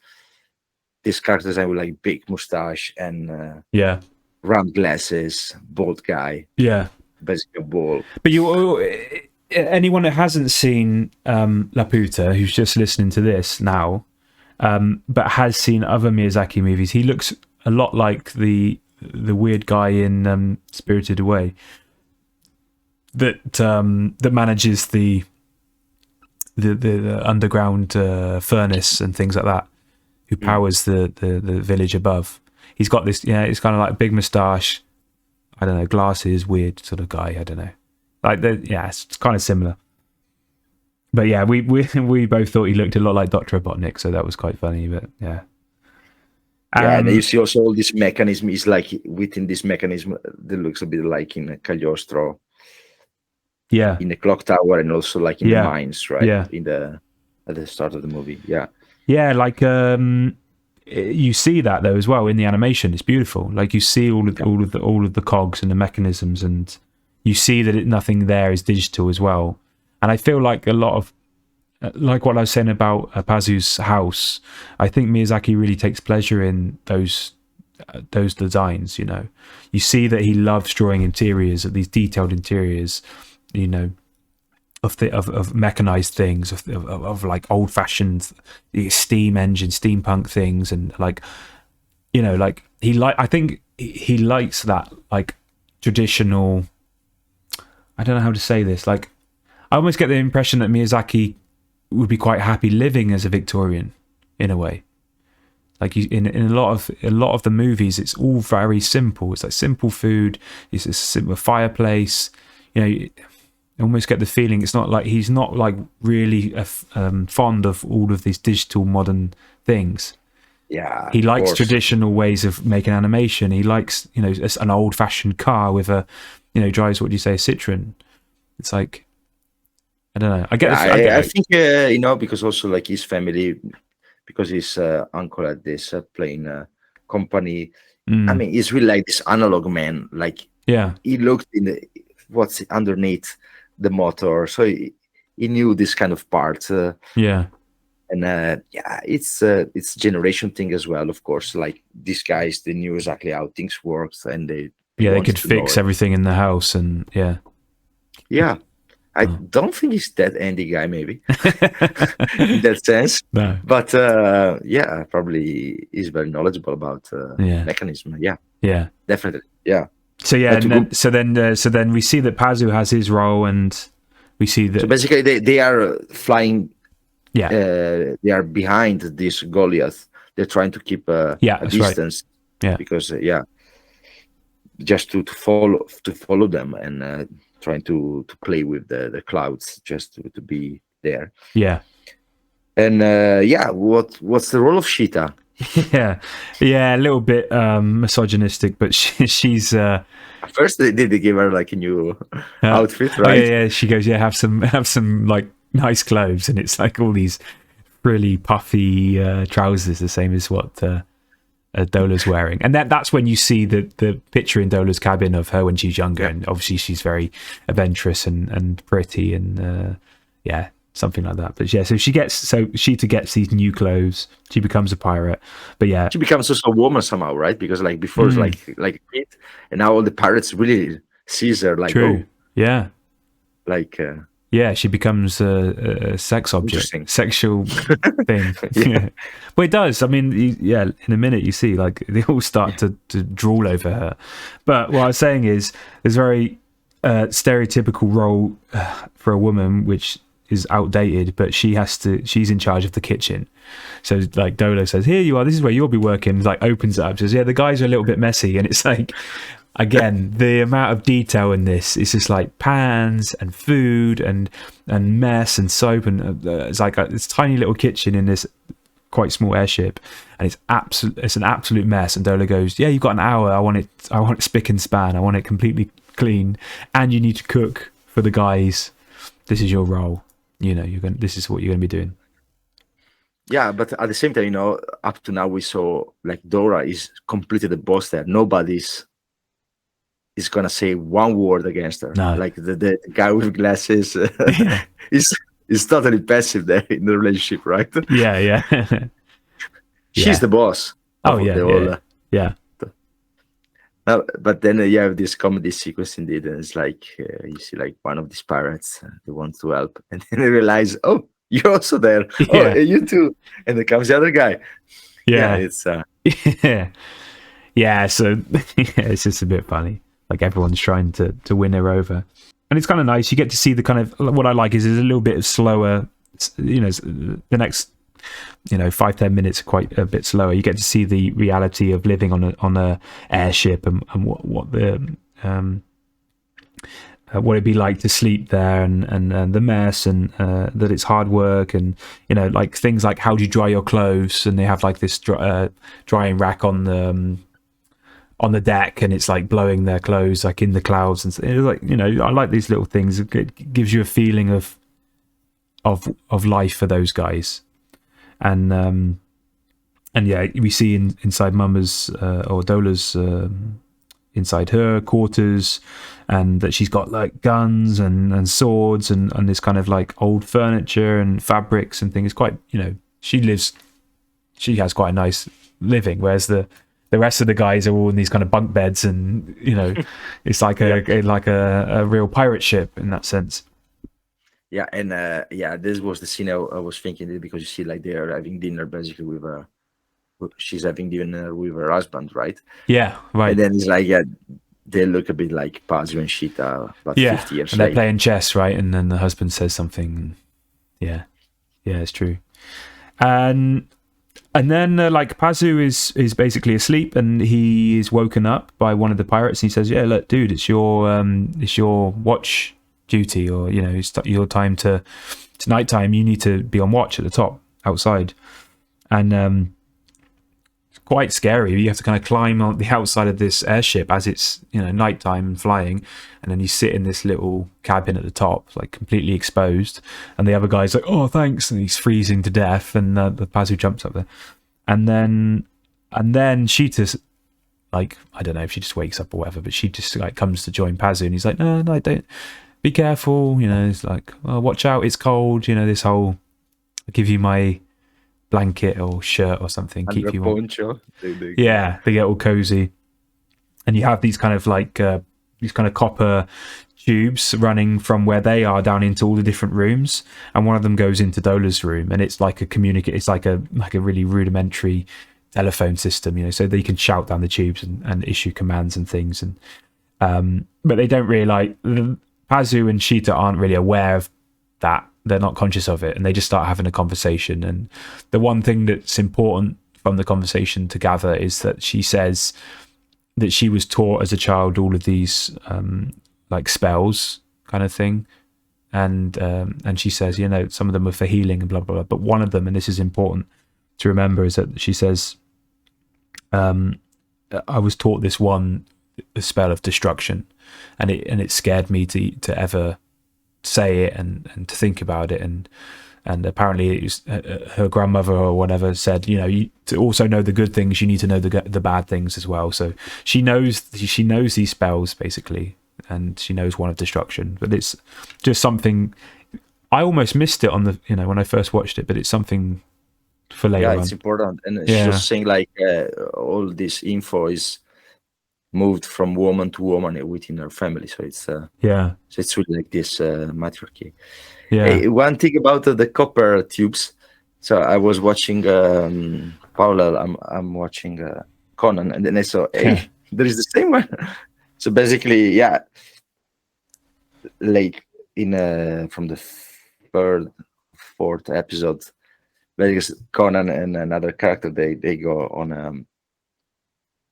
character design with like big mustache and round glasses, bald guy. Yeah, basically a ball. But anyone that hasn't seen Laputa, who's just listening to this now, but has seen other Miyazaki movies, he looks a lot like the weird guy in Spirited Away that manages the underground furnace and things like that, who powers the village above. He's got this, it's kind of like a big moustache, I don't know, glasses, weird sort of guy, I don't know. Like it's kind of similar. But yeah, we both thought he looked a lot like Dr. Robotnik, so that was quite funny, but yeah. And you see also all this mechanism is like within this mechanism that looks a bit like in Cagliostro. Yeah. In the clock tower and also like in the mines, right? Yeah. At the start of the movie. Yeah. Yeah, like you see that though as well in the animation. It's beautiful. Like you see all of the cogs and the mechanisms, and you see that nothing there is digital as well. And I feel like a lot of like what I was saying about Pazu's house, I think Miyazaki really takes pleasure in those designs. You see that he loves drawing interiors, these detailed interiors, of mechanized things, of like old fashioned steam engine, steampunk things, and like I think he likes that like traditional. I don't know how to say this. Like I almost get the impression that Miyazaki would be quite happy living as a Victorian in a way. Like in a lot of the movies, it's all very simple. It's like simple food. It's a simple fireplace. You almost get the feeling it's not like he's not like really fond of all of these digital modern things. Yeah, he likes traditional ways of making animation. He likes an old fashioned car with a drives, what do you say, a Citroen. It's like, I don't know. I think because also like his family, because his uncle had this plane company. I mean, he's really like this analog man. Like, he looked in what's underneath the motor, so he knew this kind of parts. And it's generation thing as well, of course. Like these guys, they knew exactly how things worked, and they could fix everything in the house, and I don't think he's that handy guy, maybe in that sense. No, but probably he's very knowledgeable about mechanism. Yeah, definitely. Yeah. So then we see that Pazu has his role, and we see that. So basically, they are flying. Yeah, they are behind this Goliath. They're trying to keep a distance. Right. Yeah, because just to follow them and trying to play with the clouds, just to be there. Yeah, and what's the role of Sheeta? Yeah, a little bit misogynistic, but she's. First, they give her like a new outfit, right? Yeah. She goes, have some like nice clothes, and it's like all these really puffy trousers, the same as what Dola's wearing. And that's when you see the picture in Dola's cabin of her when she's younger, and obviously she's very adventurous and pretty, and something like that. But yeah, so Sheeta gets these new clothes. She becomes a pirate. But yeah, she becomes also a woman somehow, right? Because like before it's like a kid, and now all the pirates really sees her like, true. Yeah, like yeah, she becomes a sex object, sexual thing. Yeah. Well, it does. I mean, in a minute you see like they all start to drool over her. But what I was saying is there's very stereotypical role for a woman, which is outdated, but she's in charge of the kitchen. So like Dolo says, here you are, this is where you'll be working. Like opens it up, says, yeah, the guys are a little bit messy. And it's like, again, the amount of detail in this is just like pans and food and mess and soap. And it's like this tiny little kitchen in this quite small airship. And it's an absolute mess. And Dolo goes, yeah, you've got an hour. I want it spick and span. I want it completely clean. And you need to cook for the guys. This is your role. You know, this is what you're going to be doing. Yeah, but at the same time, you know, up to now we saw like Dora is completely the boss there. Nobody's is gonna say one word against her. No. Like the guy with glasses is totally passive there in the relationship, right? Yeah. She's the boss. Oh yeah. But then you have this comedy sequence indeed, and it's like you see like one of these pirates, they want to help, and then they realize, oh, you're also there. Yeah. Oh, you too. And then comes the other guy. Yeah, it's yeah. So it's just a bit funny. Like everyone's trying to win her over, and it's kind of nice. You get to see the kind of what I like is there's a little bit of slower. You know, the next 5-10 minutes are quite a bit slower. You get to see the reality of living on a airship and what it'd be like to sleep there and the mess and that it's hard work and like things like how do you dry your clothes, and they have like this drying rack on the deck, and it's like blowing their clothes like in the clouds, and it's like I like these little things. It gives you a feeling of life for those guys. And yeah, we see inside Mama's or Dola's inside her quarters, and that she's got like guns and swords and this kind of like old furniture and fabrics and things. Quite she has quite a nice living, whereas the rest of the guys are all in these kind of bunk beds, and it's like a real pirate ship in that sense. Yeah, and this was the scene I was thinking, because you see like they are having dinner basically with she's having dinner with her husband, right? Yeah, right. And then it's like they look a bit like Pazzo and Sheeta about 50 years and they're playing chess, right? And then the husband says something. Yeah, it's true. And then like Pazu is basically asleep, and he is woken up by one of the pirates, and he says, "Yeah, look, dude, it's your watch duty, or it's your time to nighttime. You need to be on watch at the top outside." And it's quite scary. You have to kind of climb on the outside of this airship as it's nighttime and flying, and then you sit in this little cabin at the top, like completely exposed. And the other guy's like, "Oh, thanks," and he's freezing to death. And the Pazu jumps up there, and then Sheeta's like, I don't know if she just wakes up or whatever, but she just like comes to join Pazu, and he's like, no, don't. Be careful, it's like, oh, watch out, it's cold, this whole, I'll give you my blanket or shirt or something, and keep you poncho. Yeah, they get all cozy, and you have these kind of like these kind of copper tubes running from where they are down into all the different rooms, and one of them goes into Dola's room, and it's like it's like a really rudimentary telephone system, so they can shout down the tubes and issue commands and things, and but they don't really like Pazu and Sheeta aren't really aware of that. They're not conscious of it, and they just start having a conversation. And the one thing that's important from the conversation to gather is that she says that she was taught as a child all of these like spells kind of thing, and she says some of them are for healing and blah blah blah, but one of them, and this is important to remember, is that she says I was taught this one spell of destruction, and it scared me to ever say it and to think about it, and apparently it was, her grandmother or whatever said, to also know the good things, you need to know the bad things as well. So she knows these spells basically, and she knows one of destruction, but it's just something I almost missed it on the when I first watched it, but it's something for later on. It's important, and it's just saying like all this info is moved from woman to woman within her family, so it's so it's really like this matriarchy. One thing about the copper tubes. So I was watching Paula. I'm watching Conan, and then I saw, hey, there is the same one. So basically, like in from the fourth episode, because Conan and another character they go on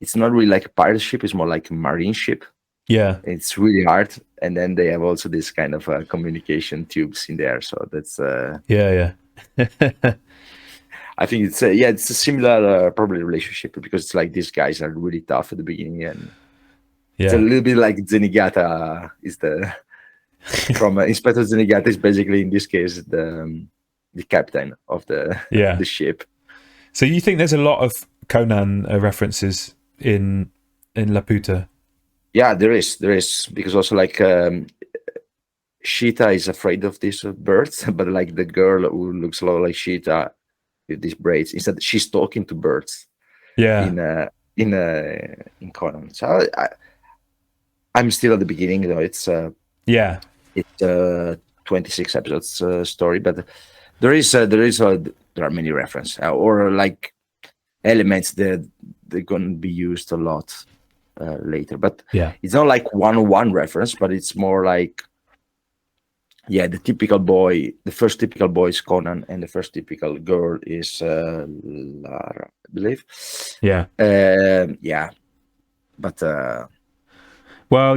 it's not really like a pirate ship, it's more like a marine ship. It's really hard, and then they have also this kind of communication tubes in there, so that's I think it's it's a similar probably relationship, because it's like these guys are really tough at the beginning, and it's a little bit like Zenigata is the from Inspector Zenigata is basically in this case the captain of the the ship. So you think there's a lot of Conan references in Laputa? Yeah, there is, because also like Sheeta is afraid of these birds, but like the girl who looks a lot like Sheeta with these braids, instead she's talking to birds. In Conan. So I'm still at the beginning, it's 26 episodes story, but there are many references or like elements that they're going to be used a lot later, but it's not like one reference, but it's more like the typical boy, the first typical boy is Conan, and the first typical girl is Lara, I believe. But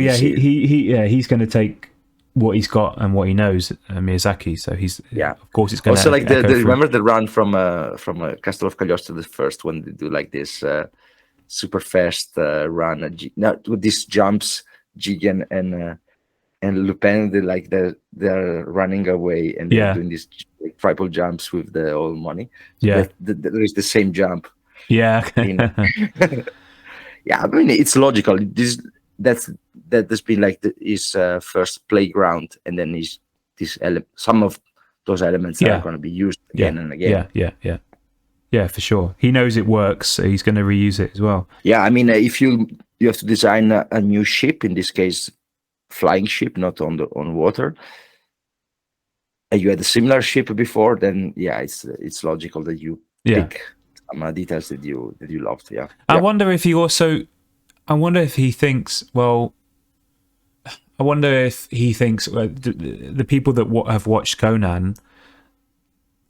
he's going to take what he's got and what he knows, Miyazaki. So he's of course it's going to also like remember the run from Castle of Cagliostro, the first one, they do like this super fast run with these jumps, Jigen and Lupin, they're running away, and they're doing these like, triple jumps with the old money. So there is the same jump. I mean, it's logical. That's been like his first playground, and then some of those elements are going to be used again and again. For sure. He knows it works, so he's going to reuse it as well. I mean, if you have to design a new ship, in this case, flying ship, not on water, and you had a similar ship before, then it's logical that you pick some details that you loved. I wonder if he thinks the people that have watched Conan,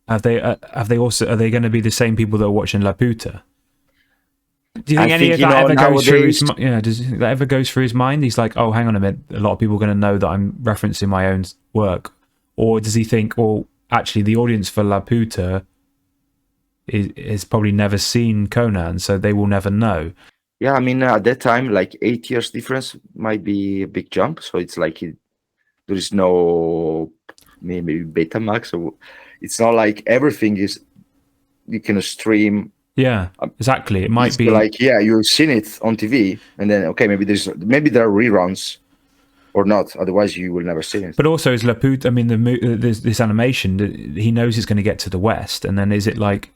are they going to be the same people that are watching Laputa? Do you think any of that ever goes through his mind? Does that ever goes through his mind? He's like, oh, hang on a minute, a lot of people are going to know that I'm referencing my own work. Or does he think, well, actually the audience for Laputa is probably never seen Conan, so they will never know? I mean, at that time, like 8 years difference might be a big jump. So it's like there is no maybe Betamax, or it's not like everything is you can stream. Exactly. It might be like you've seen it on TV, and then maybe there are reruns or not. Otherwise, you will never see it. But also, is Laputa? I mean, this animation, he knows it's going to get to the West, and then is it like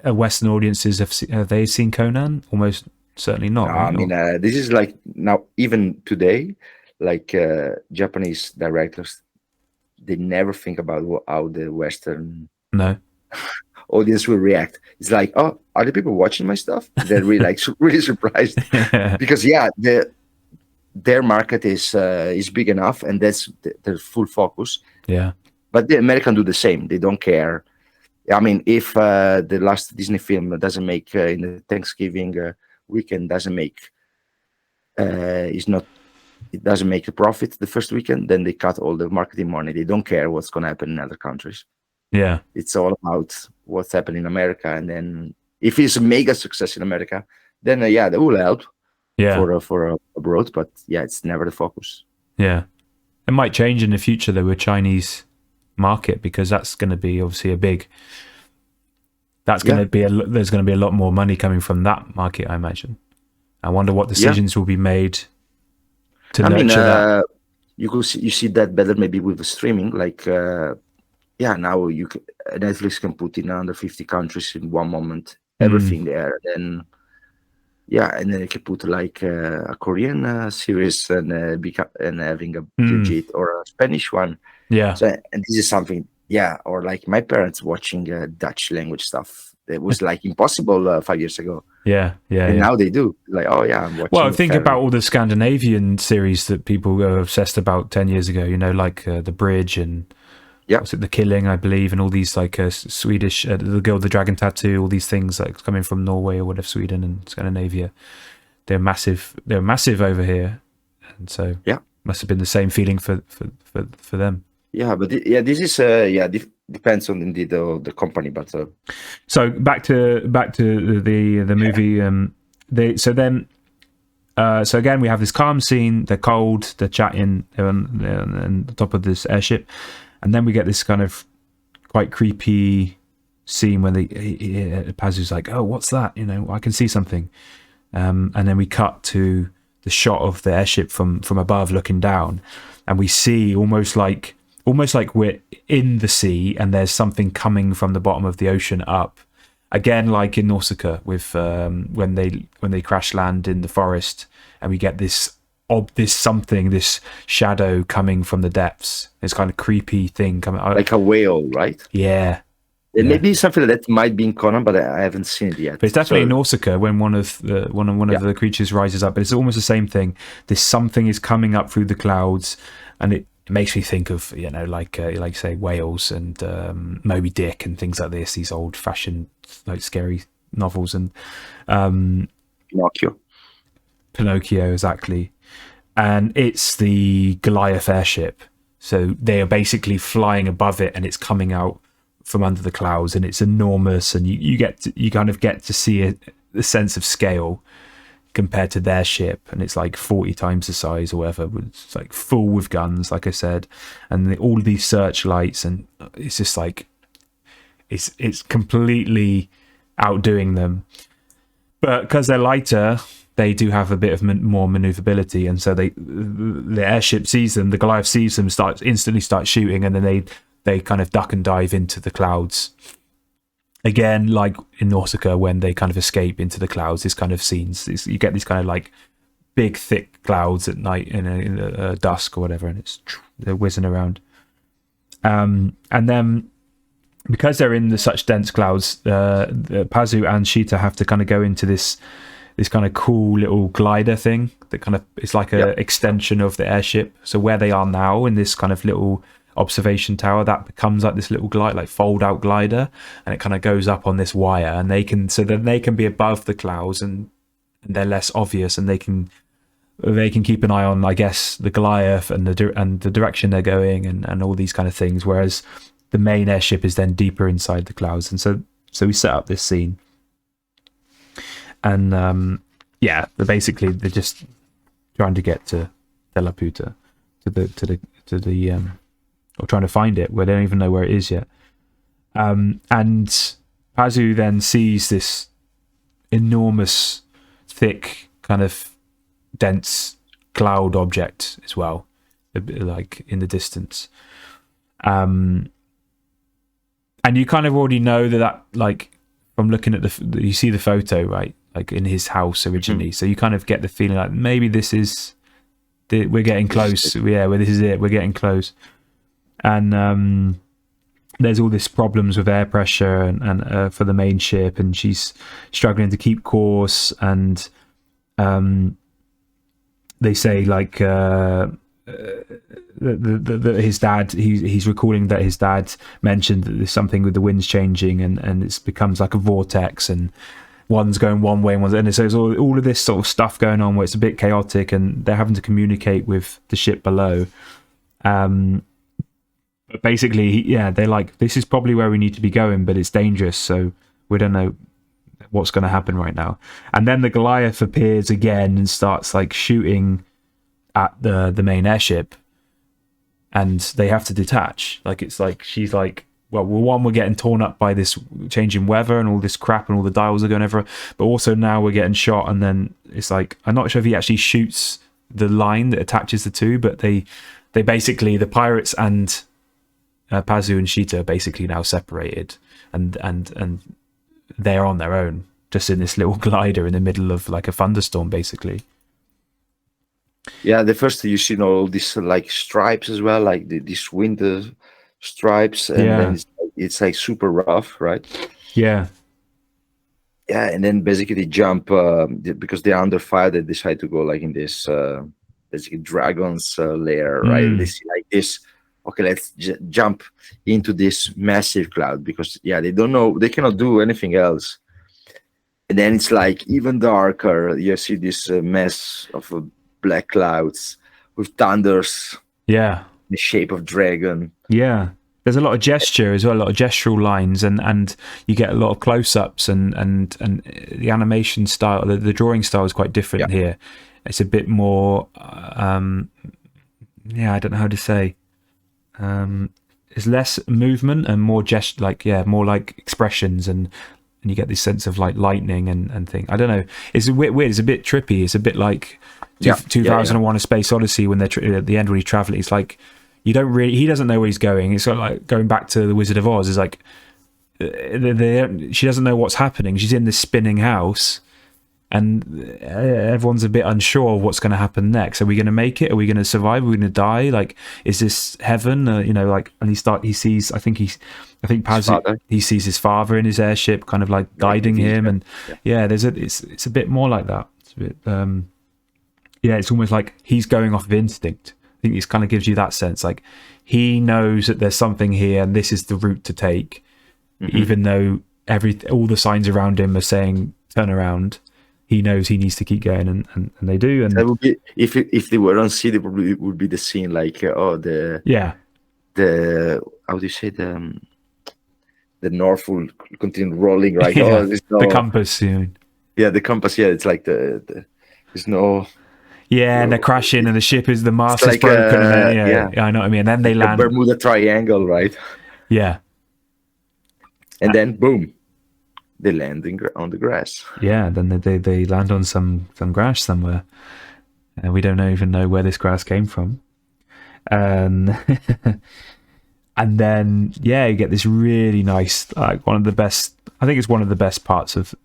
Western audiences have they seen Conan? Almost certainly not. No, right? I mean, this is like now even today, like Japanese directors, they never think about how the Western audience will react. It's like, oh, are the people watching my stuff? They're really really surprised because their market is big enough, and that's their full focus. But the Americans do the same. They don't care. I mean, if the last Disney film doesn't make in the Thanksgiving weekend doesn't make it doesn't make a profit the first weekend, then they cut all the marketing money. They don't care what's going to happen in other countries. It's all about what's happening in America, and then if it's a mega success in America, then that will help for abroad. But it's never the focus. It might change in the future though with Chinese market, because that's going to be obviously there's going to be a lot more money coming from that market, I imagine. I wonder what decisions will be made to nurture that. You see that better maybe with the streaming, like yeah, now Netflix can put in under 50 countries in one moment, everything there. Then yeah, and then you can put like a Korean series and having a Brigitte or a Spanish one. Yeah. So, and this is something, yeah, or like my parents watching Dutch language stuff. It was like impossible 5 years ago. Yeah. And now they do. Like, oh yeah, I'm watching. Well, think about all the Scandinavian series that people were obsessed about 10 years ago, you know, like The Bridge and what's it, The Killing, I believe, and all these like Swedish, The Girl with the Dragon Tattoo, all these things like coming from Norway or whatever, Sweden and Scandinavia. They're massive over here. And so must have been the same feeling for them. Yeah, but this is depends on indeed the company, but so back to the movie. So again we have this calm scene. They're cold. They're chatting. They're on the top of this airship, and then we get this kind of quite creepy scene when Pazu's like, "Oh, what's that? You know, I can see something," and then we cut to the shot of the airship from above, looking down, and we see almost like we're in the sea and there's something coming from the bottom of the ocean up. Again, like in Nausicaa with when they crash land in the forest and we get this shadow coming from the depths. This kind of creepy thing coming out. Like a whale, right? Yeah. Maybe something that might be in Conan, but I haven't seen it yet. But it's definitely in Nausicaa when one of the creatures rises up. But it's almost the same thing. This something is coming up through the clouds, and it makes me think of, you know, like say whales and Moby Dick and things like this. These old-fashioned like scary novels and Pinocchio, exactly. And it's the Goliath airship. So they are basically flying above it, and it's coming out from under the clouds, and it's enormous, and you kind of get to see the sense of scale compared to their ship, and it's like 40 times the size or whatever. It's like full with guns, like I said, and all these searchlights, and it's just like it's completely outdoing them. But because they're lighter, they do have a bit of more maneuverability, and so the airship sees them, the Goliath sees them, instantly starts shooting, and then they kind of duck and dive into the clouds. Again, like in Nausicaa, when they kind of escape into the clouds, this kind of scenes, you get these kind of like big, thick clouds at night in dusk or whatever, and they're whizzing around. And then because they're in such dense clouds, Pazu and Sheeta have to kind of go into this kind of cool little glider thing that kind of is like an extension of the airship. So where they are now in this kind of little observation tower, that becomes like this little fold out glider, and it kind of goes up on this wire, and they can be above the clouds, and they're less obvious, and they can keep an eye on, I guess, the Goliath and the direction they're going, and all these kind of things, whereas the main airship is then deeper inside the clouds. And so we set up this scene, and they're just trying to get to the Laputa, to the or trying to find it, where they don't even know where it is yet. And Pazu then sees this enormous, thick, kind of dense cloud object as well, a bit like in the distance. And you kind of already know that like from looking at you see the photo, right? Like in his house originally. So you kind of get the feeling like maybe we're getting close. Yeah, this is it. We're getting close. And there's all this problems with air pressure and for the main ship, and she's struggling to keep course. And they say like his dad, he's recalling that his dad mentioned that there's something with the winds changing, and it becomes like a vortex, and one's going one way and so there's all of this sort of stuff going on where it's a bit chaotic, and they're having to communicate with the ship below. But basically, they're like, this is probably where we need to be going, but it's dangerous, so we don't know what's going to happen right now. And then the Goliath appears again and starts like shooting at the main airship, and they have to detach. Like it's like she's like, well, one, we're getting torn up by this changing weather and all this crap, and all the dials are going everywhere, but also now we're getting shot. And then it's like, I'm not sure if he actually shoots the line that attaches the two, but they basically, the pirates and Pazu and Sheeta are basically now separated, and they're on their own, just in this little glider in the middle of like a thunderstorm, basically. Yeah, the first you see all these like stripes as well, like these winter stripes, and then it's like super rough, right? Yeah. Yeah, and then basically they jump because they're under fire. They decide to go like in this basically dragon's lair, right? They see like this. Okay, let's jump into this massive cloud because they don't know, they cannot do anything else. And then it's like even darker. You see this mess of black clouds with thunders. Yeah, the shape of dragon. Yeah. There's a lot of gesture as well, a lot of gestural lines, and you get a lot of close-ups, and the animation style, the drawing style is quite different here. It's a bit more, I don't know how to say. It's less movement and more more like expressions, and you get this sense of like lightning and thing. I don't know. It's a bit weird. It's a bit trippy. It's a bit like 2001: A Space Odyssey when they're at the end when he's traveling. It's like. He doesn't know where he's going. It's sort of like going back to the Wizard of Oz. It's like she doesn't know what's happening. She's in this spinning house, and everyone's a bit unsure of what's going to happen next. Are we going to make it? Are we going to survive? Are we going to die? Like, is this heaven? And he sees. I think Pazu, he sees his father in his airship, kind of like guiding him, and it's a bit more like that. It's a bit, it's almost like he's going off of instinct. I think this kind of gives you that sense, like he knows that there's something here and this is the route to take, even though all the signs around him are saying turn around. He knows he needs to keep going, and they do. And that would be if they were on sea, it probably would be the scene like the how do you say the north will continue rolling, right? The compass. The compass. Yeah, it's like there's no. Yeah, and they're crashing, and the mast is broken. I know what I mean. And then they land. Bermuda Triangle, right? Yeah. And then boom, they land on the grass. Yeah, then they land on some grass somewhere, and we don't even know where this grass came from. And then you get this really nice, like one of the best. I think it's one of the best parts of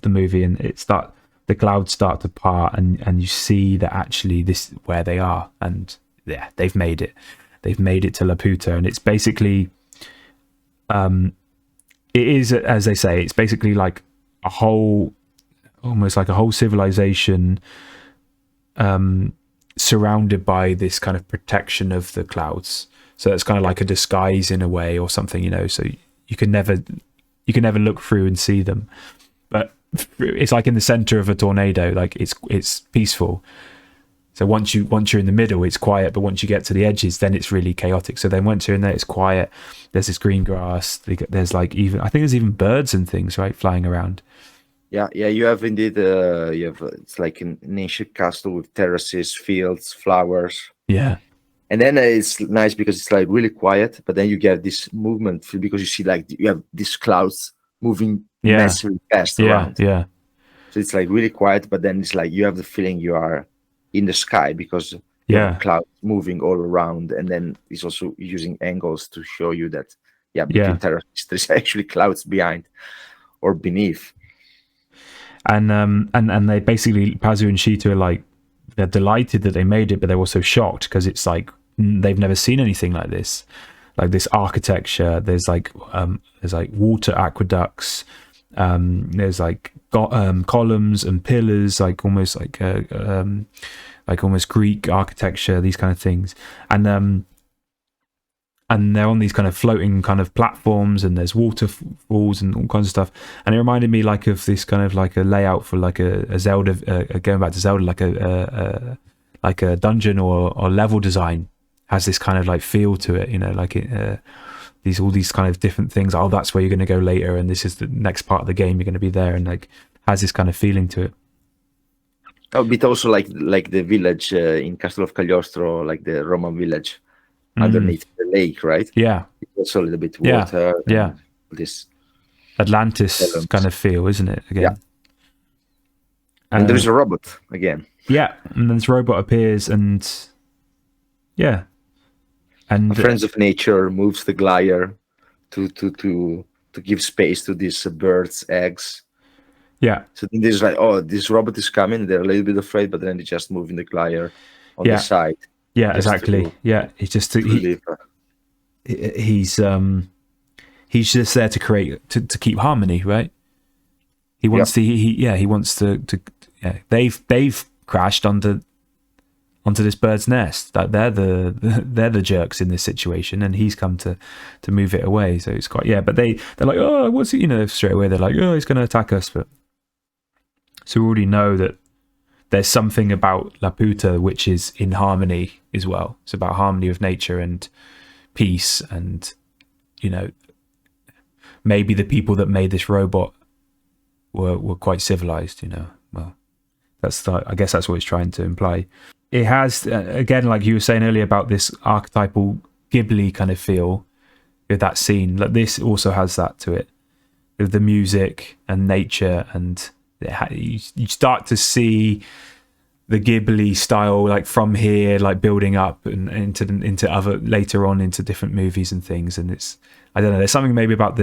the movie, and the clouds start to part, and you see that actually this is where they are, and they've made it to Laputa, and it's basically it is, as they say, it's basically like almost like a whole civilization surrounded by this kind of protection of the clouds. So it's kind of like a disguise in a way or something, so you can never look through and see them, but it's like in the center of a tornado, like it's peaceful. So once you're in the middle, it's quiet, but once you get to the edges, then it's really chaotic. So then once you're in there, it's quiet. There's this green grass. There's like I think there's even birds and things, right, flying around. Yeah. You have indeed. It's like an ancient castle with terraces, fields, flowers. Yeah. And then it's nice because it's like really quiet, but then you get this movement because you see like you have these clouds moving massively fast around. Yeah. So it's like really quiet, but then it's like you have the feeling you are in the sky because you have clouds moving all around, and then it's also using angles to show you that between terraces there's actually clouds behind or beneath. And they basically, Pazu and Sheeta are like, they're delighted that they made it, but they're also shocked because it's like they've never seen anything like this. Like this architecture, there's like water aqueducts, there's like columns and pillars, like almost almost Greek architecture, these kind of things, and they're on these kind of floating kind of platforms, and there's waterfalls and all kinds of stuff. And it reminded me like of this kind of like a layout for like a Zelda, going back to Zelda, like a dungeon or level design. Has this kind of like feel to it, like all these kind of different things. Oh, that's where you're going to go later, and this is the next part of the game. You're going to be there, and like has this kind of feeling to it. A bit also like the village in Castle of Cagliostro, like the Roman village underneath the lake, right? Yeah, it's also a little bit water. Yeah, this Atlantis kind of feel, isn't it? Again, and there's a robot again. Yeah, and then this robot appears, and And Friends of Nature moves the glider to give space to these birds' eggs. yeah, So then there's like, oh, this robot is coming. They're a little bit afraid, but then they just move in the glider on the side. yeah, just exactly. to- Yeah, he's just to live. he's just there to create to keep harmony, right? He wants he wants to they've crashed onto this bird's nest. That they're the jerks in this situation, and he's come to move it away. So it's quite but they're like, oh, what's it? You know, straight away they're like, oh, he's going to attack us. But so we already know that there's something about Laputa which is in harmony as well. It's about harmony with nature and peace, and you know, maybe the people that made this robot were quite civilized. You know, well, I guess that's what it's trying to imply. It has, again, like you were saying earlier about this archetypal Ghibli kind of feel with that scene. Like this also has that to it, with the music and nature, and you start to see the Ghibli style, like from here, like building up and into other later on into different movies and things. And it's, I don't know, there's something maybe about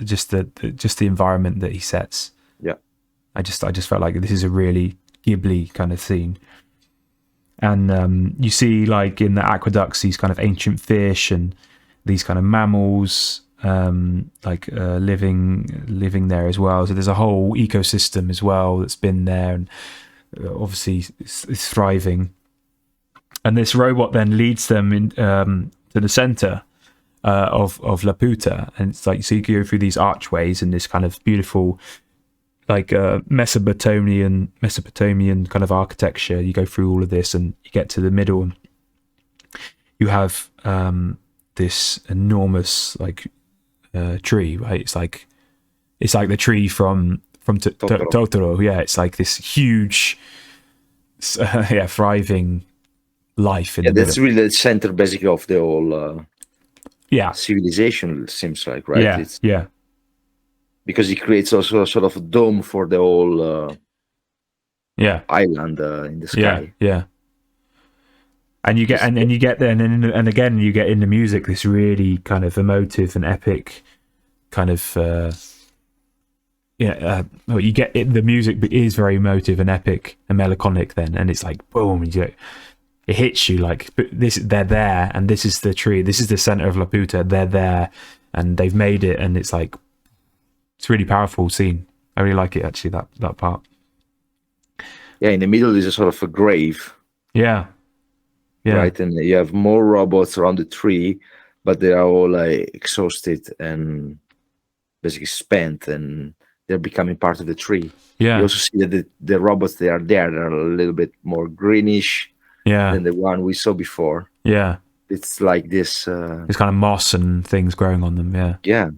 just the environment that he sets. Yeah, I just felt like this is a really Ghibli kind of scene. And you see, like in the aqueducts, these kind of ancient fish and these kind of mammals, living there as well. So there's a whole ecosystem as well that's been there, and obviously it's thriving. And this robot then leads them in to the center of Laputa, and it's like, so you go through these archways and this kind of beautiful, like Mesopotamian kind of architecture. You go through all of this and you get to the middle, and you have this enormous tree, right? It's like the tree from Totoro. Yeah, it's like this huge thriving life in the that's middle. really the center basically of the whole civilization, it seems like, right? Yeah. Because it creates also a sort of a dome for the whole island in the sky. Yeah. And you get you get there, and again you get in the music this really kind of emotive and epic kind of you get it, the music is very emotive and epic and melancholic then, and it's like boom, it hits you like they're there, and this is the tree, this is the center of Laputa, they're there and they've made it, and it's like, it's a really powerful scene. I really like it, actually, that part. Yeah, in the middle is a sort of a grave. Yeah. Right, and you have more robots around the tree, but they are all like exhausted and basically spent, and they're becoming part of the tree. Yeah. You also see that the robots they're a little bit more greenish than the one we saw before. Yeah. It's like this. It's kind of moss and things growing on them. Yeah. Yeah.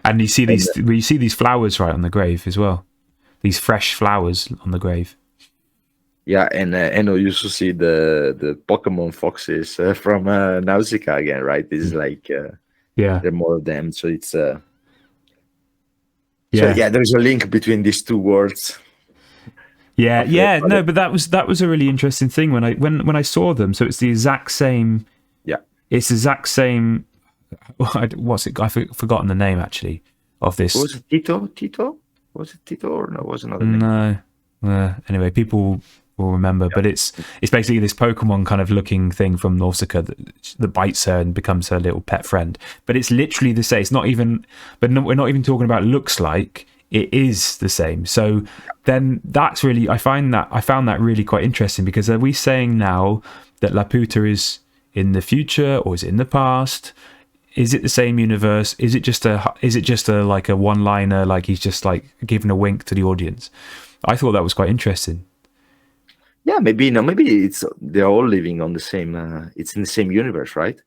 And you see these flowers right on the grave as well. These fresh flowers on the grave. Yeah, and you also see the Pokemon foxes from Nausicaa again, right? This is like there are more of them, so it's so there's a link between these two worlds. No, but that was a really interesting thing when I saw them. So it's the exact same. Yeah, it's the exact same. What's it? I've forgotten the name actually of this. Was it Tito? Was it Tito or no? It was another name. No. Anyway, people will remember, but it's basically this Pokemon kind of looking thing from Nausicaa that bites her and becomes her little pet friend. But it's literally the same. It's not even. But we're not even talking about looks like. It is the same. So then that's really, I found that really quite interesting, because are we saying now that Laputa is in the future or is it in the past? Is it the same universe? Is it just a like a one-liner, like he's just like giving a wink to the audience? I thought that was quite interesting. Yeah, maybe they're all living on the same. It's in the same universe, right?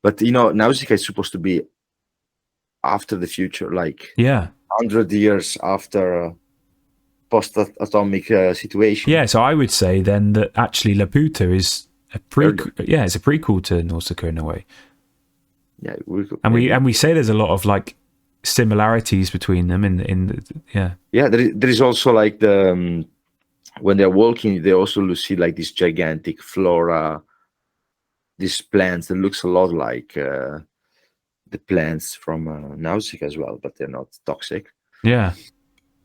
But Nausicaa is supposed to be after the future, like 100 years after post-atomic situation. Yeah, so I would say then that actually Laputa is a prequel. Yeah, it's a prequel to Nausicaa in a way. Yeah, we say there's a lot of like similarities between them there is also like the when they're walking, they also see like this gigantic flora these plants that looks a lot like the plants from Nausicaa as well, but they're not toxic. Yeah.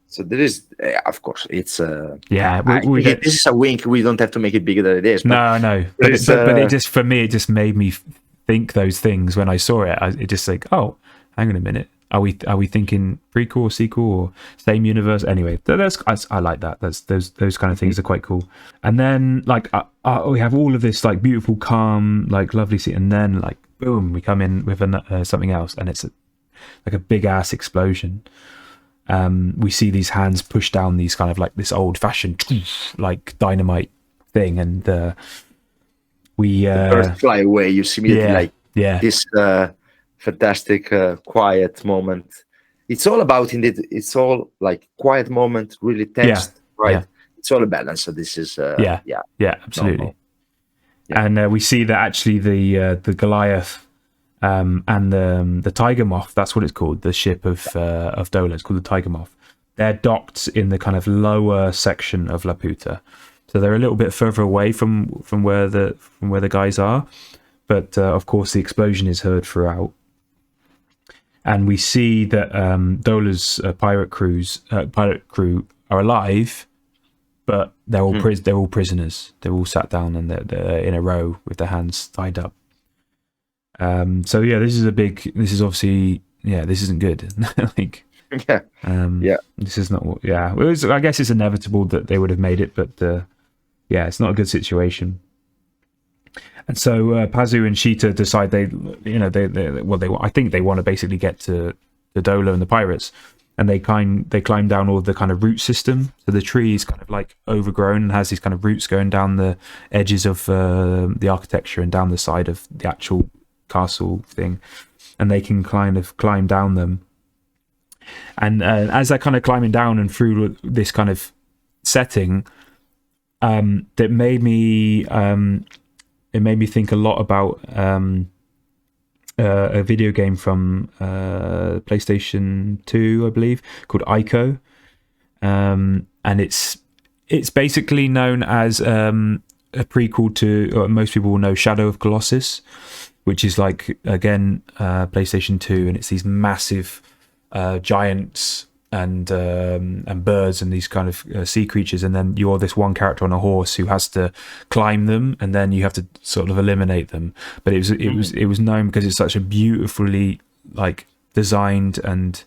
So there is, of course, it's Yeah, I we think get this is a wink. We don't have to make it bigger than it is. no, but it just, for me, it just made me think those things when I saw it. It just like, oh, hang on a minute, are we thinking prequel or sequel or same universe? Anyway, I like that. Those kind of things are quite cool. And then like we have all of this like beautiful, calm, like lovely scene, and then like boom, we come in with something else, and it's like a big ass explosion. We see these hands push down these kind of like this old fashioned like dynamite thing, and we birds fly away. You see immediately this fantastic quiet moment. It's all about it's all like quiet moment, really tense, right? Yeah. It's all a balance. So this is absolutely. And we see that actually the Goliath and the Tiger Moth, that's what it's called, the ship of Dola, it's called the Tiger Moth. They're docked in the kind of lower section of Laputa, so they're a little bit further away from where the guys are, but of course the explosion is heard throughout, and we see that Dola's pirate crew are alive, but they're all prisoners. They're all sat down and they're in a row with their hands tied up. So yeah, this is obviously, this isn't good. Like, this is not what, I guess it's inevitable that they would have made it, but it's not a good situation. And so Pazu and Sheeta decide I think they want to basically get to the Dola and the pirates, and they climb down all the kind of root system. So the tree is kind of like overgrown and has these kind of roots going down the edges of the architecture and down the side of the actual castle thing, and they can kind of climb down them. And as they're kind of climbing down and through this kind of setting, that made me think a lot about a video game from PlayStation 2, I believe, called Ico, and it's basically known as a prequel to, or most people will know, Shadow of Colossus, which is like, again, PlayStation 2, and it's these massive giants and birds and these kind of sea creatures, and then you're this one character on a horse who has to climb them, and then you have to sort of eliminate them. But it was known because it's such a beautifully like designed and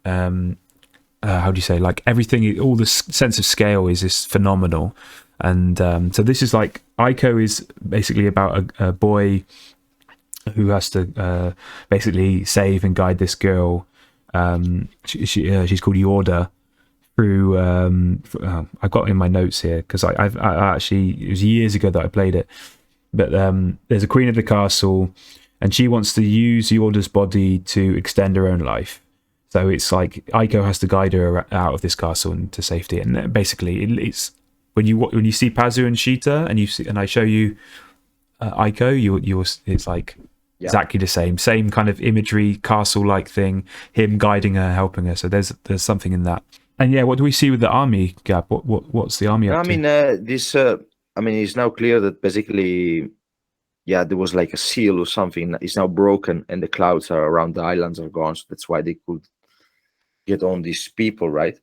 how do you say, like everything, all the sense of scale is just phenomenal. And so this is like, Ico is basically about a boy who has to basically save and guide this girl. She's called Yorda, through I got in my notes here because I actually, it was years ago that I played it, but there's a queen of the castle, and she wants to use Yorda's body to extend her own life. So it's like Ico has to guide her out of this castle and to safety. And basically, it's when you see Pazu and Sheeta, and I show you Ico, it's like exactly the same kind of imagery, castle-like thing. Him guiding her, helping her. So there's something in that. And what do we see with the army, Gab? What's the army up to? It's now clear that basically, there was like a seal or something. It's now broken, and the clouds are around the islands are gone. So that's why they could get on these people, right?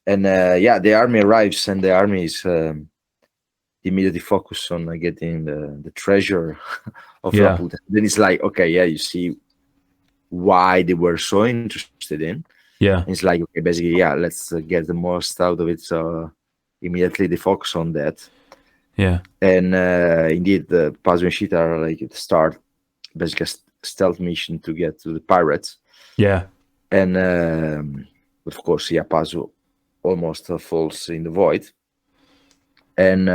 And the army arrives, and the army is immediately focused on getting the treasure of Laputa. Then it's like, you see why they were so interested in. Yeah, it's like, okay, basically, let's get the most out of it. So immediately they focus on that. Yeah, and indeed, the Pazu and Sheeta are like at the start, basically a stealth mission to get to the pirates. Yeah, and of course, Pazu almost falls in the void, and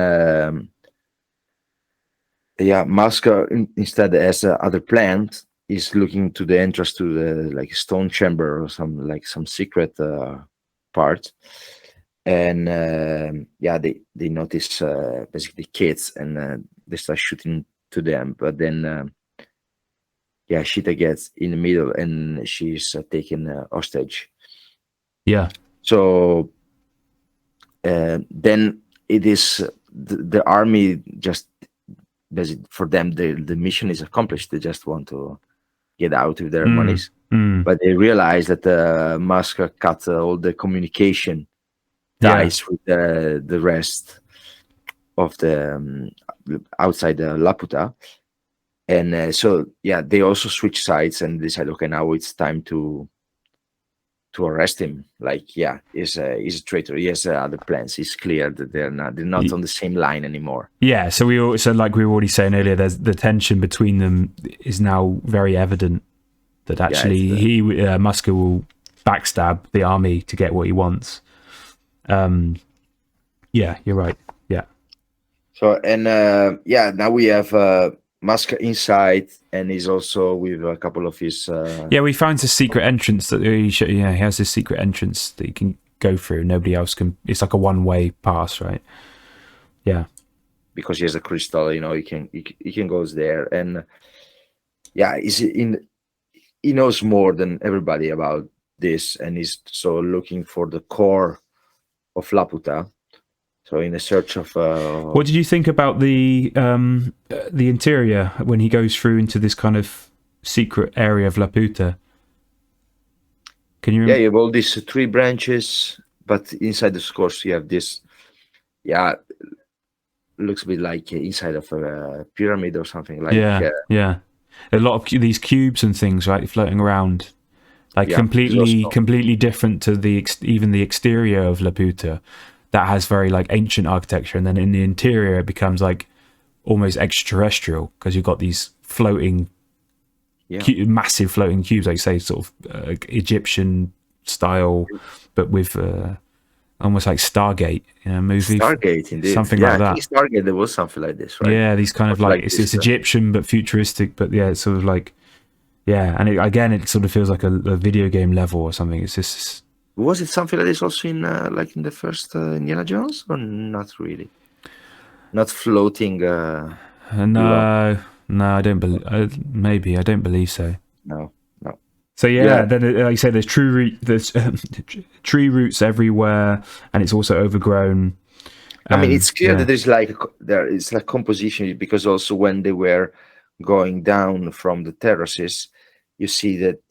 Masca instead has other plan. Is looking to the entrance to the like stone chamber or some secret part, and they notice basically kids, and they start shooting to them. But then Sheeta gets in the middle, and she's taken hostage. Yeah. So then it is the army just for them the mission is accomplished. They just want to get out with their monies. But they realize that Muska cut all the communication ties with the rest of the outside Laputa, and so they also switch sides and decide, okay, now it's time to arrest him. Like, he's a traitor. He has other plans. It's clear that they're not on the same line anymore. Yeah, so like we were already saying earlier, there's the tension between them is now very evident. That actually Muska will backstab the army to get what he wants. Yeah, you're right. Yeah. So and now we have Muska inside, and he's also with a couple of his. We found a secret entrance that he has this secret entrance that you can go through. Nobody else can. It's like a one-way pass, right? Yeah. Because he has a crystal, he can go there, and he knows more than everybody about this, and he's so looking for the core of Laputa. So in a search of what did you think about the interior when he goes through into this kind of secret area of Laputa? Can you? You have all these 3 branches, but inside, of course, you have this. Looks a bit like inside of a pyramid or something. Like a lot of these cubes and things, right, floating around, like completely different to even the exterior of Laputa. That has very like ancient architecture, and then in the interior it becomes like almost extraterrestrial because you've got these floating, massive floating cubes, like you say, sort of Egyptian style, but with almost like Stargate, movie. Stargate, indeed. Something like that. I think Stargate, there was something like this, right? Yeah, these kind of like it's Egyptian but futuristic, but it's sort of like, and it sort of feels like a video game level or something. It's just. Was it something like this also in in the first Indiana Jones, or not really? Not floating. No, I don't believe. Maybe I don't believe so. No. So then, like you say, there's tree roots everywhere, and it's also overgrown. I mean, it's clear that there is like composition, because also when they were going down from the terraces, you see that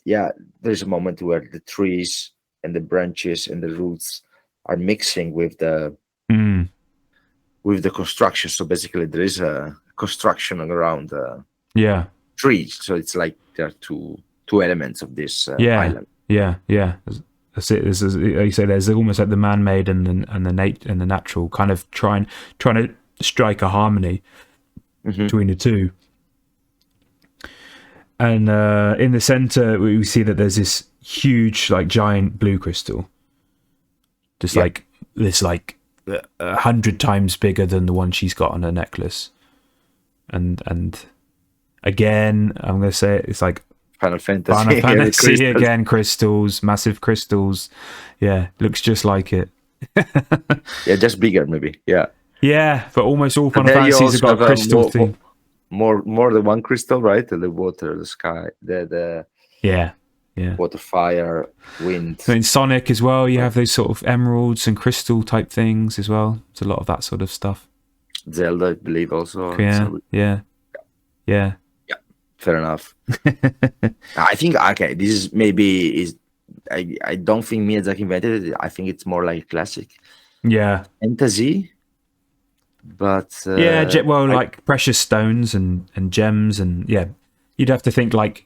there's a moment where the trees and the branches and the roots are mixing with the construction. So basically, there is a construction around trees. So it's like there are two elements of this island. That's it. As you say, there's almost like the man-made and the natural, kind of trying to strike a harmony between the two. And in the center, we see that there's this huge, like, giant blue crystal, just like this, like 100 times bigger than the one she's got on her necklace. And again, I'm gonna say it's like Final Fantasy again, crystals, massive crystals. Yeah, looks just like it. Just bigger maybe. But almost all Final Fantasies have got a crystal thing. More than one crystal, right? The water, the sky, the water, fire, wind. So in Sonic as well, you have those sort of emeralds and crystal type things as well. It's a lot of that sort of stuff. Zelda, I believe, also. Yeah. Fair enough. I think this is maybe I don't think Miyazaki invented it. I think it's more like classic. Fantasy. But like precious stones and gems, and you'd have to think like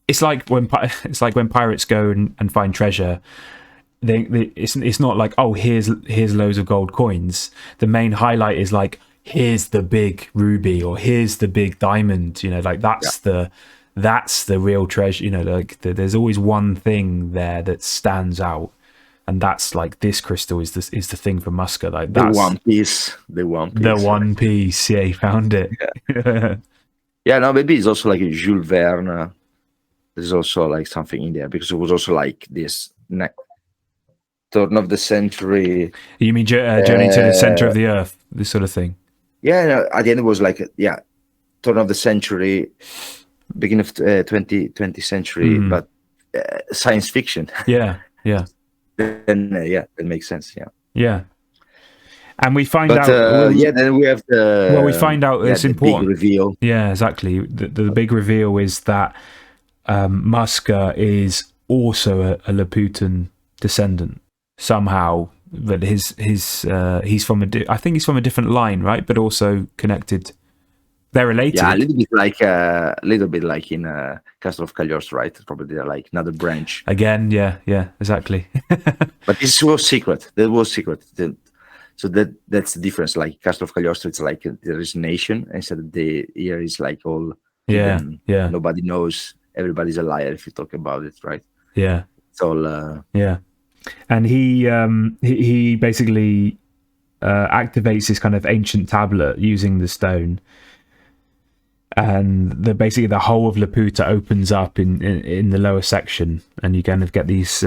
it's like when pirates go and find treasure. It's not like, oh, here's loads of gold coins. The main highlight is like, here's the big ruby, or here's the big diamond. Like that's the real treasure. Like there's always one thing there that stands out. And that's like, this crystal is the thing for Muska. Like that's the one piece. Yeah, he found it. No, maybe it's also like a Jules Verne. There's also like something in there, because it was also like this turn of the century. You mean Journey to the Center of the Earth, this sort of thing? At the end it was like turn of the century, beginning of 20th century, but science fiction. Yeah. Then it makes sense. And we find But out. then we have the. Well, we find out it's the important. big reveal. Yeah, exactly. The big reveal is that Muska is also a Laputan descendant somehow. But he's from I think he's from a different line, right? But also connected. They're related. Yeah, a little bit like in Castle of Cagliostro, right? Probably they're like another branch. Again, yeah, exactly. But this was secret. That was secret. So that's the difference. Like Castle of Cagliostro, it's like there is a nation, instead the here is like all hidden. Yeah. Nobody knows. Everybody's a liar if you talk about it, right? Yeah. It's all. Yeah, and he basically activates this kind of ancient tablet using the stone. And basically the whole of Laputa opens up in the lower section, and you kind of get these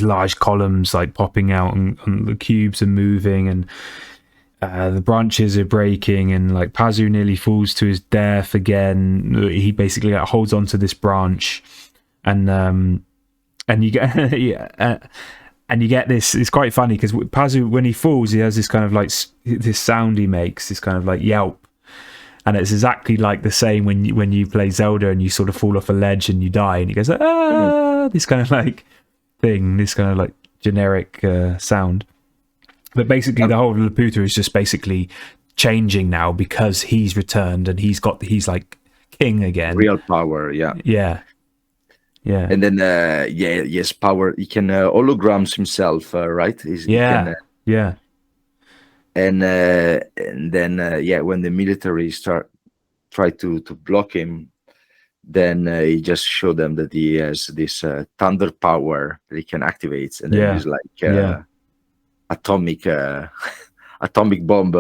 large columns like popping out, and the cubes are moving, and the branches are breaking, and like Pazu nearly falls to his death again. He basically holds onto this branch, and you get and you get this. It's quite funny because Pazu, when he falls, he has this kind of like this sound he makes, this kind of like yelp. And it's exactly like the same when you play Zelda and you sort of fall off a ledge and you die, and he goes, this kind of like thing, this kind of like generic sound. But basically the whole of Laputa is just basically changing now because he's returned and he's like king again. Real power, yeah. Yeah. And then, yes, power. He can holograms himself, right? Yeah. And then when the military try to block him, then he just showed them that he has this thunder power that he can activate, and then he's like atomic bomb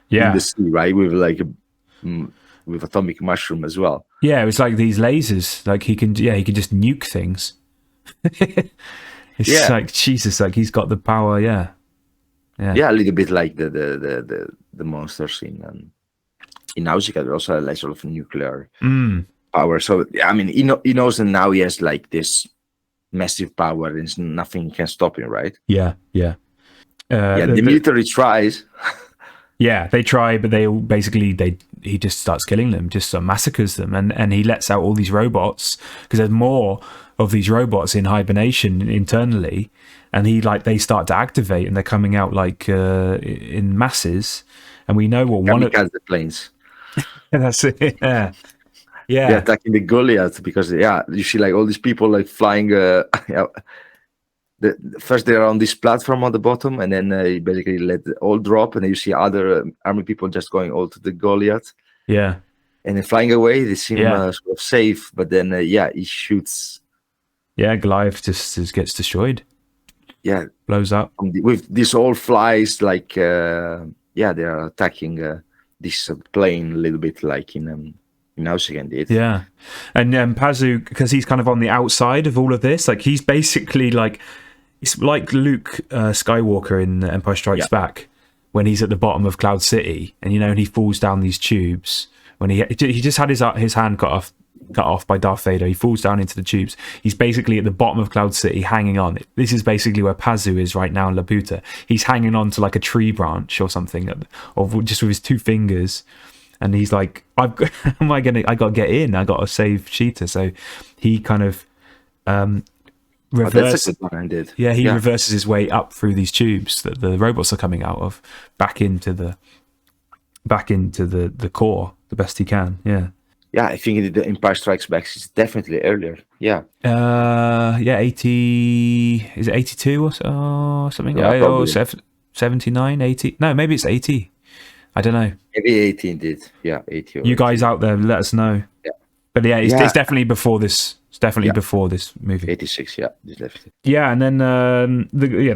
in the sea, right? With like with atomic mushroom as well. Yeah, it was like these lasers. Like he can just nuke things. It's like Jesus, like he's got the power. Yeah, a little bit like the monsters in Nausicaa. They also have like sort of nuclear power. So I mean, he knows that now he has like this massive power, and nothing can stop him, right? Yeah. The military tries. Yeah, they try, but they all basically he just starts killing them, just massacres them, and he lets out all these robots because there's more of these robots in hibernation internally, and they start to activate, and they're coming out like in masses, and we know what one of the planes. That's it. Yeah. They're attacking the Goliath because you see like all these people like flying. First they're on this platform on the bottom, and then you basically let it all drop, and then you see other army people just going all to the Goliath. Yeah, and then flying away, they seem sort of safe, but then he shoots. Yeah, Goliath just gets destroyed. Yeah, blows up with these all flies. Like they are attacking this plane a little bit, like in Nausicaa did. Yeah, and Pazu, because he's kind of on the outside of all of this, like he's basically like. It's like Luke Skywalker in Empire Strikes Back when he's at the bottom of Cloud City, and and he falls down these tubes. When he just had his hand cut off by Darth Vader, he falls down into the tubes. He's basically at the bottom of Cloud City, hanging on. This is basically where Pazu is right now in Laputa. He's hanging on to like a tree branch or something, or just with his two fingers, and he's like, I got to get in. I got to save Cheetah. So he kind of. That's a good one, indeed. Yeah, he reverses his way up through these tubes that the robots are coming out of, back into the core the best he can. Yeah, I think the Empire Strikes Back is definitely earlier. 80, is it 82 or something? Yeah, 79, 80. No, maybe it's 80. I don't know. Maybe 80 indeed. Yeah, 80. You 80. guys out there, let us know. Yeah, but it's definitely before this. It's definitely before this movie. 86, definitely. Yeah, and then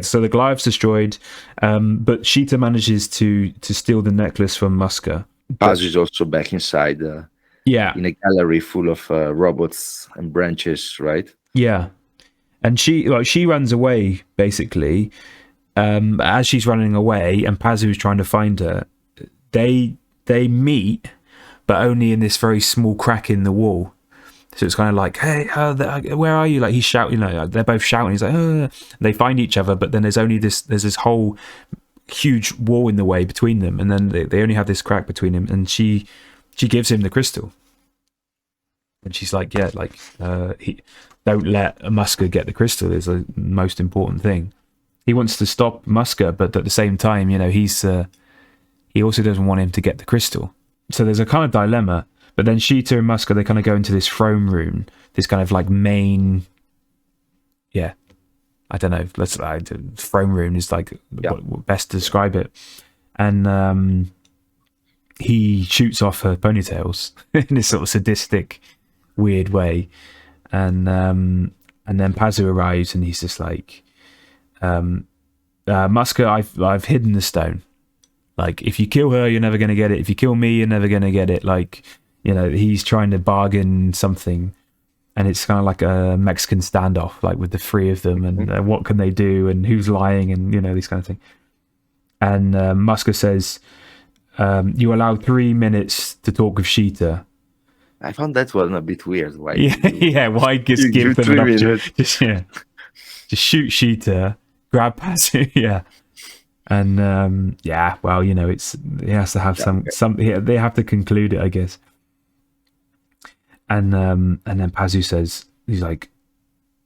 so the Goliath's destroyed, but Cheetah manages to steal the necklace from Muska. Pazu is also back inside. In a gallery full of robots and branches, right? Yeah, and she runs away basically. As she's running away, and Pazu's trying to find her, they meet, but only in this very small crack in the wall. So it's kind of like, hey, where are you? Like he's shouting, they're both shouting. He's like, they find each other, but then there's this whole huge wall in the way between them, and then they only have this crack between them, and she gives him the crystal, and she's like, yeah, like don't let Muska get the crystal is the most important thing. He wants to stop Muska, but at the same time, he also doesn't want him to get the crystal. So there's a kind of dilemma. But then Sheeta and Muska, they kind of go into this throne room, this kind of like main, I don't know. Throne room is like what best to describe it. And he shoots off her ponytails in this sort of sadistic, weird way. And then Pazu arrives, and he's just like, Muska, I've hidden the stone. Like, if you kill her, you're never going to get it. If you kill me, you're never going to get it. Like, he's trying to bargain something, and it's kind of like a Mexican standoff, like with the three of them, and what can they do, and who's lying, and this kind of thing. And Muska says, "You allowed 3 minutes to talk with Sheeta." I found that one a bit weird. Why? Why just give them an opportunity? Just shoot Sheeta, grab Pazu, And well, it's he has to have some. They have to conclude it, I guess. And then Pazu says, he's like,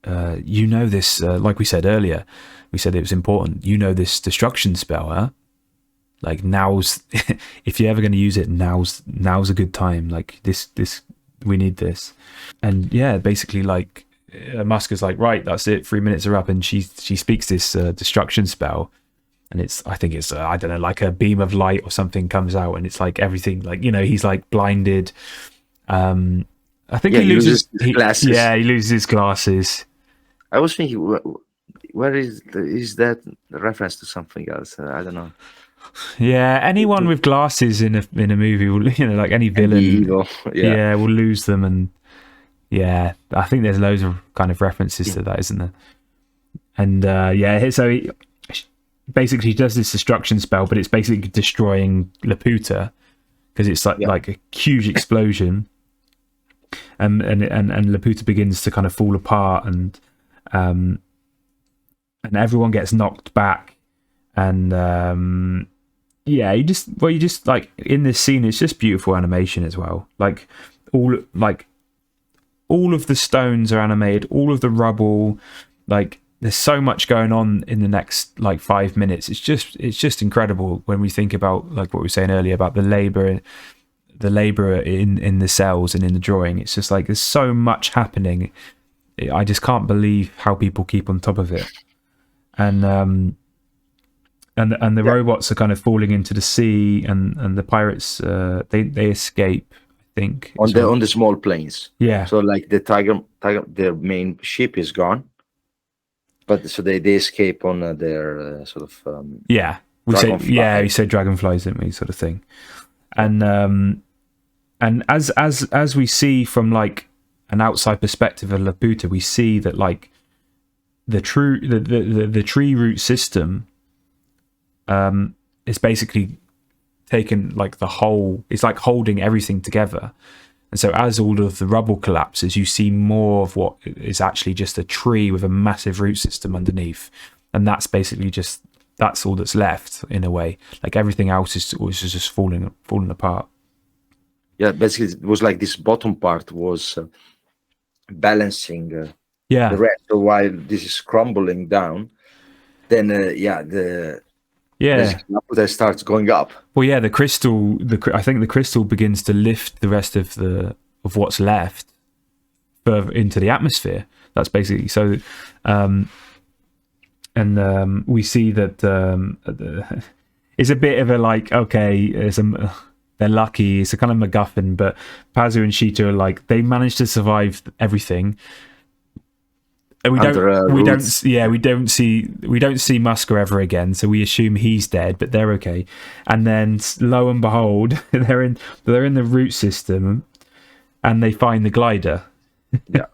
this, like we said earlier, we said it was important. This destruction spell, huh? Like now's, if you're ever going to use it, now's a good time. Like this, we need this. And basically, like Muska's like, right, that's it. 3 minutes are up, and she speaks this destruction spell. And I think it's I don't know, like a beam of light or something comes out, and it's like everything, like he's like blinded. I think he loses his glasses. He loses his glasses. I was thinking, where is that reference to something else? I don't know. Yeah, anyone with glasses in a movie will, like any villain, will lose them, and I think there's loads of kind of references to that, isn't there? And so basically he does this destruction spell, but it's basically destroying Laputa, because it's like a huge explosion, and Laputa begins to kind of fall apart, and everyone gets knocked back, and you just like in this scene, it's just beautiful animation as well. Like all of the stones are animated, all of the rubble, like. There's so much going on in the next like 5 minutes. It's just incredible when we think about like what we were saying earlier about the labor in the cells and in the drawing. It's just like there's so much happening. I just can't believe how people keep on top of it. And the robots are kind of falling into the sea, and the pirates they escape, I think, on the small planes. Yeah. So like the tiger, their main ship is gone. But so they escape on their sort of we said dragonflies, didn't we, sort of thing, and as we see from like an outside perspective of Laputa, we see that like the tree root system is basically taken like the whole. It's like holding everything together. And so as all of the rubble collapses, you see more of what is actually just a tree with a massive root system underneath. And that's basically that's all that's left in a way. Like everything else is just falling apart. Yeah, basically it was like this bottom part was balancing the rest. So while this is crumbling down, then Laputa starts going up. Well, the crystal. I think the crystal begins to lift the rest of what's left further into the atmosphere. That's basically so. We see that it's a bit of a like, okay, they're lucky. It's a kind of MacGuffin, but Pazu and Sheeta are like, they managed to survive everything. And we don't see Muska ever again, so we assume he's dead, but they're okay. And then lo and behold, they're in the root system, and they find the glider. Yeah,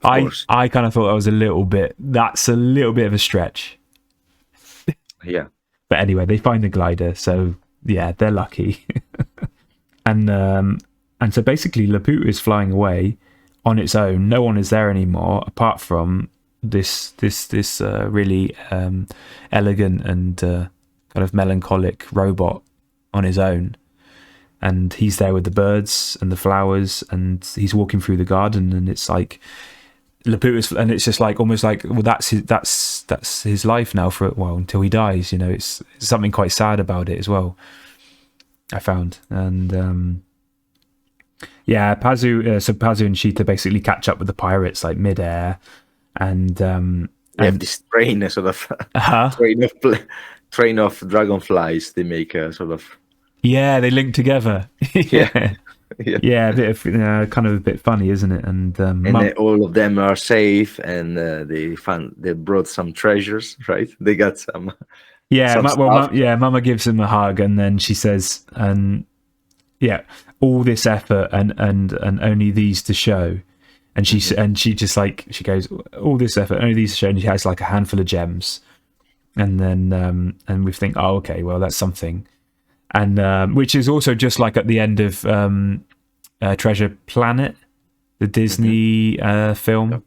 I kind of thought that was a little bit of a stretch. Yeah, but anyway, they find the glider, so they're lucky. And so basically, Laputa is flying away on its own. No one is there anymore apart from this really elegant and kind of melancholic robot on his own. And he's there with the birds and the flowers, and he's walking through the garden, and it's like Laputa's, and it's just like almost like, well, that's his life now until he dies. You know, it's something quite sad about it as well, I found. And Pazu, so Pazu and Sheeta basically catch up with the pirates like mid-air, and they have this train, sort of train of dragonflies. They make a sort of they link together. Yeah, a bit of kind of a bit funny, isn't it? And all of them are safe, and they brought some treasures, right? They got some. Mama gives him a hug, and then she says, all this effort and only these to show. And she just like, she goes, all this effort, only these to show, and she has like a handful of gems. And then and we think, oh, okay, well, that's something. And which is also just like at the end of Treasure Planet, the Disney film. Yep.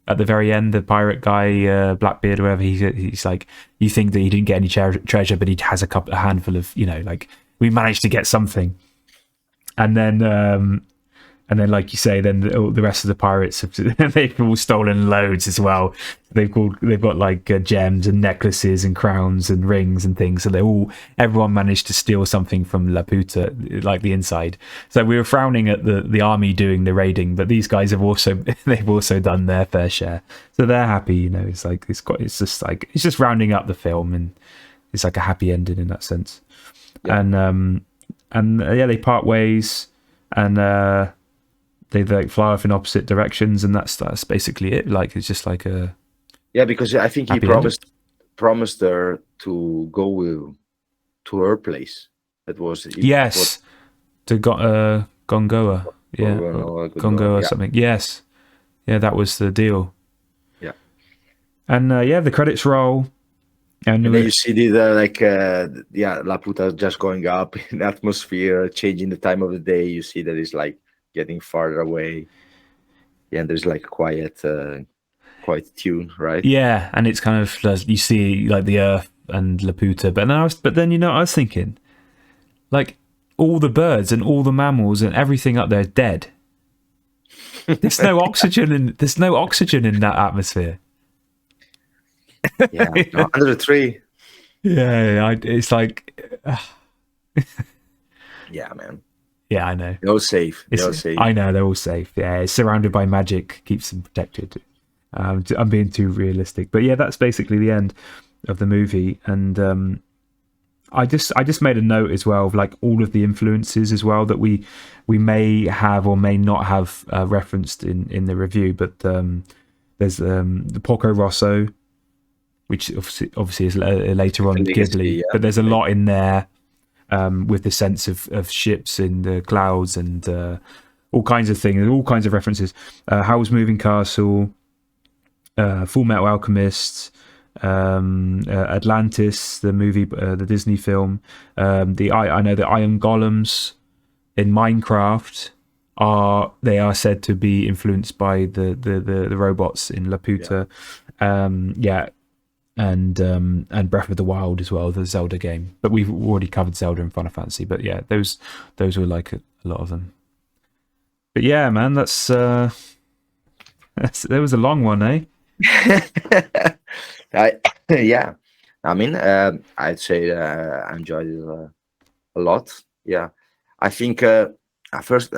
At the very end, the pirate guy, Blackbeard or whatever, he's like, you think that he didn't get any treasure, but he has a handful of, like, we managed to get something. And then like you say, then the rest of the pirates they've all stolen loads as well. They've got like gems and necklaces and crowns and rings and things. So everyone managed to steal something from Laputa, like the inside. So we were frowning at the army doing the raiding, but these guys they've also done their fair share. So they're happy, It's like it's just rounding up the film, and it's like a happy ending in that sense. Yeah. And they part ways, and they like fly off in opposite directions, and that's basically it. Like, it's just like a because I think he promised her to go to her place. That was to Gongoa, Gongoa something. Yes, that was the deal. Yeah, and the credits roll. And then you see Laputa just going up in atmosphere, changing the time of the day. You see that it's like getting farther away. Yeah, and there's like quiet tune, right? Yeah, and it's kind of, you see like the Earth and Laputa, but then I was thinking, like, all the birds and all the mammals and everything up there is dead. There's no oxygen in that atmosphere. Yeah, under the tree. Yeah, it's like, yeah, man. Yeah, I know. They're all safe. I know, they're all safe. Yeah, it's surrounded by magic, keeps them protected. I'm being too realistic, but yeah, that's basically the end of the movie. And I just made a note as well of like all of the influences as well that we may have or may not have referenced in the review. But there's the Porco Rosso, which obviously is later on Ghibli, yeah. But there's a lot in there with the sense of ships in the clouds and all kinds of things, all kinds of references. Howl's Moving Castle, Full Metal Alchemist, Atlantis, the movie, the Disney film. I know the Iron Golems in Minecraft are said to be influenced by the robots in Laputa. Yeah. And Breath of the Wild as well, the Zelda game. But we've already covered Zelda and Final Fantasy. But yeah, those were like a lot of them. But yeah, man, that was a long one, eh? Yeah, I mean, I'd say I enjoyed it a lot. Yeah, I think first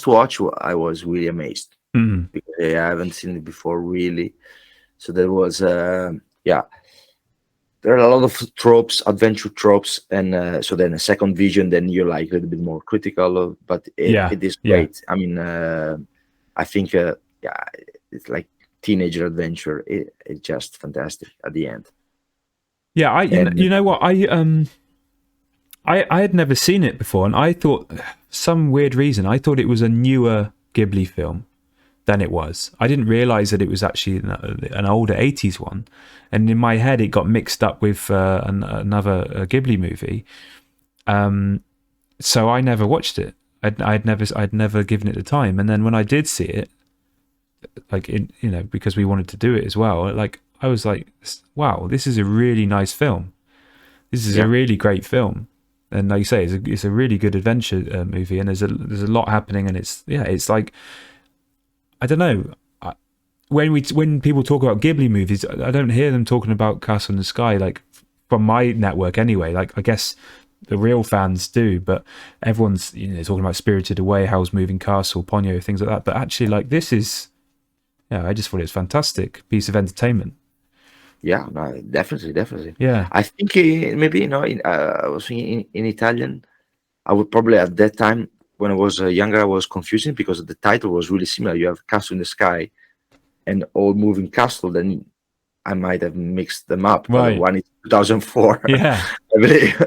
watch I was really amazed because I haven't seen it before, really. So there was there are a lot of tropes, adventure tropes, and so then a second vision, then you're like a little bit more critical of, but it is great. I mean, I think it's like teenager adventure. It's just fantastic at the end. Yeah, you know what, I had never seen it before, and I thought, some weird reason, I thought it was a newer Ghibli film than it was. I didn't realize that it was actually an older 80s one, and in my head it got mixed up with another Ghibli movie. So I never watched it. I'd never given it the time, and then when I did see it, like because we wanted to do it as well. Like I was like, wow, this is a really nice film. This is a really great film, and like you say, it's a really good adventure movie, and there's a lot happening, and it's like, I don't know. When people talk about Ghibli movies, I don't hear them talking about Castle in the Sky, like from my network anyway. Like I guess the real fans do, but everyone's talking about Spirited Away, Howl's Moving Castle, Ponyo, things like that. But actually, like this is, I just thought it was a fantastic piece of entertainment. Yeah, no, definitely. Yeah, I think maybe I was thinking in Italian. I would probably at that time when I was younger, I was confusing because the title was really similar. You have Castle in the Sky and All Moving Castle. Then I might have mixed them up. right. One is 2004, Yeah, I believe,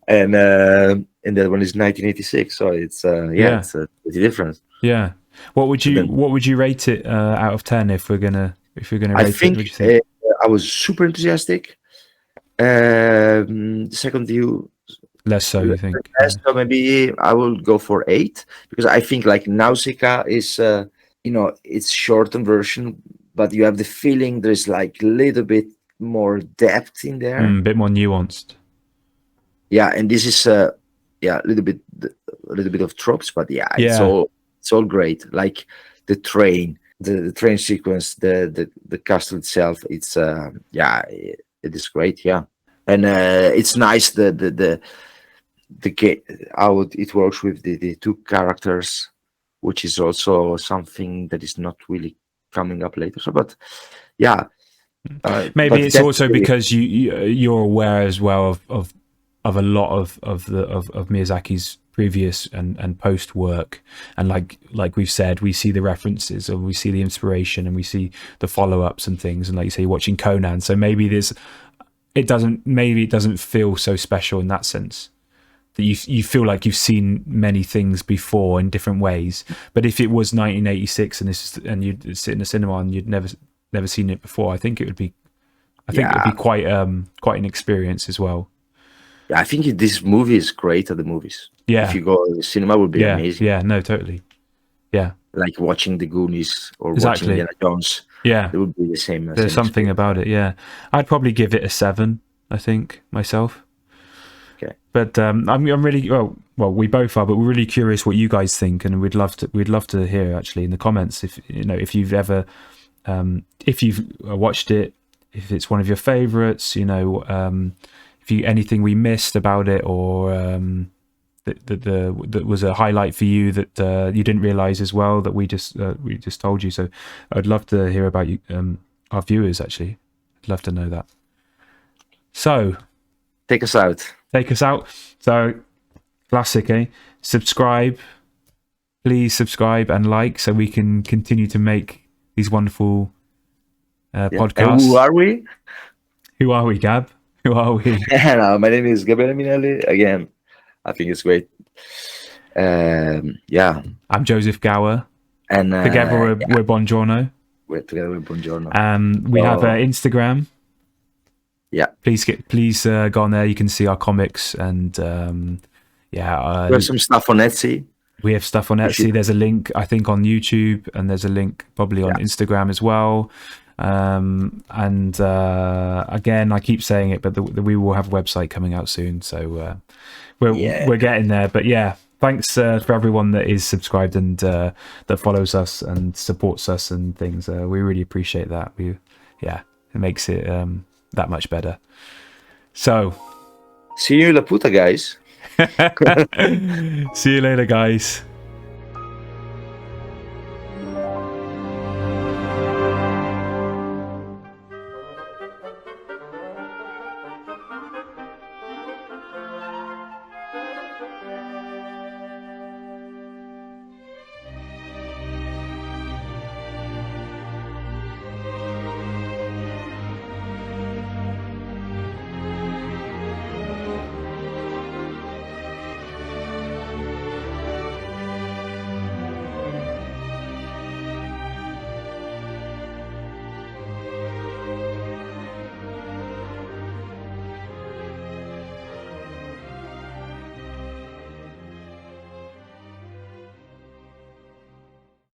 and that one is 1986. So it's it's a difference. Yeah. What would you rate it out of 10 if we're gonna rate I it? think, What do you think? I was super enthusiastic. The second view, Less so, you think? so maybe I will go for 8 because I think like Nausicaa is it's shortened version, but you have the feeling there's like a little bit more depth in there. A bit more nuanced. Yeah, and this is a little bit of tropes, but it's all great. Like the train, the train sequence, the castle itself. It's it is great. Yeah, and it's nice how it works with the two characters, which is also something that is not really coming up later. So, but yeah, maybe it's also because you're aware as well of a lot of Miyazaki's previous and post work, and like we've said, we see the references and we see the inspiration and we see the follow-ups and things, and like you say, you're watching Conan, so maybe it doesn't feel so special in that sense, that you feel like you've seen many things before in different ways. But if it was 1986 and you'd sit in a cinema and you'd never seen it before, I think it would be quite an experience as well. Yeah, I think this movie is great at the movies. Yeah, if you go to the cinema, it would be amazing. Yeah, no, totally. Yeah, like watching the Goonies or exactly. watching Indiana Jones. Yeah, it would be the same. There's something about it. Yeah, I'd probably give it a 7. I think myself. Okay, but I'm really well. We both are, but we're really curious what you guys think, and we'd love to hear actually in the comments if you've ever if you've watched it, if it's one of your favorites, if you anything we missed about it, or that was a highlight for you that you didn't realize as well that we just told you. So I'd love to hear about you, our viewers. Actually, I'd love to know that. So take us out. So classic, eh? Subscribe, please subscribe and like, so we can continue to make these wonderful podcasts. And who are we? Who are we, Gab? Who are we? Hello, my name is Gabriele Minelli. Again, I think it's great. I'm Joseph Gower. And together we're Bawnjourno. We're together with Bawnjourno. We have Instagram. Yeah. Please go on there. You can see our comics and we have some stuff on Etsy. We have stuff on Etsy. There's a link, I think, on YouTube, and there's a link probably on Instagram as well. Again, I keep saying it, but we will have a website coming out soon, so we're getting there. But yeah, thanks for everyone that is subscribed and that follows us and supports us and things. We really appreciate that. It makes it that much better. So see you Laputa, guys. See you later, guys.